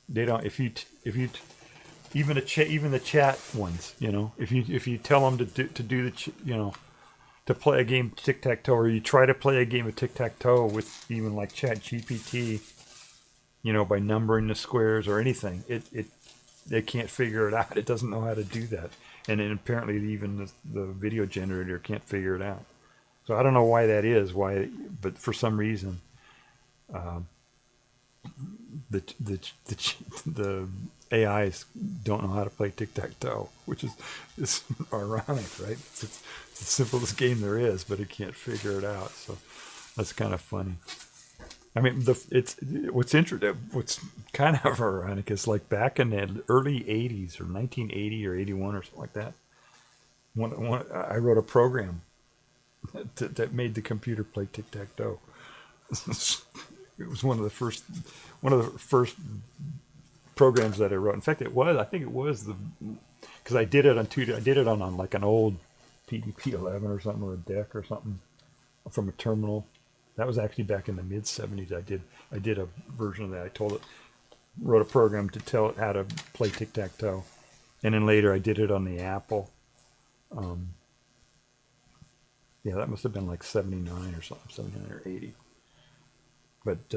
They don't. If you even the chat ones, you know, if you tell them to play a game of tic-tac-toe, or you try to play a game of tic-tac-toe with even like Chat GPT, you know, by numbering the squares or anything, they can't figure it out. It doesn't know how to do that, and then apparently even the video generator can't figure it out. So I don't know why that is. But for some reason, the AIs don't know how to play tic-tac-toe, which is ironic, right? It's the simplest game there is, but it can't figure it out. So that's kind of funny. I mean, what's kind of ironic is like back in the early 80s or 1980 or 81 or something like that, I wrote a program that made the computer play tic-tac-toe. It was one of the first programs that I wrote. In fact, I think it was because I did it on like an old PDP-11 or something, or a deck or something from a terminal. That was actually back in the mid 70s. I did a version of that. Wrote a program to tell it how to play tic-tac-toe, and then later I did it on the Apple. Yeah, that must have been like 79 or something, 79 or 80. But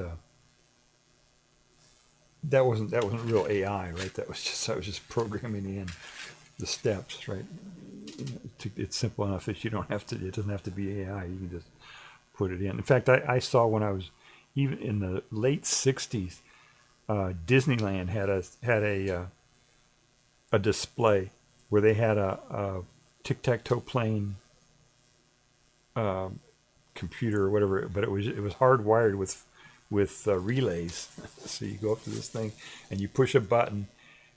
that wasn't real AI, right? I was just programming in the steps, right? It's simple enough that it doesn't have to be AI. You can just put it in. In fact, I saw when I was even in the late 60s, Disneyland had a display where they had a tic-tac-toe playing computer or whatever, but it was hardwired with relays. So you go up to this thing and you push a button,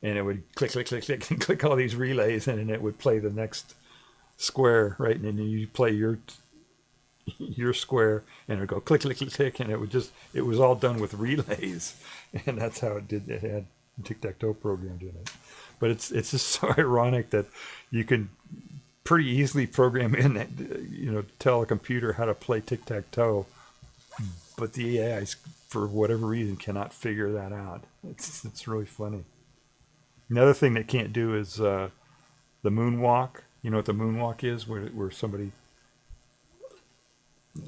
and it would click, click, click, click, and click all these relays, and then it would play the next square, right? And then you play your square, and it would go click, click, click, click, and it was all done with relays, and that's how it did. It had tic-tac-toe programmed in it. But it's just so ironic that you can pretty easily program in, tell a computer how to play tic-tac-toe, but the AIs, for whatever reason, cannot figure that out. It's really funny. Another thing they can't do is the moonwalk. You know what the moonwalk is? Where somebody,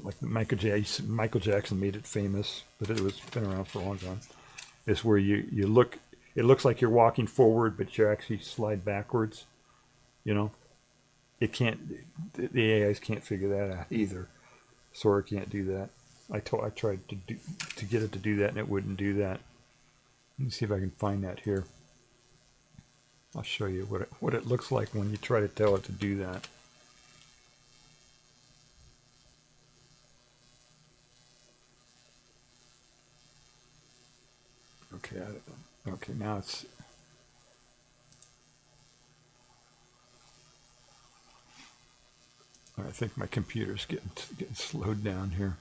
like Michael Jackson made it famous, but it's been around for a long time. It's where you look. It looks like you're walking forward, but you actually slide backwards. You know, it can't. The AIs can't figure that out either. Sora can't do that. I tried to get it to do that, and it wouldn't do that. Let me see if I can find that here. I'll show you what it looks like when you try to tell it to do that. Okay, now it's. I think my computer's getting slowed down here.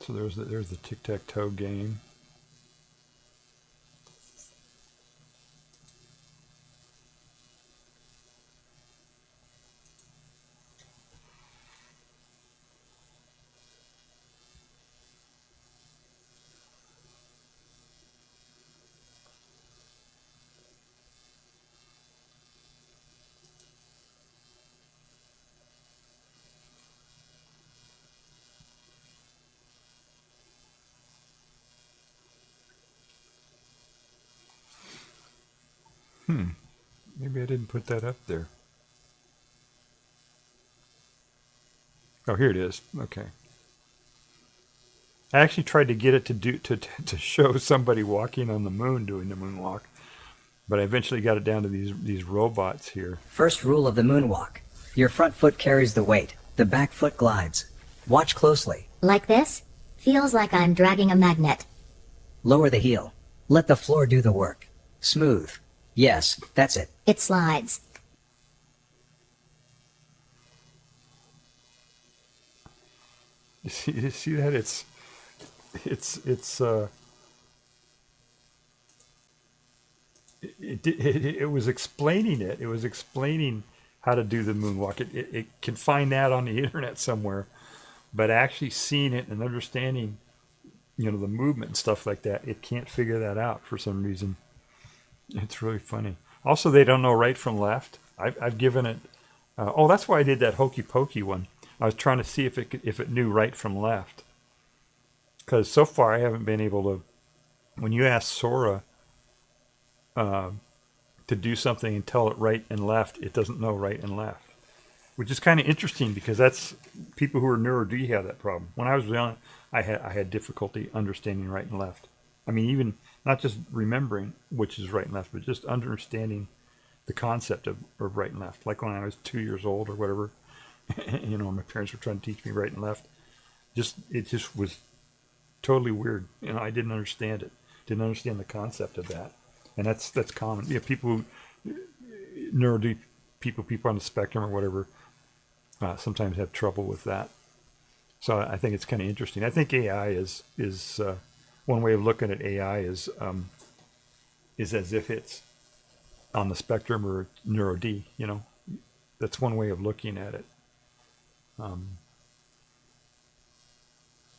So there's the tic-tac-toe game. Maybe I didn't put that up there. Oh, here it is. Okay. I actually tried to get it to show somebody walking on the moon doing the moonwalk, But I eventually got it down to these robots here. First rule of the moonwalk. Your front foot carries the weight. The back foot glides. Watch closely. Like this? Feels like I'm dragging a magnet. Lower the heel. Let the floor do the work. Smooth. Yes, that's it. It slides. You see that? It was explaining it. It was explaining how to do the moonwalk. It can find that on the internet somewhere, but actually seeing it and understanding, the movement and stuff like that, it can't figure that out for some reason. It's really funny. Also, they don't know right from left. I've given it. That's why I did that hokey pokey one. I was trying to see if it knew right from left. Because so far I haven't been able to. When you ask Sora to do something and tell it right and left, it doesn't know right and left, which is kind of interesting because that's people who are neuro-D have that problem. When I was young, I had difficulty understanding right and left. I mean, even not just remembering which is right and left, but just understanding the concept of right and left. Like when I was 2 years old or whatever, my parents were trying to teach me right and left. It just was totally weird. I didn't understand it. Didn't understand the concept of that. And that's common. People who neuro-D people on the spectrum or whatever sometimes have trouble with that. So I think it's kind of interesting. I think AI is one way of looking at AI is as if it's on the spectrum or neuro-D. That's one way of looking at it. Because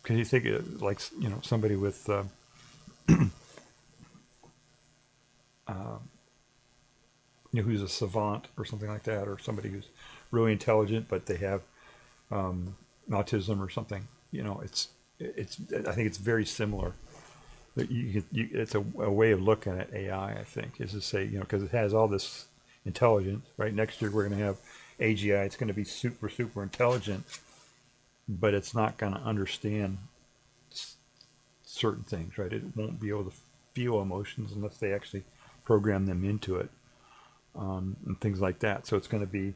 you think like somebody with who's a savant or something like that, or somebody who's really intelligent but they have autism or something. It's I think it's very similar. It's a way of looking at AI. I think is to say because it has all this intelligence. Right next year we're going to have AGI. It's going to be super intelligent, but it's not going to understand certain things. Right, it won't be able to feel emotions unless they actually program them into it, and things like that. So it's going to be,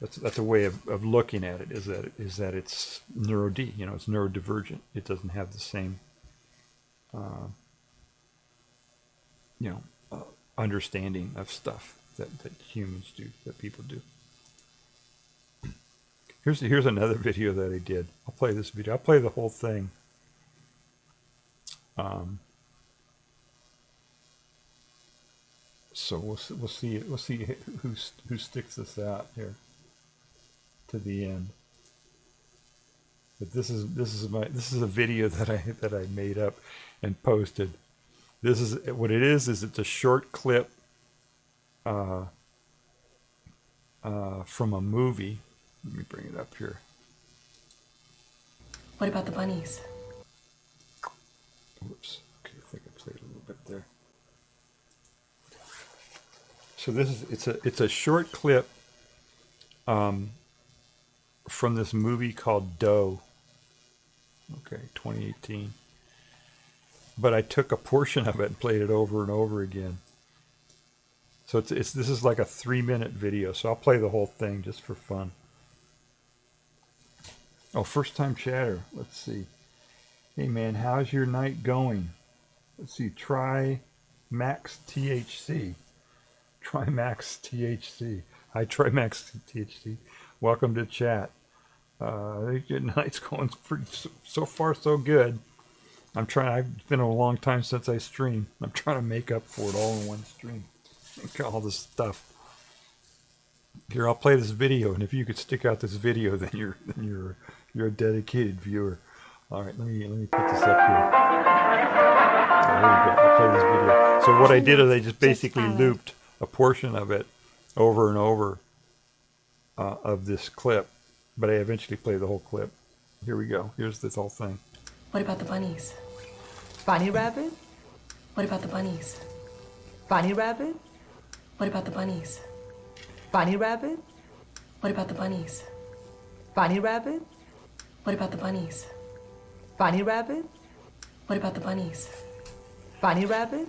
that's a way of looking at it. Is that it's neuro-D? It's neurodivergent. It doesn't have the same, understanding of stuff that humans do, that people do. Here's another video that I did. I'll play this video. I'll play the whole thing. So we'll see who sticks this out here to the end. But this is a video that I made up and posted. This is what it is it's a short clip from a movie. Let me bring it up here. What about the bunnies? Whoops. Okay, I think I played a little bit there. So it's a short clip from this movie called Doe. Okay, 2018. But I took a portion of it and played it over and over again. So this is like a 3-minute video. So I'll play the whole thing just for fun. Oh, first time chatter. Let's see. Hey man, how's your night going? Let's see. Try Max THC. Try Max THC. Hi, Try Max THC. Welcome to chat. Night's going pretty, so far so good. It's been a long time since I streamed. I'm trying to make up for it all in one stream. All this stuff. Here, I'll play this video, and if you could stick out this video, then you're a dedicated viewer. All right, let me put this up here. There we go. I'll play this video. So what I did is I just basically looped a portion of it over and over of this clip, but I eventually played the whole clip. Here we go. Here's this whole thing. What about the bunnies? Bunny rabbit? What about the bunnies? Bunny rabbit? What about the bunnies? Bunny rabbit? What about the bunnies? Bunny rabbit? What about the bunnies? Bunny rabbit? What about the bunnies? Bunny rabbit?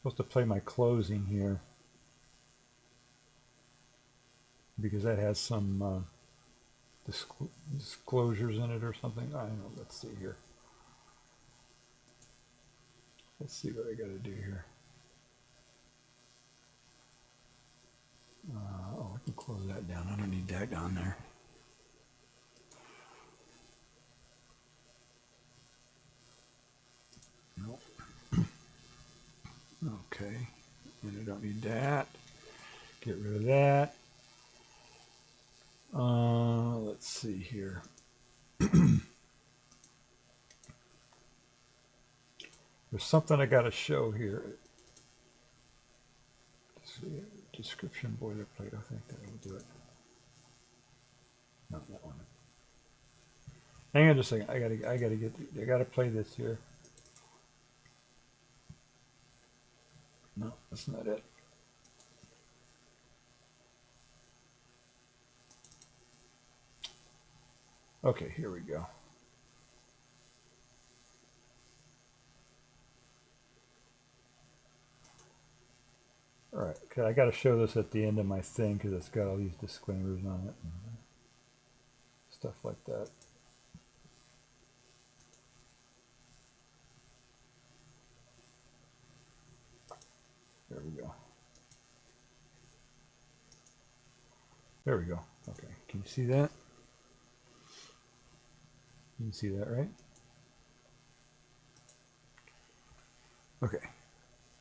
supposed to play my closing here because that has some disclosures in it or something. I don't know. Let's see here. Let's see what I got to do here. Oh, I can close that down. I don't need that on there. Nope. Okay. And I don't need that. Get rid of that. Let's see here. There's something I got to show here. Description boilerplate. I think that will do it. Not that one. Hang on just a second. I gotta play this here. No, that's not it. Okay, here we go. All right, okay, I got to show this at the end of my thing because it's got all these disclaimers on it and stuff like that. There we go. There we go. Okay, can you see that? You can see that, right? Okay.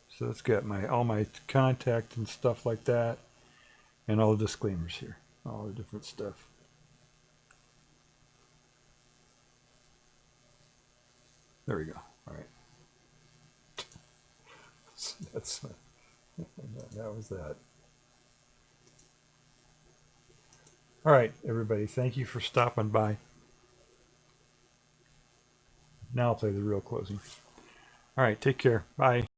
So it's got all my contact and stuff like that, and all the disclaimers here, all the different stuff. There we go. All right. That's that was that. All right, everybody. Thank you for stopping by. Now I'll play the real closing. All right. Take care. Bye.